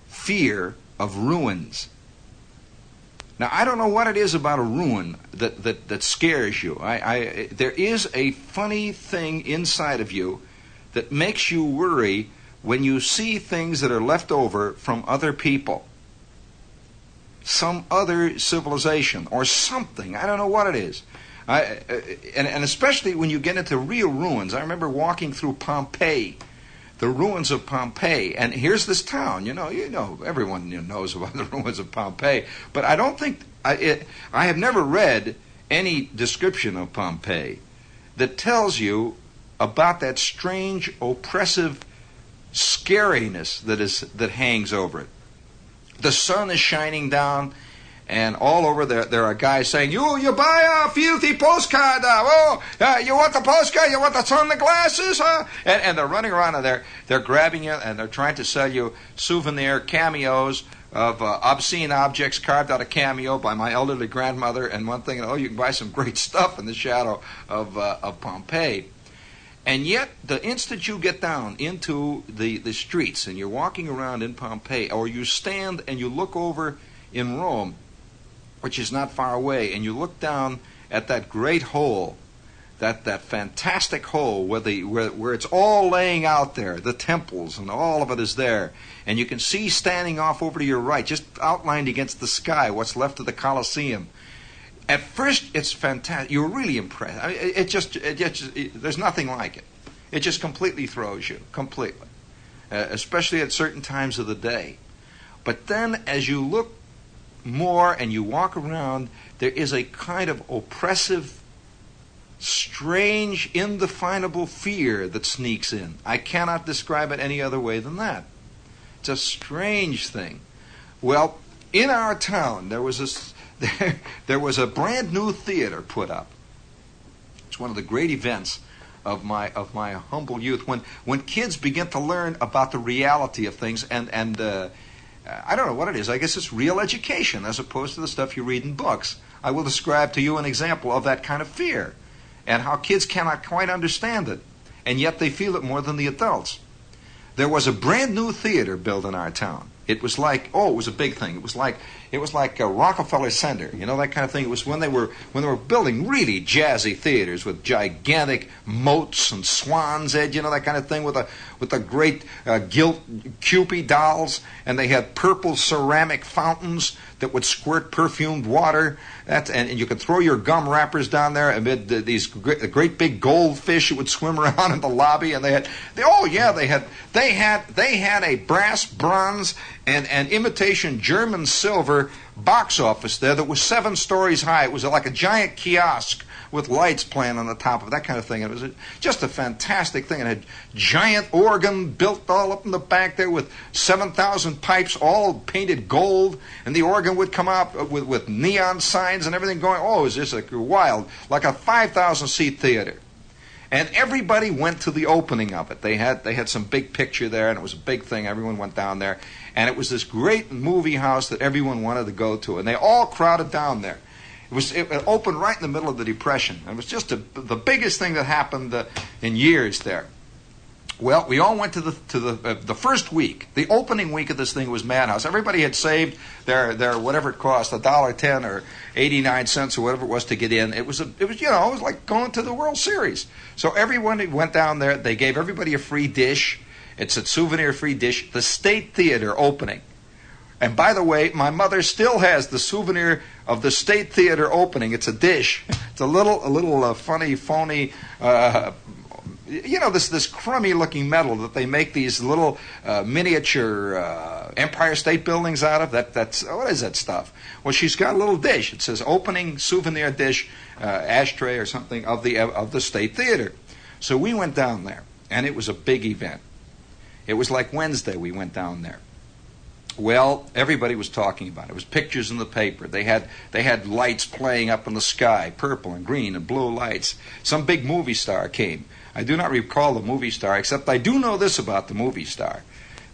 fear of ruins. Now, I don't know what it is about a ruin that scares you. There is a funny thing inside of you that makes you worry when you see things that are left over from other people. Some other civilization or something. I don't know what it is. And especially when you get into real ruins. I remember walking through Pompeii, the ruins of Pompeii. And here's this town. Everyone knows about the ruins of Pompeii. But I don't think, I have never read any description of Pompeii that tells you about that strange, oppressive scariness that hangs over it. The sun is shining down, And all over there are guys saying, you buy a filthy postcard. You want the postcard? You want the sun, the glasses? Huh? And they're running around and they're grabbing you and they're trying to sell you souvenir cameos of obscene objects carved out of cameo by my elderly grandmother. And one thing, you can buy some great stuff in the shadow of Pompeii. And yet, the instant you get down into the streets and you're walking around in Pompeii, or you stand and you look over in Rome, which is not far away, and you look down at that great hole, that fantastic hole where it's all laying out there, the temples and all of it is there, and you can see standing off over to your right, just outlined against the sky, what's left of the Colosseum. At first, it's fantastic. You're really impressed. I mean, there's nothing like it. It just completely throws you, completely, especially at certain times of the day. But then, as you look more and you walk around, there is a kind of oppressive, strange, indefinable fear that sneaks in. I cannot describe it any other way than that. It's a strange thing. Well, in our town, there was a brand new theater put up. It's one of the great events of my humble youth, when kids begin to learn about the reality of things, and I don't know what it is. I guess it's real education as opposed to the stuff you read in books. I will describe to you an example of that kind of fear and how kids cannot quite understand it, and yet they feel it more than the adults. There was a brand new theater built in our town. It was like, it was a big thing. It was like a Rockefeller Center, that kind of thing. It was when they were building really jazzy theaters with gigantic moats and swan's edge, that kind of thing, with the great gilt Cupid dolls, and they had purple ceramic fountains that would squirt perfumed water. And you could throw your gum wrappers down there amid these great big goldfish that would swim around in the lobby. And they had a brass, bronze, and imitation German silver box office there that was 7 stories high. It was like a giant kiosk with lights playing on the top of it, that kind of thing. It was just a fantastic thing. It had giant organ built all up in the back there with 7,000 pipes, all painted gold, and the organ would come up with neon signs and everything going. It was just wild, like a 5,000-seat theater. And everybody went to the opening of it. They had some big picture there, and it was a big thing. Everyone went down there. And it was this great movie house that everyone wanted to go to. And they all crowded down there. It opened right in the middle of the Depression. It was just the biggest thing that happened in years there. Well, we all went to the first week. The opening week of this thing was madhouse. Everybody had saved their whatever it cost, $1.10 or 89 cents or whatever it was to get in. It was like going to the World Series. So everyone went down there. They gave everybody a free dish. It's a souvenir free dish. The State Theater opening. And by the way, my mother still has the souvenir of the State Theater opening. It's a dish. It's a little funny, phony. This crummy looking metal that they make these little miniature Empire State Buildings out of. What is that stuff? Well, she's got a little dish. It says opening souvenir dish, ashtray or something of the State Theater. So we went down there, and it was a big event. It was like Wednesday we went down there. Well, everybody was talking about it. It was pictures in the paper. They had lights playing up in the sky, purple and green and blue lights. Some big movie star came. I do not recall the movie star, except I do know this about the movie star.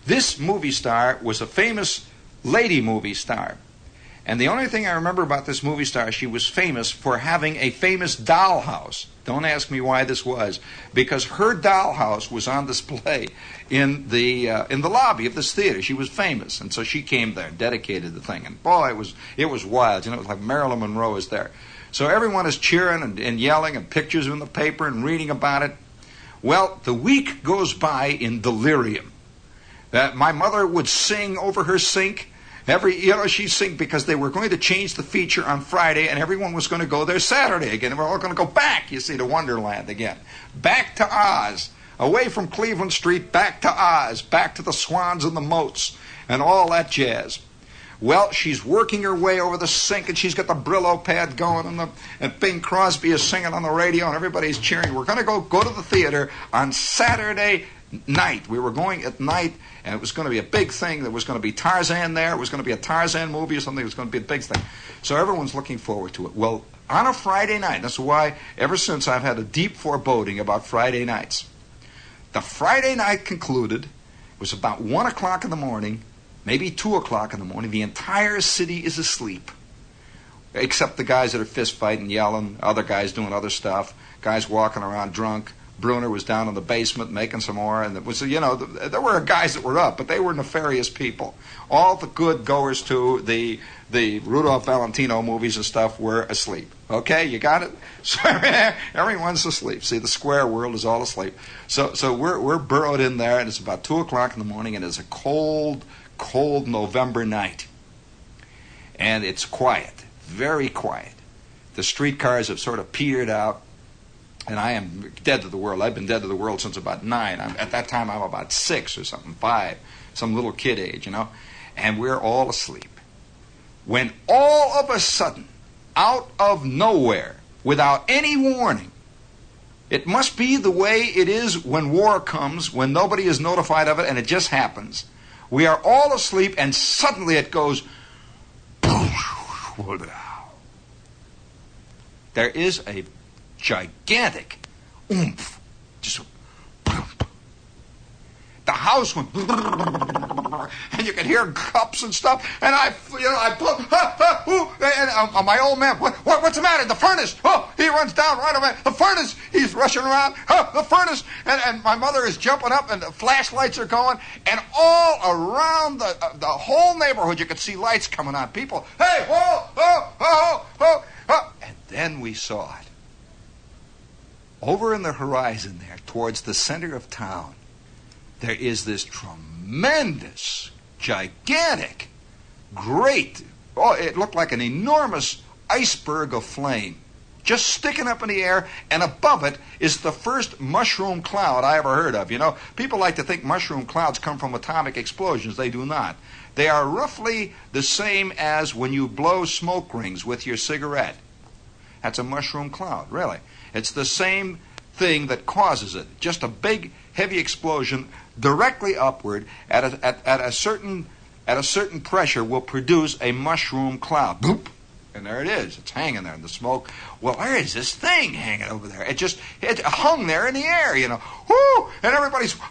This movie star was a famous lady movie star. And the only thing I remember about this movie star, she was famous for having a famous dollhouse. Don't ask me why this was, because her dollhouse was on display in the lobby of this theater. She was famous, and so she came there, dedicated the thing, and boy, it was wild. It was like Marilyn Monroe was there. So everyone is cheering and yelling, and pictures in the paper and reading about it. Well, the week goes by in delirium. My mother would sing over her sink. She'd sing because they were going to change the feature on Friday, and everyone was going to go there Saturday again. And we're all going to go back, to Wonderland again. Back to Oz. Away from Cleveland Street, back to Oz. Back to the swans and the moats and all that jazz. Well, she's working her way over the sink, and she's got the Brillo pad going, and Bing Crosby is singing on the radio, and everybody's cheering. We're going to go to the theater on Saturday night. We were going at night, and it was going to be a big thing. There was going to be Tarzan there. It was going to be a Tarzan movie or something. It was going to be a big thing. So everyone's looking forward to it. Well, on a Friday night, that's why ever since I've had a deep foreboding about Friday nights. The Friday night concluded. It was about 1 o'clock in the morning, maybe 2 o'clock in the morning. The entire city is asleep, except the guys that are fist fighting, yelling, other guys doing other stuff, guys walking around drunk. Bruner was down in the basement making some more, and it was, there were guys that were up, but they were nefarious people. All the good goers to the Rudolph Valentino movies and stuff were asleep. Okay, you got it? So everyone's asleep. See, the square world is all asleep. So we're burrowed in there, and it's about 2 o'clock in the morning, and it's a cold, cold November night. And it's quiet, very quiet. The streetcars have sort of petered out. And I am dead to the world. I've been dead to the world since about 9. At that time, I'm about 6 or something, 5, some little kid age, And we're all asleep. When all of a sudden, out of nowhere, without any warning, it must be the way it is when war comes, when nobody is notified of it, and it just happens. We are all asleep, and suddenly it goes... There is a gigantic oomph. Just the house went, and you could hear cups and stuff. And I and my old man, what's the matter? The furnace! Oh, he runs down right away. The furnace! He's rushing around. Oh, the furnace! And my mother is jumping up, and the flashlights are going, and all around the whole neighborhood you could see lights coming on. People, hey, whoa, oh, oh, oh, oh, and then we saw it. Over in the horizon there, towards the center of town, there is this tremendous, gigantic, great, it looked like an enormous iceberg of flame, just sticking up in the air, and above it is the first mushroom cloud I ever heard of. People like to think mushroom clouds come from atomic explosions. They do not. They are roughly the same as when you blow smoke rings with your cigarette. That's a mushroom cloud, really. It's the same thing that causes it. Just a big, heavy explosion directly upward at a certain pressure will produce a mushroom cloud. Boop! And there it is. It's hanging there in the smoke. Well, where is this thing hanging over there? It hung there in the air, Whoo! And everybody's, and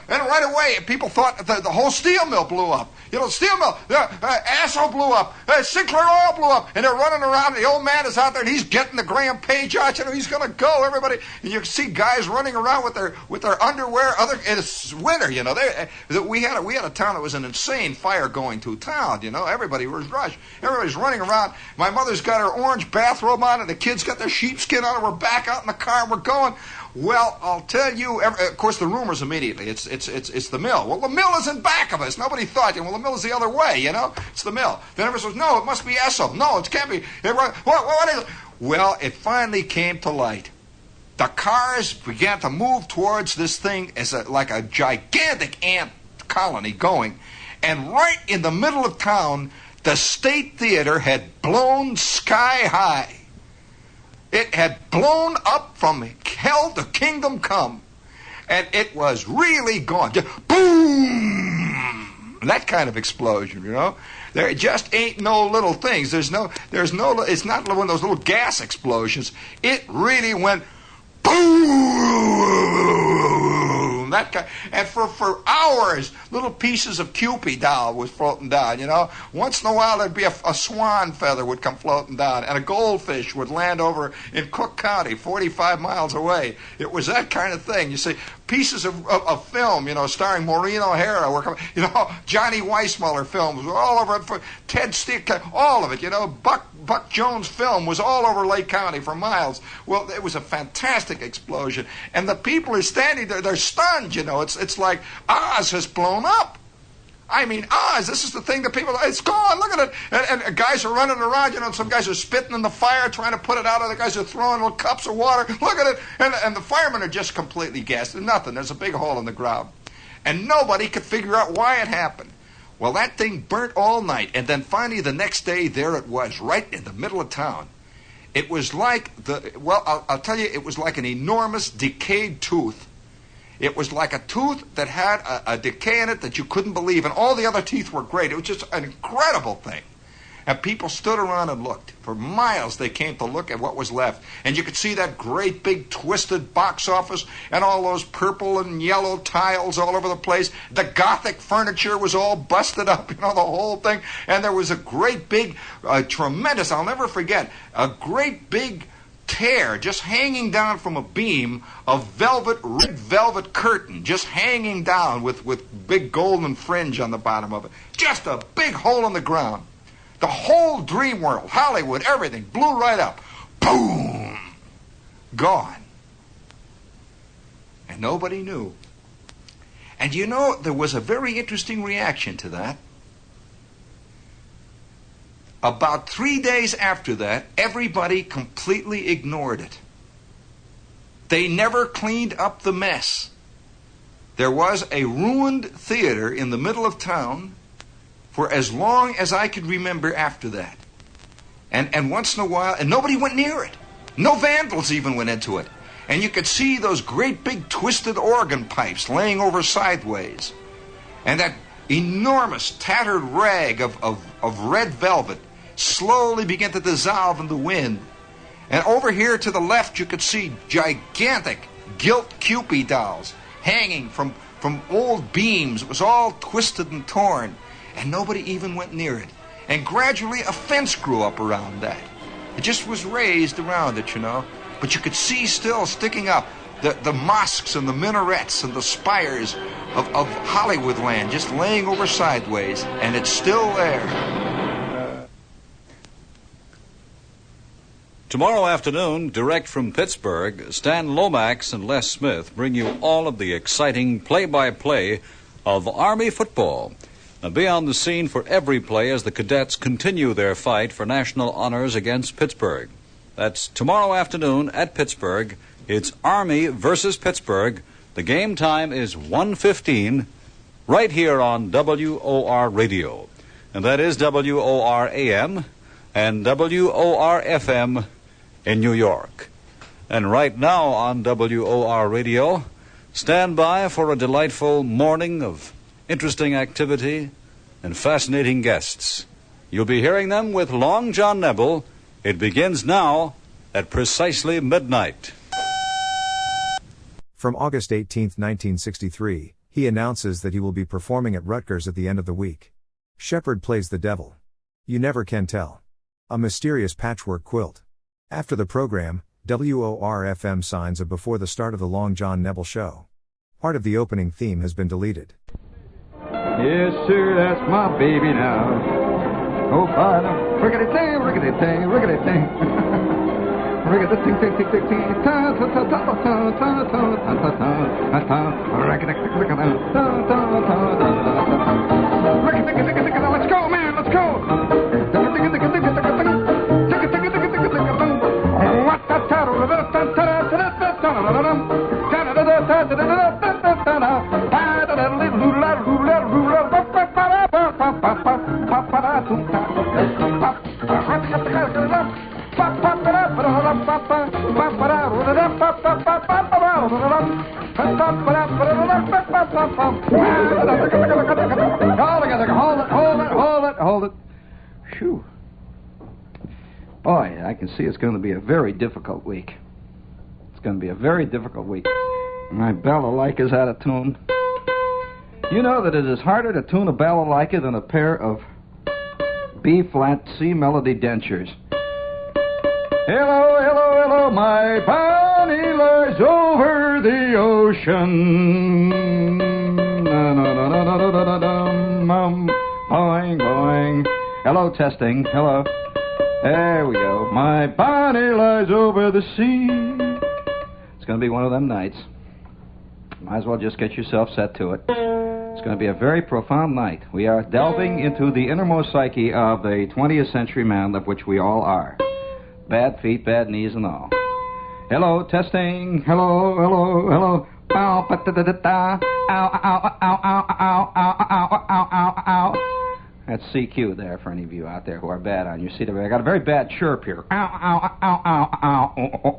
right away, people thought the whole steel mill blew up. Steel mill, Asso blew up, Sinclair Oil blew up, and they're running around. The old man is out there, and he's getting the Graham Page out. He's going to go. Everybody, and you see guys running around with their underwear. And it's winter, We had a town that was an insane fire going to town. Everybody was rushed. Everybody's running around. My mother's got her orange bathrobe on, and the kids got their sheepskin on, and we're back out in the car, and we're going. Well, I'll tell you, of course, the rumors immediately. It's the mill. Well, the mill is in back of us. Nobody thought, well, the mill is the other way, It's the mill. Then everyone says, no, it must be Esso. No, it can't be. What is it? Well, it finally came to light. The cars began to move towards this thing as like a gigantic ant colony going. And right in the middle of town, the State Theater had blown sky high. It had blown up from hell to kingdom come. And it was really gone. Just boom! That kind of explosion, There just ain't no little things. It's not one of those little gas explosions. It really went boom! That kind, and for hours, little pieces of Cupid doll was floating down. Once in a while there'd be a swan feather would come floating down, and a goldfish would land over in Cook County, 45 miles away. It was that kind of thing. You see, pieces of film, starring Maureen O'Hara were coming. Johnny Weissmuller films were all over it. For Ted Steele, all of it. Buck Jones film was all over Lake County for miles. Well, it was a fantastic explosion, and the people are standing there. They're stunned. It's like Oz has blown up. I mean, Oz, this is the thing that people, it's gone, look at it. And guys are running around, some guys are spitting in the fire, trying to put it out. Other guys are throwing little cups of water. Look at it. And the firemen are just completely gassed. There's nothing. There's a big hole in the ground. And nobody could figure out why it happened. Well, that thing burnt all night. And then finally the next day, there it was, right in the middle of town. It was like I'll tell you, it was like an enormous decayed tooth. It was like a tooth that had a decay in it that you couldn't believe, and all the other teeth were great. It was just an incredible thing. And people stood around and looked. For miles they came to look at what was left. And you could see that great big twisted box office and all those purple and yellow tiles all over the place. The Gothic furniture was all busted up, the whole thing. And there was a great big, tremendous, I'll never forget, a great big tear just hanging down from a beam of red velvet curtain, just hanging down with big golden fringe on the bottom of it. Just a big hole in the ground. The whole dream world, Hollywood, everything, blew right up. Boom! Gone. And nobody knew. And there was a very interesting reaction to that. About 3 days after that, everybody completely ignored it. They never cleaned up the mess. There was a ruined theater in the middle of town for as long as I could remember after that. And once in a while, and nobody went near it. No vandals even went into it. And you could see those great big twisted organ pipes laying over sideways. And that enormous tattered rag of red velvet slowly began to dissolve in the wind. And over here to the left you could see gigantic gilt Cupid dolls hanging from old beams. It was all twisted and torn. And nobody even went near it. And gradually a fence grew up around that. It just was raised around it, But you could see still sticking up the mosques and the minarets and the spires of Hollywood land just laying over sideways. And it's still there. Tomorrow afternoon, direct from Pittsburgh, Stan Lomax and Les Smith bring you all of the exciting play-by-play of Army football. Now be on the scene for every play as the cadets continue their fight for national honors against Pittsburgh. That's tomorrow afternoon at Pittsburgh. It's Army versus Pittsburgh. The game time is 1:15 right here on WOR Radio. And that is WOR-AM and WOR-FM in New York. And right now on WOR Radio, stand by for a delightful morning of interesting activity and fascinating guests. You'll be hearing them with Long John Nebel. It begins now at precisely midnight. From August 18, 1963, he announces that he will be performing at Rutgers at the end of the week. Shepard plays the devil. You never can tell. A mysterious patchwork quilt. After the program, WOR-FM signs of before the start of the Long John Nebel Show. Part of the opening theme has been deleted. Yes, sir, that's my baby now. Oh, father, rickety-ting, rickety-ting, rickety-ting. Rickety-ting, ting, ting, ting, ting, ta, ta, ta, ta, ta, ta, ta, ta, ta, ta, ta, rickety-ting, rickety-ting, ta, ta, ta, ta, ta, rickety-ting, rickety-ting, let's go, man, let's go. Hold it. Phew. Boy, I can see it's going to be a very difficult week. It's going to be a very difficult week. My balalaika's out of tune. You know that it is harder to tune a balalaika than a pair of B-flat C melody dentures. Hello, hello, hello, my Bonnie lies over the ocean. Boing, boing. Hello, testing. Hello. There we go. My Bonnie lies over the sea. It's going to be one of them nights. Might as well just get yourself set to it. It's going to be a very profound night. We are delving into the innermost psyche of the 20th century man, of which we all are. Bad feet, bad knees, and all. Hello, testing. Hello, hello, hello. Ow, ow, ow, ow, ow, ow, ow, ow, ow, ow. That's CQ there for any of you out there who are bad on your seat. I got a very bad chirp here. Ow, ow, ow, ow, ow,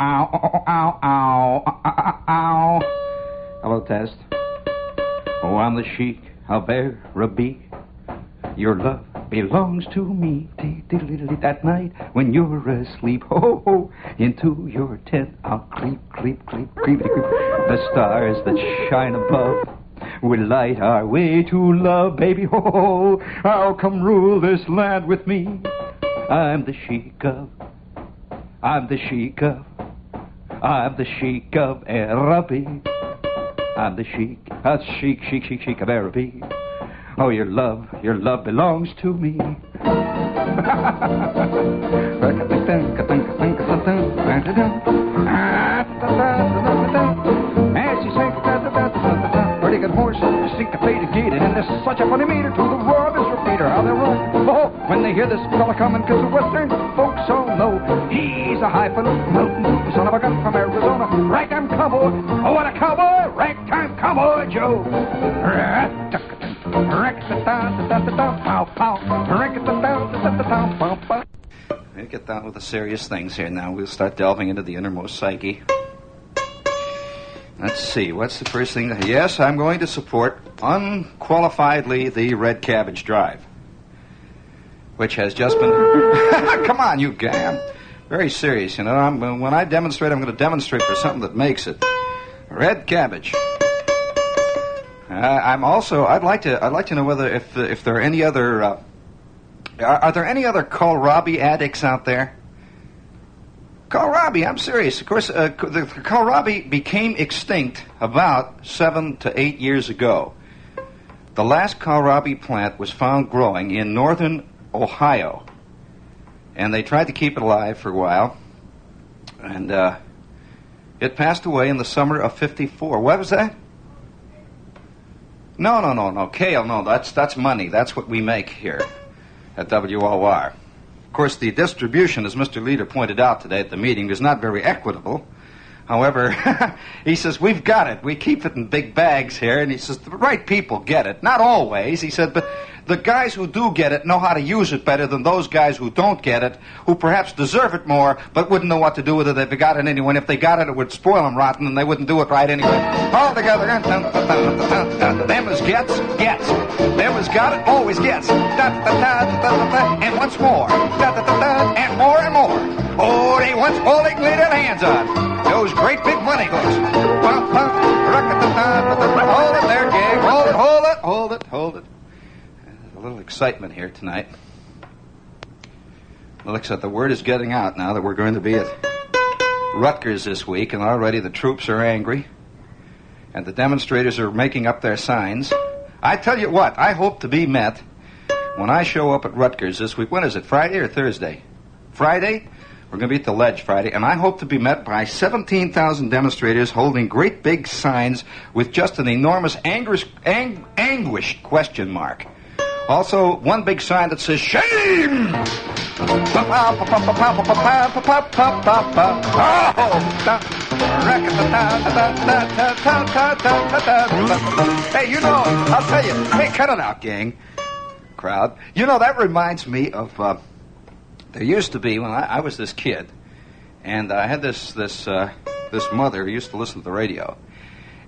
ow, ow, ow, ow, ow. Hello, test. Oh, I'm the Sheik of Araby. Your love belongs to me. That night when you're asleep, ho, ho, into your tent I'll creep, creep, creep, creep, creep. The stars that shine above will light our way to love, baby, ho, ho. I'll come rule this land with me. I'm the Sheik of Araby. I'm the Sheik of Araby. Oh, your love belongs to me. Pretty good horse, syncopated gait, and there's such a funny meter to the roar of his repeater. How they run, oh, when they hear this fella coming, 'cause the western folks all know he's a highfalutin, son of a gun from Arizona. Ragtime cowboy, oh, what a cowboy, ragtime cowboy Joe. We'll get down with the serious things here now. We'll start delving into the innermost psyche. Let's see, what's the first thing? Yes, I'm going to support unqualifiedly the Red Cabbage Drive, which has just been... Come on, you guy. I'm very serious, you know. When I demonstrate, I'm going to demonstrate for something that makes it. Red Cabbage. I'd like to know whether if there are any other are there any other kohlrabi addicts out there? Kohlrabi, I'm serious. Of course, the kohlrabi became extinct about 7 to 8 years ago. The last kohlrabi plant was found growing in northern Ohio, and they tried to keep it alive for a while, and it passed away in the summer of '54. What was that? No. Kale, no, that's money. That's what we make here at WOR. Of course, the distribution, as Mr. Leader pointed out today at the meeting, is not very equitable. However, he says, we've got it. We keep it in big bags here. And he says, the right people get it. Not always. He said, but the guys who do get it know how to use it better than those guys who don't get it, who perhaps deserve it more, but wouldn't know what to do with it if they got it anyway. And if they got it, it would spoil them rotten, and they wouldn't do it right anyway. All together. Them as gets. Them as got it, always gets. And once more. And more and more. Oh, they once all they can lay their hands on. Those great big money hooks. Hold it there, gang. Hold it. There's a little excitement here tonight. Looks like the word is getting out now that we're going to be at Rutgers this week, and already the troops are angry, and the demonstrators are making up their signs. I tell you what, I hope to be met when I show up at Rutgers this week. When is it, Friday or Thursday? Friday? We're going to be at the Ledge Friday, and I hope to be met by 17,000 demonstrators holding great big signs with just an enormous anguished question mark. Also, one big sign that says, shame! Hey, you know, I'll tell you, hey, cut it out, gang. Crowd. You know, that reminds me of... there used to be, when I was this kid, and I had this mother who used to listen to the radio,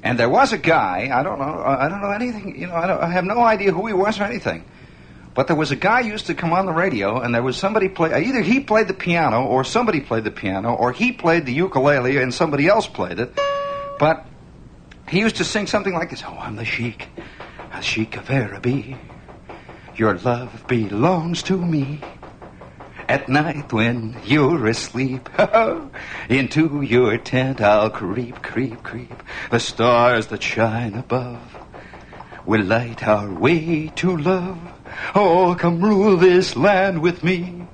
and there was a guy, I don't know anything, you know, I have no idea who he was or anything, but there was a guy who used to come on the radio, and there was somebody either he played the piano, or somebody played the piano, or he played the ukulele and somebody else played it, but he used to sing something like this, oh, I'm the Sheik of Araby, your love belongs to me. At night when you're asleep, into your tent I'll creep, creep, creep. The stars that shine above will light our way to love. Oh, come rule this land with me.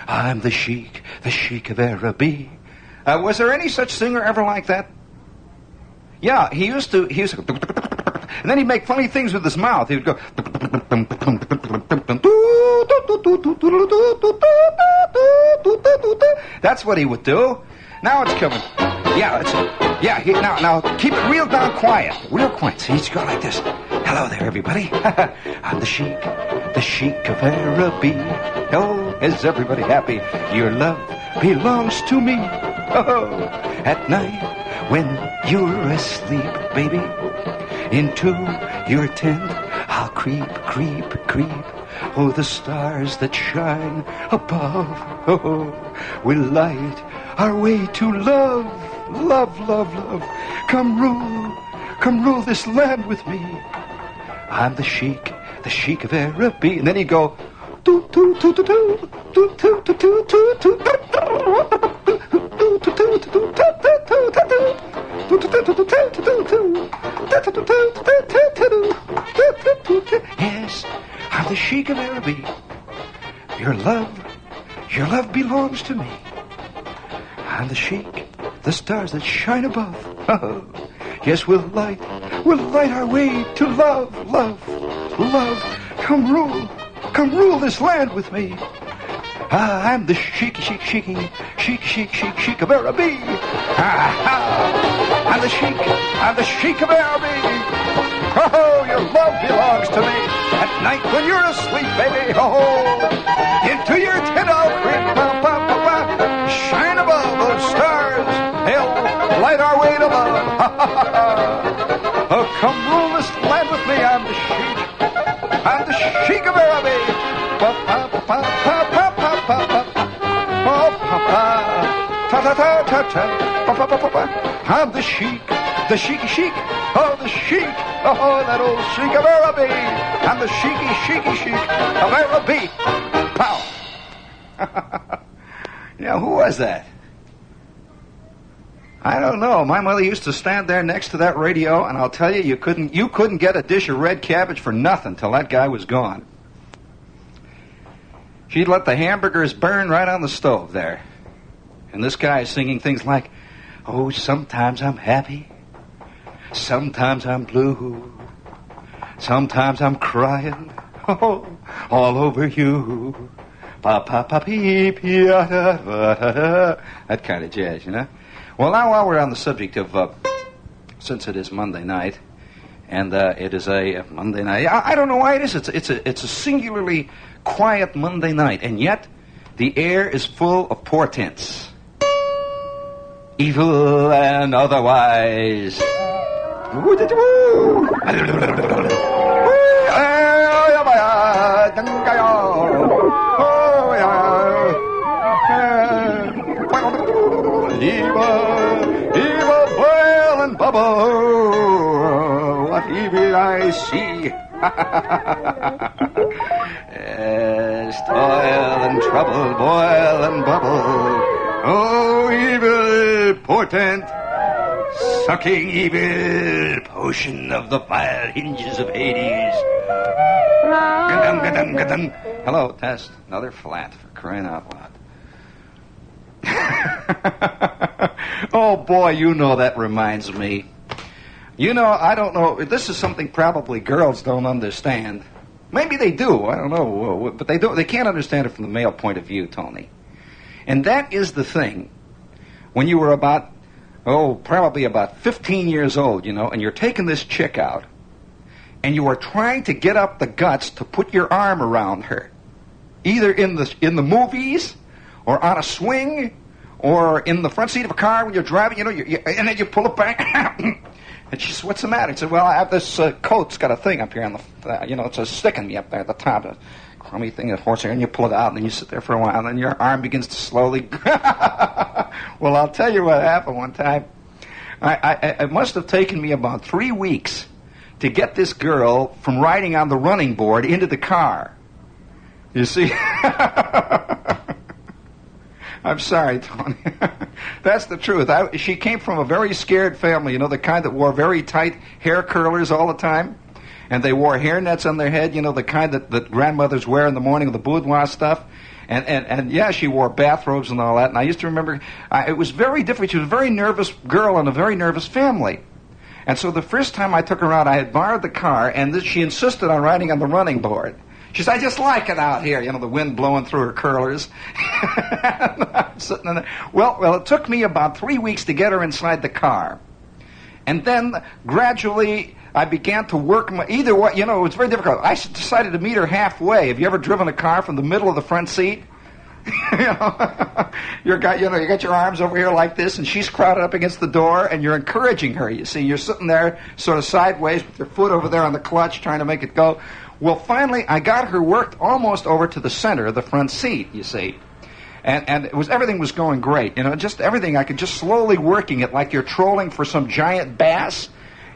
I'm the Sheik of Araby. Was there any such singer ever like that? Yeah, he used to, and then he'd make funny things with his mouth. He would go... That's what he would do. Now it's coming. Now keep it real down quiet. Real quiet. See, he's going like this. Hello there, everybody. I'm the Sheik of Araby. Oh, is everybody happy? Your love belongs to me. Oh, at night when you're asleep, baby, into your tent I'll creep, creep, creep. Oh, the stars that shine above, oh, will light our way to love, love, love, love. Come rule this land with me. I'm the sheik of Araby. And then he'd go, doo doo doo doo doo doo doo doo doo doo doo. Yes, I'm the sheik of Araby. Your love belongs to me. I'm the sheik, the stars that shine above. Oh, yes, we'll light our way to love, love, love. Come rule this land with me. I'm the sheik of Araby. I'm the sheik of Araby. Oh, your love belongs to me. At night when you're asleep, baby, oh, into your tent I'll creep, shine above those stars, they'll light our way to love. Oh, come rule this land with me, I'm the sheik of Araby. I'm the sheik, oh, the sheik, oh, that old sheik of Araby. I'm the sheik of Araby. Pow. Yeah, who was that? I don't know. My mother used to stand there next to that radio, and I'll tell you, you couldn't get a dish of red cabbage for nothing till that guy was gone. She'd let the hamburgers burn right on the stove there. And this guy is singing things like, oh, sometimes I'm happy, sometimes I'm blue, sometimes I'm crying, oh, all over you. Pa pa pa pee pee da da da. That kind of jazz, you know. Well, now while we're on the subject of, since it is Monday night, and it is a Monday night, I don't know why it is. It's a singularly quiet Monday night, and yet the air is full of portents. Evil and otherwise. Evil, boil and bubble. What evil I see. Yes, toil and trouble, boil and bubble. Oh, evil portent, sucking evil potion of the vile hinges of Hades. Hello, test. Another flat, for crying out loud. Oh, boy, you know that reminds me. You know, I don't know. This is something probably girls don't understand. Maybe they do. I don't know. But they can't understand it from the male point of view, Tony. And that is the thing. When you were probably about 15 years old, you know, and you're taking this chick out, and you are trying to get up the guts to put your arm around her, either in the movies, or on a swing, or in the front seat of a car when you're driving, you know, and then you pull it back, and she says, "What's the matter?" I said, "Well, I have this coat's got a thing up here on the, it's sticking me up there at the top, a crummy thing, that horsehair," and you pull it out, and then you sit there for a while, and then your arm begins to slowly. Well, I'll tell you what happened one time. It must have taken me about 3 weeks to get this girl from riding on the running board into the car. You see? I'm sorry, Tony. That's the truth. She came from a very scared family, you know, the kind that wore very tight hair curlers all the time. And they wore hairnets on their head, you know, the kind that grandmothers wear in the morning with the boudoir stuff. And yeah, she wore bathrobes and all that. And I used to remember, it was very different. She was a very nervous girl in a very nervous family. And so the first time I took her out, I had borrowed the car, and she insisted on riding on the running board. She said, "I just like it out here," you know, the wind blowing through her curlers. I'm sitting in there. Well, it took me about 3 weeks to get her inside the car. And then gradually I began to work either way. You know, it was very difficult. I decided to meet her halfway. Have you ever driven a car from the middle of the front seat You got your arms over here like this, and she's crowded up against the door, and you're encouraging her. You see, you're sitting there sort of sideways with your foot over there on the clutch, trying to make it go. Well, finally, I got her worked almost over to the center of the front seat, you see. And everything was going great. Just everything. I could just slowly working it like you're trolling for some giant bass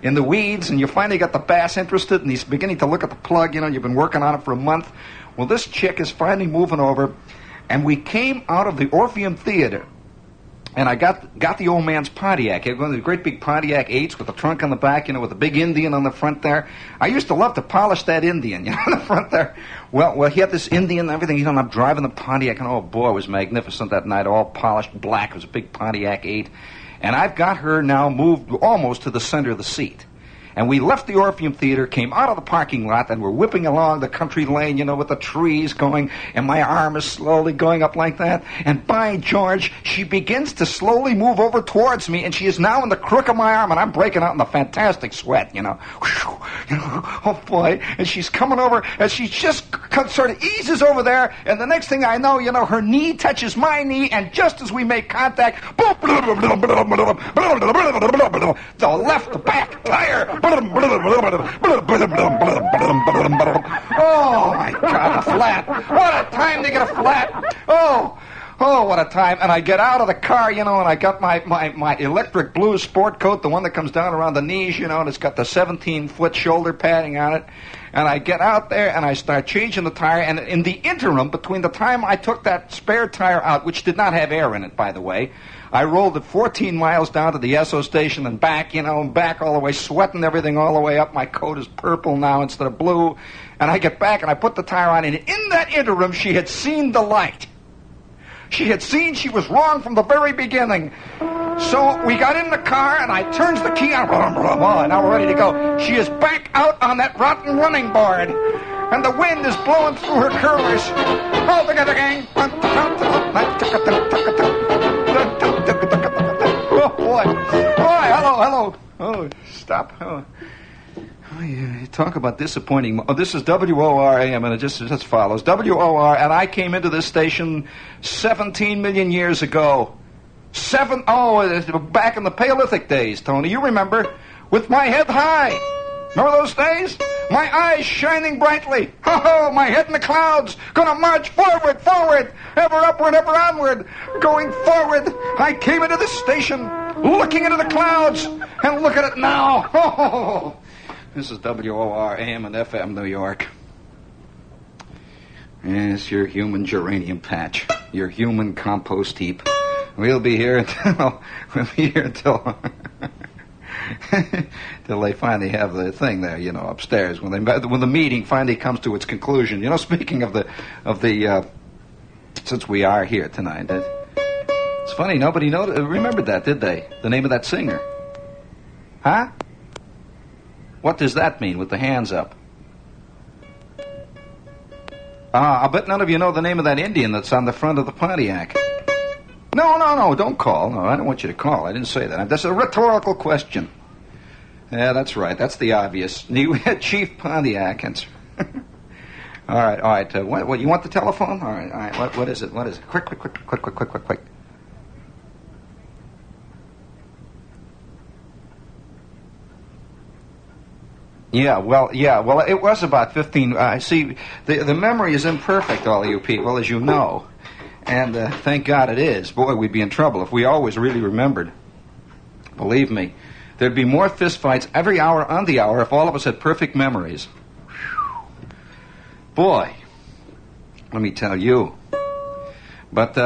in the weeds, and you finally got the bass interested, and he's beginning to look at the plug. You've been working on it for a month. Well, this chick is finally moving over, and we came out of the Orpheum Theater. And I got the old man's Pontiac. One of the great big Pontiac 8s with the trunk on the back, with the big Indian on the front there. I used to love to polish that Indian, on the front there. Well, he had this Indian and everything. I'm driving the Pontiac, and oh boy, it was magnificent that night, all polished black. It was a big Pontiac 8. And I've got her now moved almost to the center of the seat. And we left the Orpheum Theater, came out of the parking lot, and we're whipping along the country lane, with the trees going, and my arm is slowly going up like that. And by George, she begins to slowly move over towards me, and she is now in the crook of my arm, and I'm breaking out in a fantastic sweat, Oh, boy. And she's coming over, and she just sort of eases over there, and the next thing I know, her knee touches my knee, and just as we make contact, boom, the left back tire. Oh, my God, a flat. What a time to get a flat. Oh, what a time. And I get out of the car, and I got my electric blue sport coat, the one that comes down around the knees, and it's got the 17-foot shoulder padding on it. And I get out there, and I start changing the tire. And in the interim, between the time I took that spare tire out, which did not have air in it, by the way, I rolled it 14 miles down to the Esso station and back, back all the way, sweating everything all the way up. My coat is purple now instead of blue. And I get back, and I put the tire on, and in that interim, she had seen the light. She had seen she was wrong from the very beginning. So we got in the car, and I turns the key on, and now we're ready to go. She is back out on that rotten running board, and the wind is blowing through her curlers. All together, gang. Oh, boy. Boy, hello. Oh, stop. Oh, you talk about disappointing. Oh, this is WOR-AM, and it just as follows. WOR, and I came into this station 17 million years ago. Back in the Paleolithic days, Tony. You remember? With my head high. Remember those days? My eyes shining brightly. My head in the clouds. Gonna march forward, ever upward, ever onward. Going forward. I came into this station, looking into the clouds, and look at it now. This is WOR AM and FM New York. Yes, your human geranium patch. Your human compost heap. We'll be here until till they finally have the thing there, upstairs when the meeting finally comes to its conclusion. Speaking of the since we are here tonight, it's funny nobody remembered that, did they? The name of that singer, huh? What does that mean with the hands up? I bet none of you know the name of that Indian that's on the front of the Pontiac. No, don't call. No, I don't want you to call. I didn't say that. That's a rhetorical question. Yeah, that's right. That's the obvious. Chief Pontiac. All right. What, you want the telephone? All right. What is it? Quick. Yeah, well, it was about 15. See, the memory is imperfect, all of you people, as you know. And thank God it is. Boy, we'd be in trouble if we always really remembered. Believe me, there'd be more fistfights every hour on the hour if all of us had perfect memories. Boy, let me tell you. But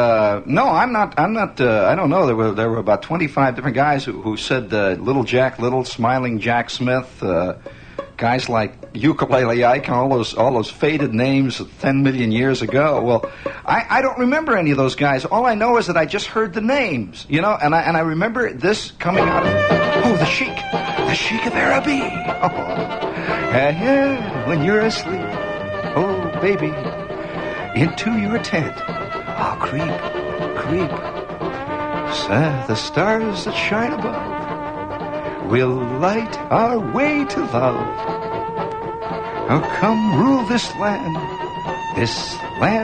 no, I'm not. I don't know. There were about 25 different guys who said Little Jack Little, Smiling Jack Smith. Guys like Ukulele Ike and all those faded names 10 million years ago. Well, I don't remember any of those guys. All I know is that I just heard the names, and I remember this coming out of the Sheik of Araby. Yeah, when you're asleep, oh baby, into your tent, I'll creep. The stars that shine above will light our way to love. Now come rule this land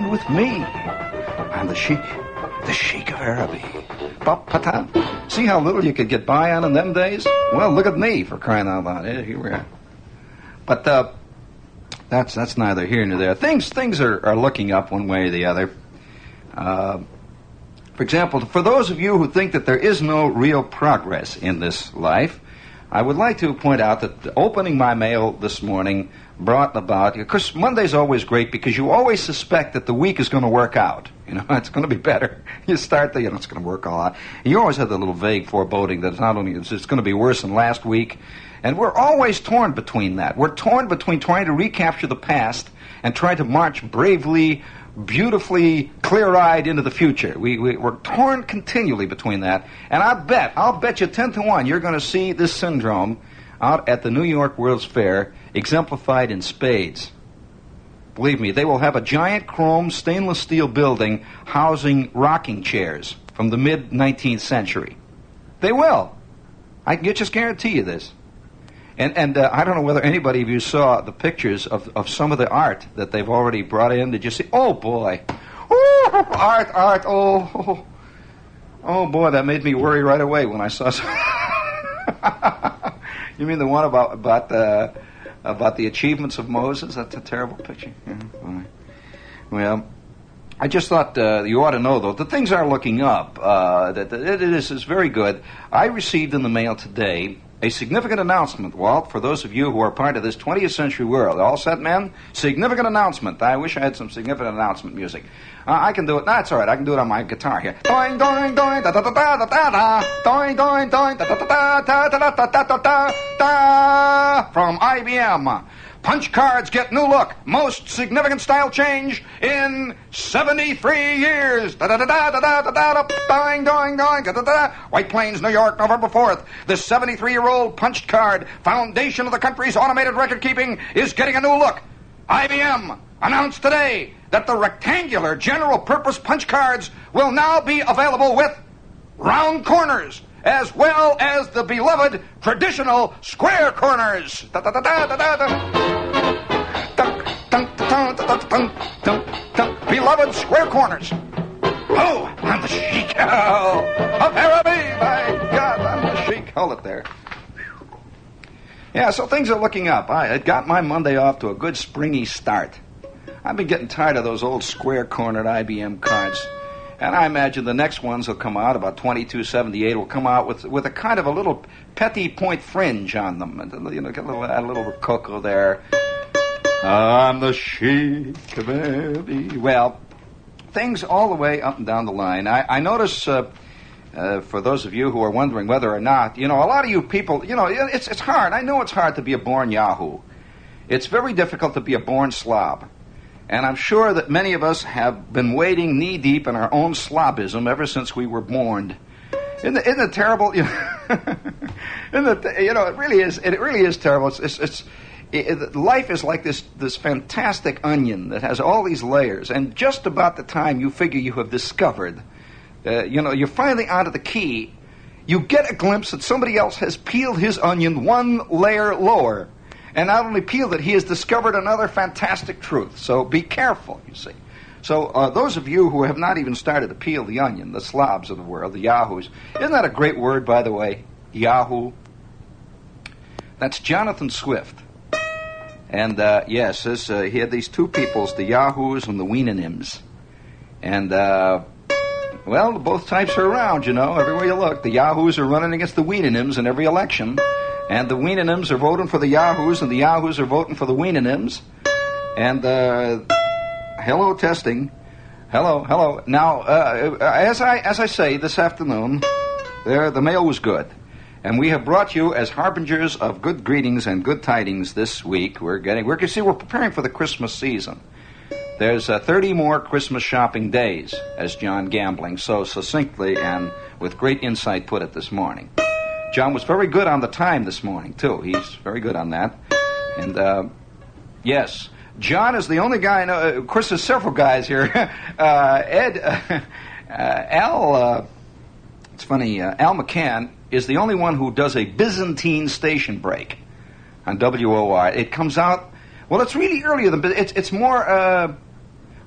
with me. I'm the Sheik of Araby. Pata. See how little you could get by on in them days? Well, look at me, for crying out loud. Here we are. But that's neither here nor there. Things are looking up one way or the other. For example, for those of you who think that there is no real progress in this life, I would like to point out that opening my mail this morning brought about, of course, Monday's always great because you always suspect that the week is going to work out. You know, it's going to be better. You start it's going to work all out. You always have the little vague foreboding that it's going to be worse than last week. And we're always torn between that. We're torn between trying to recapture the past and trying to march bravely, beautifully, clear-eyed into the future. We're torn continually between that. And I'll bet you 10 to 1 you're going to see this syndrome out at the New York World's Fair exemplified in spades. Believe me, they will have a giant chrome stainless steel building housing rocking chairs from the mid-19th century. They will. I can just guarantee you this. And I don't know whether anybody of you saw the pictures of some of the art that they've already brought in. Did you see? Oh, boy. Ooh, art. Oh, boy, that made me worry right away when I saw some. You mean the one about the achievements of Moses? That's a terrible picture. Yeah, well, I just thought you ought to know, though, that things are looking up. That it is very good. I received in the mail today a significant announcement, Walt, for those of you who are part of this 20th century world. All set, men? Significant announcement. I wish I had some significant announcement music. I can do it. That's all right. I can do it on my guitar here. Doing, doing, doing, da da da da da da da. Doing, doing, doing, da da da da da da da da da da. From IBM. Punch cards get new look. Most significant style change in 73 years. Da-da-da-da-da-da-da-da. Doing, doing, doing. Da-da-da. White Plains, New York, November 4th. The 73-year-old punched card, foundation of the country's automated record keeping, is getting a new look. IBM announced today that the rectangular general-purpose punch cards will now be available with round corners, as well as the beloved traditional square corners. Beloved square corners. Oh, I'm the Sheik of Araby. My God, I'm the Sheik. Hold it there. Yeah, so things are looking up. I got my Monday off to a good springy start. I've been getting tired of those old square-cornered IBM cards. And I imagine the next ones will come out, about 2278, will come out with a kind of a little petty point fringe on them. And, you know, get a little rococo there. I'm the Sheik of Araby. Well, things all the way up and down the line. I notice, for those of you who are wondering whether or not, you know, a lot of you people, you know, it's hard. I know it's hard to be a born Yahoo. It's very difficult to be a born slob. And I'm sure that many of us have been wading knee-deep in our own slobism ever since we were born. Isn't it terrible? You know, it really is. It really is terrible. Life is like this fantastic onion that has all these layers. And just about the time you figure you have discovered, you're finally onto the key, you get a glimpse that somebody else has peeled his onion one layer lower. And not only peeled it, he has discovered another fantastic truth. So be careful, you see. So those of you who have not even started to peel the onion, the slobs of the world, the yahoos, isn't that a great word, by the way? Yahoo. That's Jonathan Swift. And yes, he had these two peoples, the yahoos and the Weenanims. And, well, both types are around, you know, everywhere you look. The yahoos are running against the Weenanims in every election. And the Weenanims are voting for the Yahoos, and the Yahoos are voting for the Weenanims. And, hello, testing. Hello. Now, as I say this afternoon, the mail was good. And we have brought you as harbingers of good greetings and good tidings this week. We're preparing for the Christmas season. There's 30 more Christmas shopping days, as John Gambling so succinctly and with great insight put it this morning. John was very good on the time this morning, too. He's very good on that. And, yes, John is the only guy I know. Of course, there's several guys here. Al, it's funny, Al McCann is the only one who does a Byzantine station break on WOR. It comes out, well, it's really earlier than, it's more,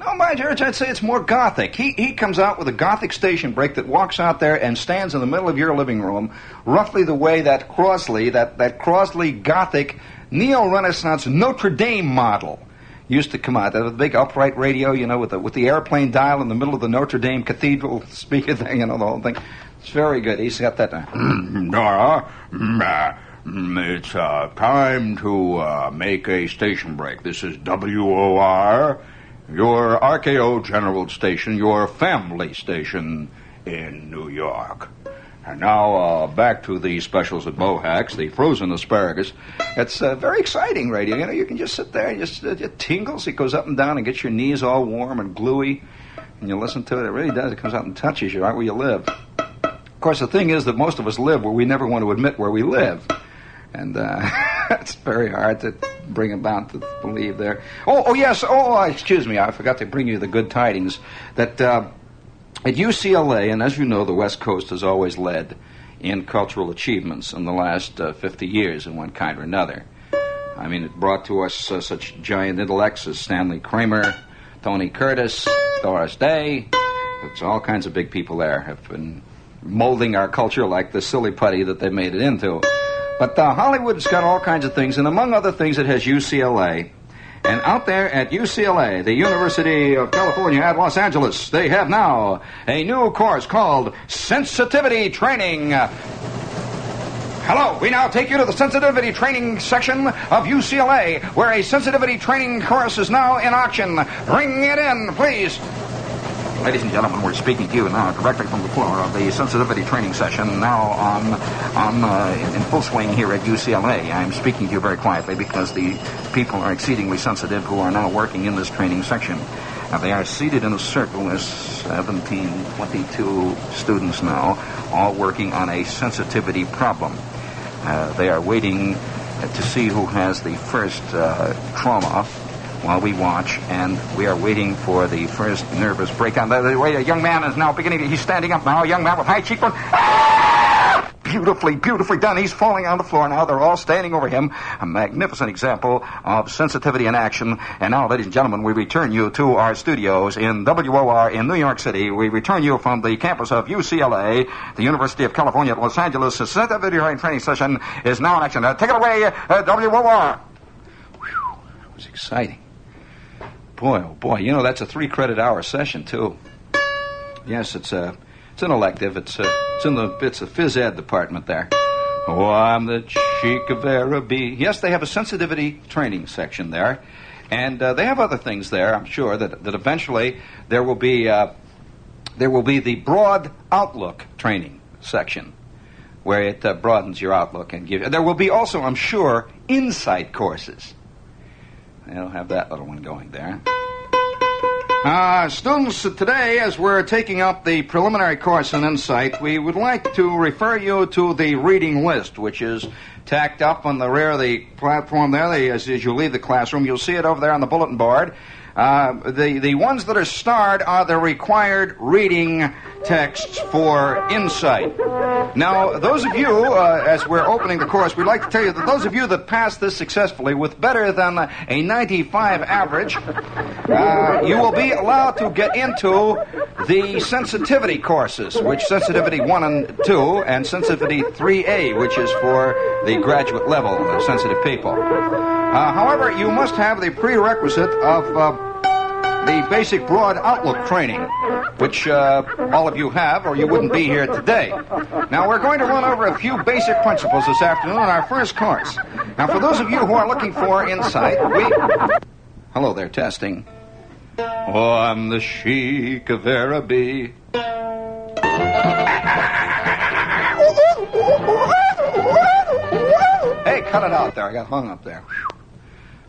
no, Oh, by George, I'd say it's more gothic. He comes out with a gothic station break that walks out there and stands in the middle of your living room, roughly the way that Crosley, that Crosley gothic neo-Renaissance Notre Dame model used to come out. That was a big upright radio, with the airplane dial in the middle of the Notre Dame Cathedral speaker thing, the whole thing. It's very good. He's got that. Nora, it's time to make a station break. This is WOR, your RKO General station, your family station in New York. And now, back to the specials at Bohack's, the frozen asparagus. It's very exciting radio. You can just sit there and it tingles. It goes up and down and gets your knees all warm and gluey. And you listen to it. It really does. It comes out and touches you right where you live. Of course, the thing is that most of us live where we never want to admit where we live. And it's very hard to bring about to believe there. Oh, yes. Oh, excuse me. I forgot to bring you the good tidings that at UCLA, and as you know, the West Coast has always led in cultural achievements in the last 50 years in one kind or another. I mean, it brought to us such giant intellects as Stanley Kramer, Tony Curtis, Doris Day. It's all kinds of big people there have been molding our culture like the silly putty that they made it into. But Hollywood's got all kinds of things, and among other things, it has UCLA. And out there at UCLA, the University of California at Los Angeles, they have now a new course called Sensitivity Training. Hello, we now take you to the Sensitivity Training section of UCLA, where a sensitivity training course is now in action. Bring it in, please. Ladies and gentlemen, we're speaking to you now directly from the floor of the sensitivity training session, now in full swing here at UCLA. I'm speaking to you very quietly because the people are exceedingly sensitive who are now working in this training section. They are seated in a circle. There's 22 students now, all working on a sensitivity problem. They are waiting to see who has the first trauma while we watch, and we are waiting for the first nervous breakdown. A young man is now beginning. He's standing up now, a young man with high cheekbones. Ah! Beautifully done. He's falling on the floor now. They're all standing over him. A magnificent example of sensitivity in action. And now, ladies and gentlemen, we return you to our studios in WOR in New York City. We return you from the campus of UCLA, the University of California at Los Angeles. The sensitivity training session is now in action. Take it away, WOR. Whew, that was exciting. Boy, oh boy, that's a 3-credit hour session, too. Yes, it's an elective. It's a phys ed department there. Oh, I'm the chic of Araby. Yes, they have a sensitivity training section there. And they have other things there, I'm sure, that eventually there will be the broad outlook training section, where it broadens your outlook and gives. There will be also, I'm sure, insight courses. They'll have that little one going there. Students, today, as we're taking up the preliminary course in Insight, we would like to refer you to the reading list, which is tacked up on the rear of the platform there. As you leave the classroom, you'll see it over there on the bulletin board. The ones that are starred are the required reading texts for Insight. Now, those of you, as we're opening the course, we'd like to tell you that those of you that pass this successfully with better than a 95 average, you will be allowed to get into the sensitivity courses, which Sensitivity 1 and 2, and Sensitivity 3A, which is for the graduate level of sensitive people. However, you must have the prerequisite of the basic broad outlook training, which all of you have, or you wouldn't be here today. Now, we're going to run over a few basic principles this afternoon in our first course. Now, for those of you who are looking for insight, Hello there, testing. Oh, I'm the chic of Araby. Hey, cut it out there. I got hung up there.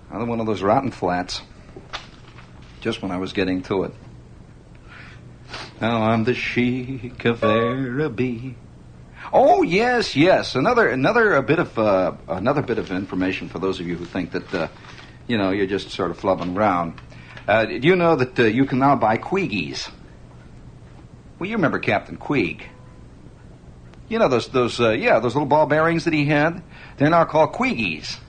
Another one of those rotten flats. Just when I was getting to it. Now I'm the chic of Araby. Oh yes. Another bit of information for those of you who think that you're just sort of flubbing around. Do you know that you can now buy Queegies? Well, you remember Captain Queeg. You know those little ball bearings that he had? They're now called Queegies.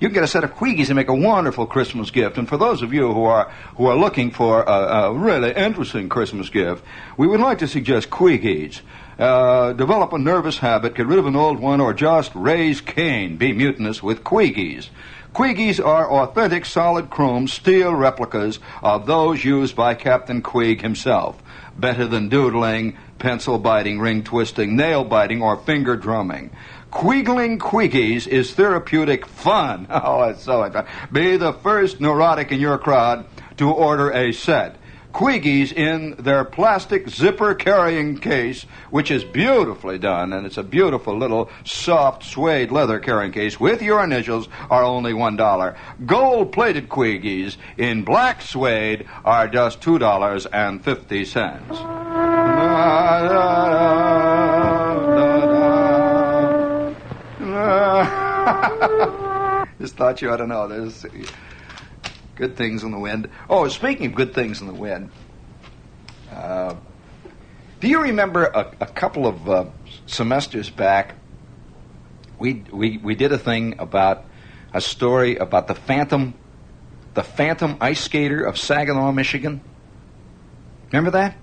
You can get a set of Queegies and make a wonderful Christmas gift. And for those of you who are looking for a really interesting Christmas gift, we would like to suggest Queegies. Develop a nervous habit, get rid of an old one, or just raise Cain. Be mutinous with Queegies. Queegies are authentic solid chrome steel replicas of those used by Captain Queeg himself. Better than doodling, pencil biting, ring twisting, nail biting, or finger drumming. Queegling Queegies is therapeutic fun. Oh, it's so fun. Be the first neurotic in your crowd to order a set. Queegies in their plastic zipper carrying case, which is beautifully done, and it's a beautiful little soft suede leather carrying case with your initials, are only $1. Gold-plated Queegies in black suede are just $2.50. Just thought you ought to know this. Good things in the wind. Oh, speaking of good things in the wind, do you remember a couple of semesters back, we did a thing about a story about the Phantom ice skater of Saginaw, Michigan? Remember that?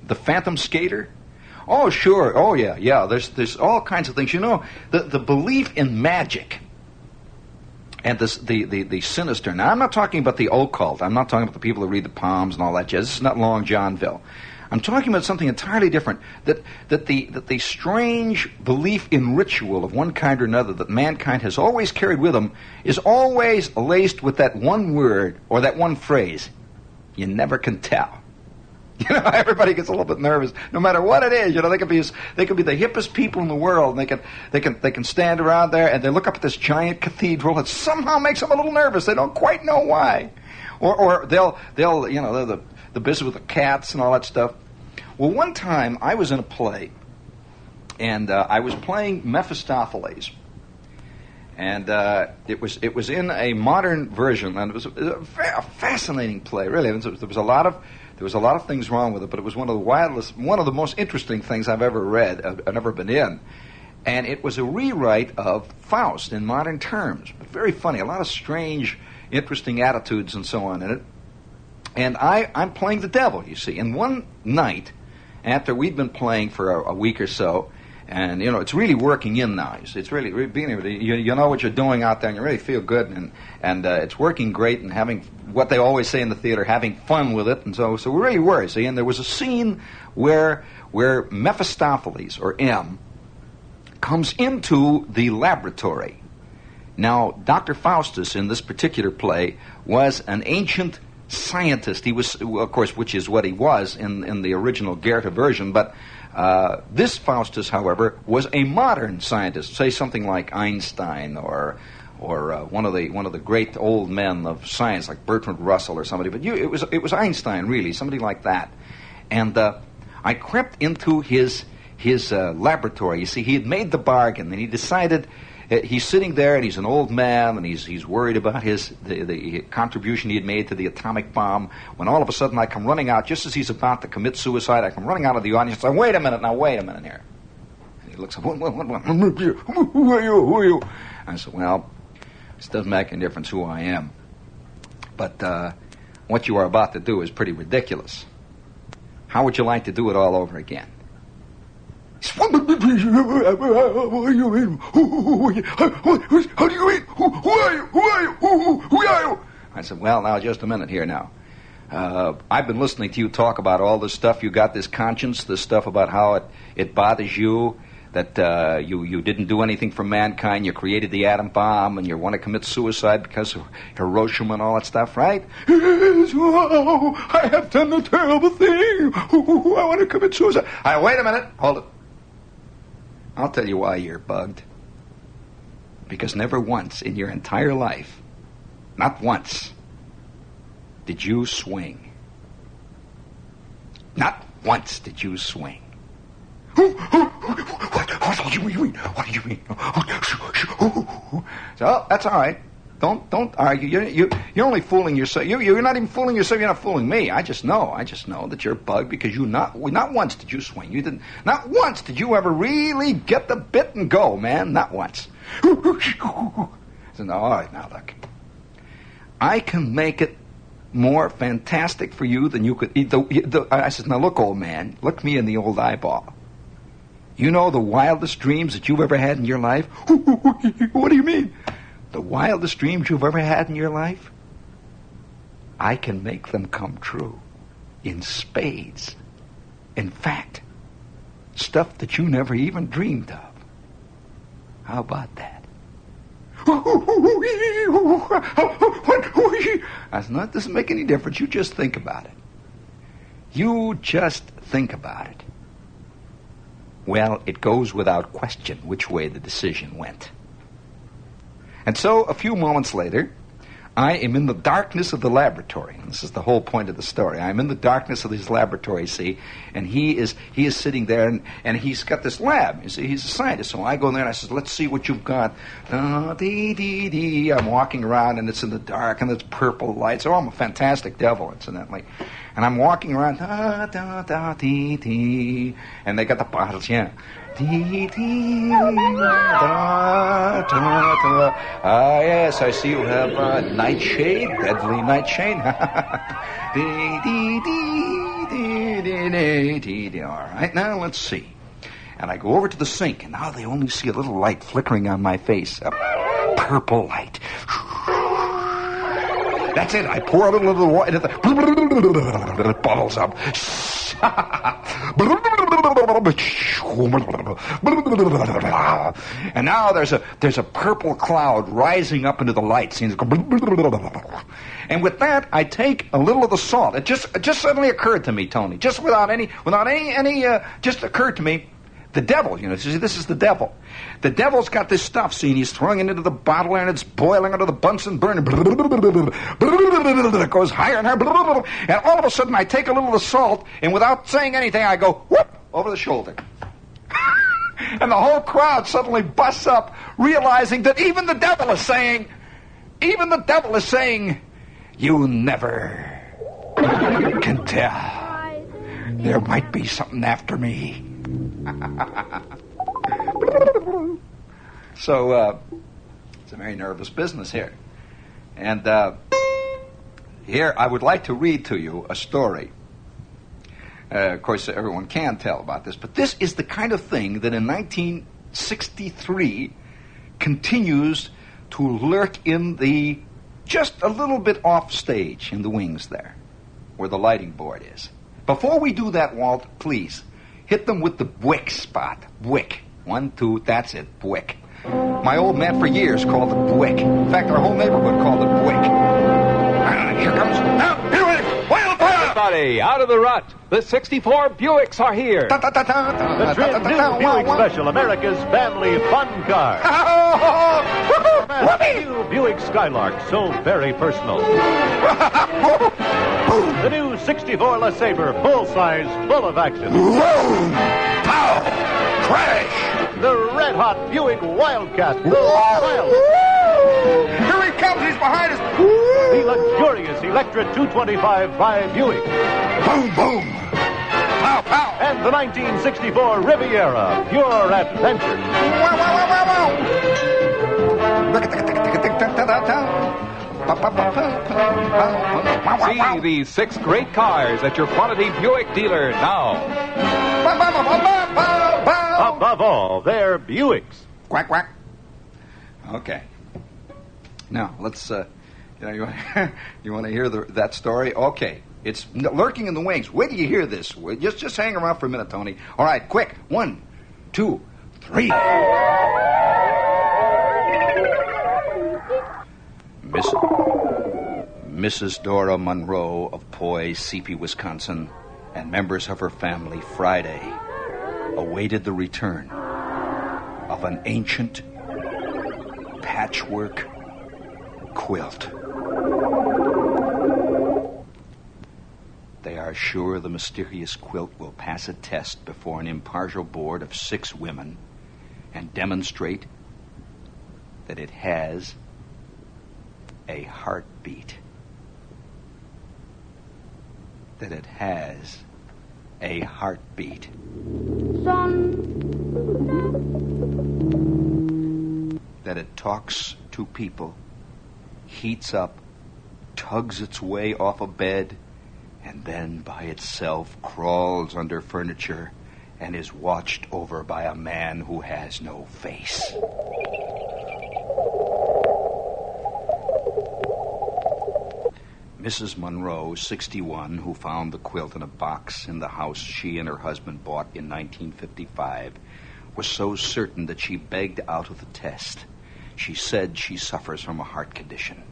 The Phantom skater? Oh, sure. Oh, yeah. There's all kinds of things. You know, the belief in magic and the sinister. Now, I'm not talking about the occult. I'm not talking about the people who read the palms and all that jazz. This is not Long Johnville. I'm talking about something entirely different. That the strange belief in ritual of one kind or another that mankind has always carried with them is always laced with that one word or that one phrase. You never can tell. You know, everybody gets a little bit nervous, no matter what it is. You know, they could be the hippest people in the world, and they can stand around there and they look up at this giant cathedral. It somehow makes them a little nervous. They don't quite know why, or they'll you know, the business with the cats and all that stuff. Well, one time I was in a play, and I was playing Mephistopheles, and it was in a modern version, and it was a fascinating play, really. There was a lot of things wrong with it, but it was one of the most interesting things I've ever read, I've ever been in. And it was a rewrite of Faust in modern terms, but very funny, a lot of strange, interesting attitudes and so on in it. And I'm playing the devil, you see. And one night, after we'd been playing for a week or so, and, you know, it's really working in now. It's really being able to, you know what you're doing out there, and you really feel good, and it's working great, and having what they always say in the theater, having fun with it, and so we really were, see. And there was a scene where Mephistopheles, or M, comes into the laboratory. Now, Dr. Faustus in this particular play was an ancient scientist. He was, of course, which is what he was in the original Goethe version, but this Faustus, however, was a modern scientist, say something like Einstein or one of the great old men of science, like Bertrand Russell or somebody. But it was Einstein, really, somebody like that. And I crept into his laboratory. You see, he had made the bargain, and he decided. He's sitting there, and he's an old man, and he's worried about the contribution he had made to the atomic bomb, when all of a sudden I come running out, just as he's about to commit suicide, I come running out of the audience, and I say, wait a minute here. And he looks up, what? Who are you? I said, well, this doesn't make any difference who I am, but what you are about to do is pretty ridiculous. How would you like to do it all over again? How do you mean? How do you mean? Who are you? I said, well, now, just a minute here now. I've been listening to you talk about all this stuff. You got this conscience, this stuff about how it bothers you, that you didn't do anything for mankind, you created the atom bomb, and you want to commit suicide because of Hiroshima and all that stuff, right? Yes, I have done a terrible thing. I want to commit suicide. Wait a minute. Hold it. I'll tell you why you're bugged. Because never once in your entire life, not once, did you swing. Not once did you swing. What do you mean? So, that's all right. Don't argue. You're only fooling yourself. You're not even fooling yourself. You're not fooling me. I just know that you're bugged because not once did you swing. You didn't. Not once did you ever really get the bit and go, man. Not once. I said, all right, now look. I can make it more fantastic for you than you could. I said, now look, old man, look me in the old eyeball. You know the wildest dreams that you've ever had in your life? What do you mean? The wildest dreams you've ever had in your life? I can make them come true in spades. In fact, stuff that you never even dreamed of. How about that? I said, no, it doesn't make any difference. You just think about it. You just think about it. Well, it goes without question which way the decision went. And so, a few moments later, I am in the darkness of the laboratory. And this is the whole point of the story. I'm in the darkness of his laboratory, see, and he is sitting there, and he's got this lab. You see, he's a scientist. So I go in there and I says, let's see what you've got. I'm walking around, and it's in the dark, and it's purple lights. Oh, I'm a fantastic devil, incidentally. And I'm walking around, and they got the bottles, yeah. Ah, yes, I see you have a nightshade, deadly nightshade. All right, now let's see. And I go over to the sink, and now they only see a little light flickering on my face, a purple light. That's it. I pour a little of the water, and it bubbles up. And now there's a purple cloud rising up into the lights. And with that, I take a little of the salt. It just suddenly occurred to me, Tony, just without any, just occurred to me. The devil, you know, see, this is the devil. The devil's got this stuff, see, and he's throwing it into the bottle, and it's boiling under the Bunsen burner. It goes higher and higher. And all of a sudden, I take a little of the salt, and without saying anything, I go, whoop, over the shoulder. And the whole crowd suddenly busts up, realizing that even the devil is saying, you never can tell. There might be something after me. So, it's a very nervous business here. And here I would like to read to you a story. Of course, everyone can tell about this, but this is the kind of thing that in 1963 continues to lurk in the, just a little bit off stage in the wings there, where the lighting board is. Before we do that, Walt, please, hit them with the Buick spot. Buick. 1, 2, that's it, Buick. My old man for years called it Buick. In fact, our whole neighborhood called it Buick. Here comes, now, here it is, wildfire! Everybody, out of the rut. The 64 Buicks are here. The trim new Buick Special, America's family fun car. New Buick Skylark, so very personal. The new 64 LeSabre, full size, full of action. Pow! Crash! The red-hot Buick Wildcat, the wild. Here he comes, he's behind us. The luxurious Electra 225 by Buick. Boom, boom. Pow, pow. And the 1964 Riviera, pure adventure. Wow, wow, wow, wow, wow. See these 6 great cars at your quality Buick dealer now. Above all, they're Buicks. Quack, quack. Okay. Now, let's, you want to hear that story? Okay. It's lurking in the wings. Wait till you hear this. Just hang around for a minute, Tony. All right, quick. 1, 2, 3. Mrs. Dora Monroe of Poy, Seepy, Wisconsin, and members of her family Friday awaited the return of an ancient patchwork quilt. They are sure the mysterious quilt will pass a test before an impartial board of 6 women and demonstrate that it has a heartbeat. That it has a heartbeat. That it talks two people, heats up, tugs its way off a bed, and then by itself crawls under furniture and is watched over by a man who has no face. Mrs. Monroe, 61, who found the quilt in a box in the house she and her husband bought in 1955, was so certain that she begged out of the test. She said she suffers from a heart condition.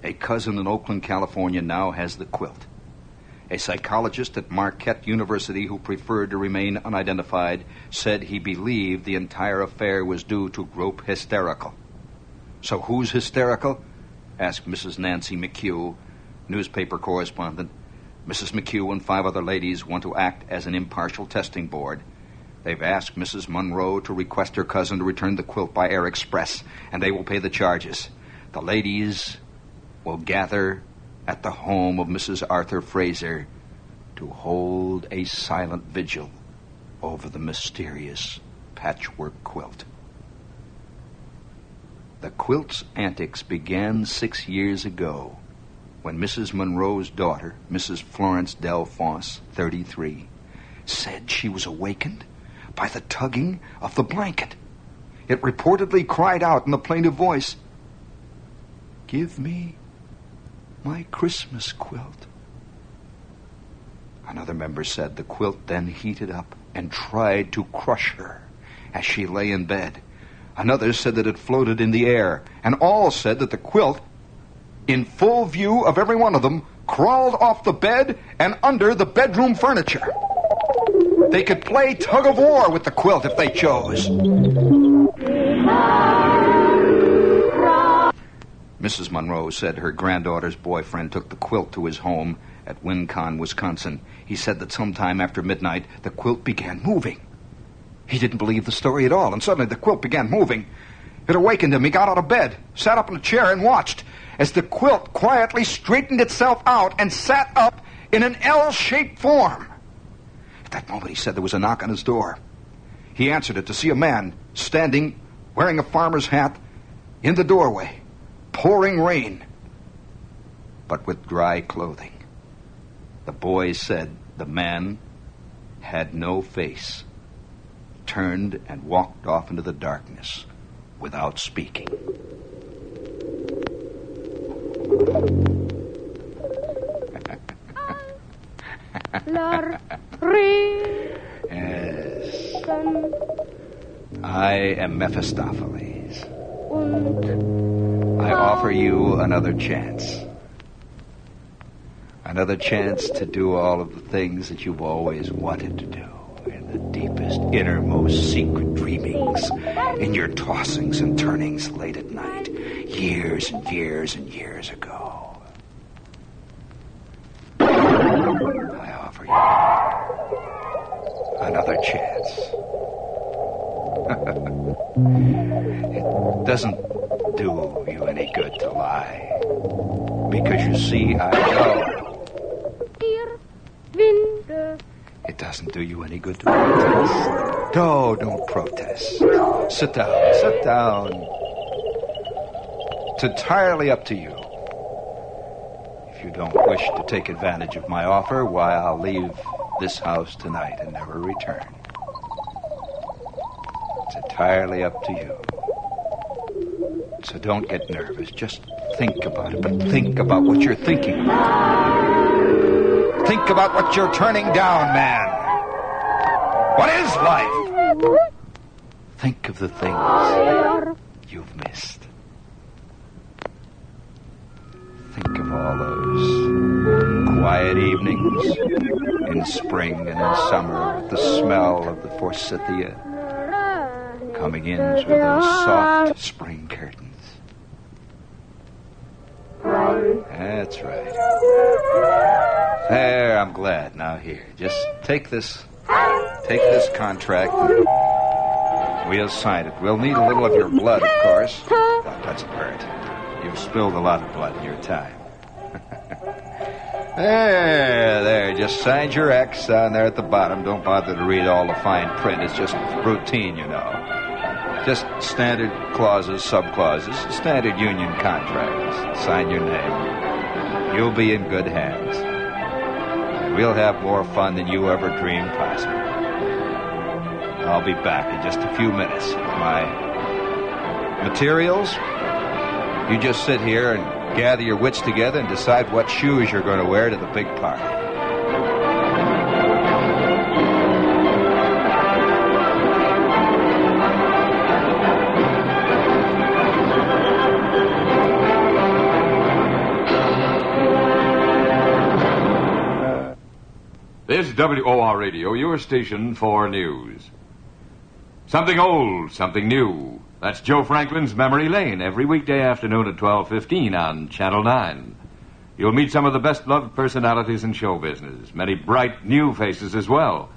A cousin in Oakland, California, now has the quilt. A psychologist at Marquette University who preferred to remain unidentified said he believed the entire affair was due to group hysterical. So who's hysterical? Asked Mrs. Nancy McHugh, newspaper correspondent. Mrs. McHugh and 5 other ladies want to act as an impartial testing board. They've asked Mrs. Monroe to request her cousin to return the quilt by air express, and they will pay the charges. The ladies will gather at the home of Mrs. Arthur Fraser to hold a silent vigil over the mysterious patchwork quilt. The quilt's antics began 6 years ago when Mrs. Monroe's daughter, Mrs. Florence Del Foss, 33, said she was awakened by the tugging of the blanket. It reportedly cried out in a plaintive voice, "Give me my Christmas quilt." Another member said the quilt then heated up and tried to crush her as she lay in bed. Another said that it floated in the air, and all said that the quilt, in full view of every one of them, crawled off the bed and under the bedroom furniture. They could play tug-of-war with the quilt if they chose. Mrs. Monroe said her granddaughter's boyfriend took the quilt to his home at Wincon, Wisconsin. He said that sometime after midnight, the quilt began moving. He didn't believe the story at all, and suddenly the quilt began moving. It awakened him. He got out of bed, sat up in a chair, and watched as the quilt quietly straightened itself out and sat up in an L-shaped form. At that moment, he said there was a knock on his door. He answered it to see a man standing, wearing a farmer's hat, in the doorway, pouring rain, but with dry clothing. The boy said the man had no face, turned and walked off into the darkness without speaking. Yes. I am Mephistopheles. I offer you another chance. Another chance to do all of the things that you've always wanted to do in the deepest, innermost secret dreamings, in your tossings and turnings late at night, years and years and years ago. I offer you another chance. It doesn't do you any good to lie, because you see, I know. It doesn't do you any good to protest. No, don't protest. Sit down, sit down. It's entirely up to you. If you don't wish to take advantage of my offer, why, I'll leave this house tonight and never return. It's entirely up to you. So don't get nervous. Just think about it, but think about what you're thinking about. Think about what you're turning down, man. What is life? Think of the things you've missed. Think of all those quiet evenings in spring and in summer with the smell of the forsythia coming in through those soft spring curtains. That's right. There, I'm glad. Now here, just take this contract and we'll sign it. We'll need a little of your blood, of course. That doesn't hurt. You've spilled a lot of blood in your time. There, just sign your X down there at the bottom. Don't bother to read all the fine print. It's just routine, you know. Just standard clauses, sub-clauses, standard union contracts. Sign your name. You'll be in good hands. And we'll have more fun than you ever dreamed possible. I'll be back in just a few minutes. My materials, you just sit here and gather your wits together and decide what shoes you're going to wear to the big party. This is WOR Radio, your station for news. Something old, something new. That's Joe Franklin's Memory Lane every weekday afternoon at 12:15 on Channel 9. You'll meet some of the best-loved personalities in show business, many bright new faces as well.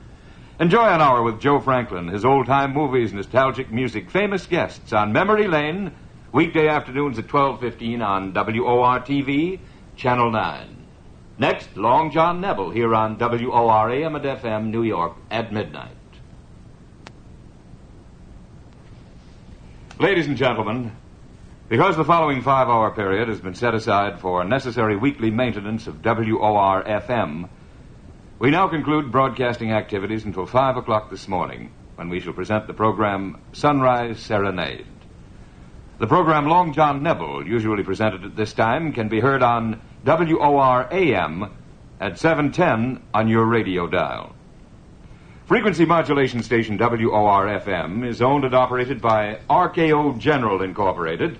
Enjoy an hour with Joe Franklin, his old-time movies, nostalgic music, famous guests on Memory Lane, weekday afternoons at 12:15 on WOR-TV, Channel 9. Next, Long John Nebel here on WOR-AM and FM, New York, at midnight. Ladies and gentlemen, because the following 5-hour period has been set aside for necessary weekly maintenance of WOR-FM, we now conclude broadcasting activities until 5 o'clock this morning, when we shall present the program Sunrise Serenade. The program Long John Nebel, usually presented at this time, can be heard on WOR-AM at 710 on your radio dial. Frequency modulation station WOR-FM is owned and operated by RKO General Incorporated,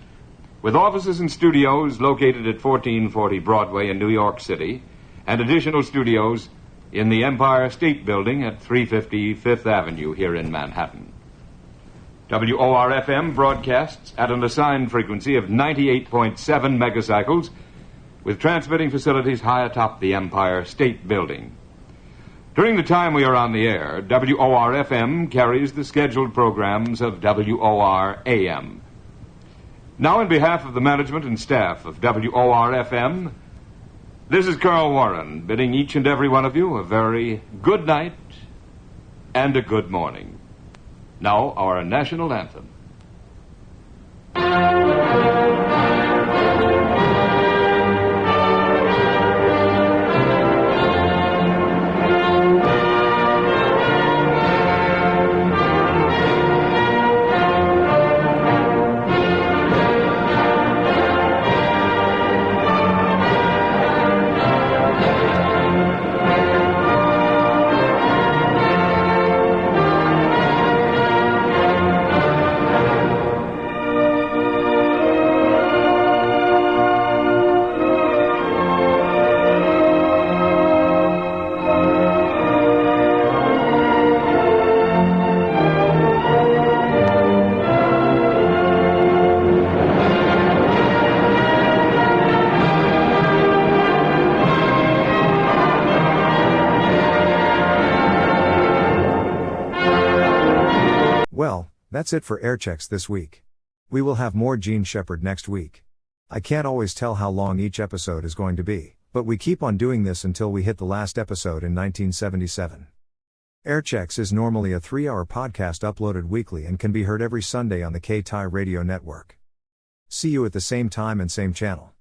with offices and studios located at 1440 Broadway in New York City, and additional studios in the Empire State Building at 350 Fifth Avenue here in Manhattan. WOR-FM broadcasts at an assigned frequency of 98.7 megacycles, with transmitting facilities high atop the Empire State Building. During the time we are on the air, WOR-FM carries the scheduled programs of WOR-AM. Now, on behalf of the management and staff of WOR-FM, this is Carl Warren, bidding each and every one of you a very good night and a good morning. Now, our national anthem. Well, that's it for Air Checks this week. We will have more Gene Shepard next week. I can't always tell how long each episode is going to be, but we keep on doing this until we hit the last episode in 1977. Air Checks is normally a 3-hour podcast uploaded weekly and can be heard every Sunday on the K-Tai radio network. See you at the same time and same channel.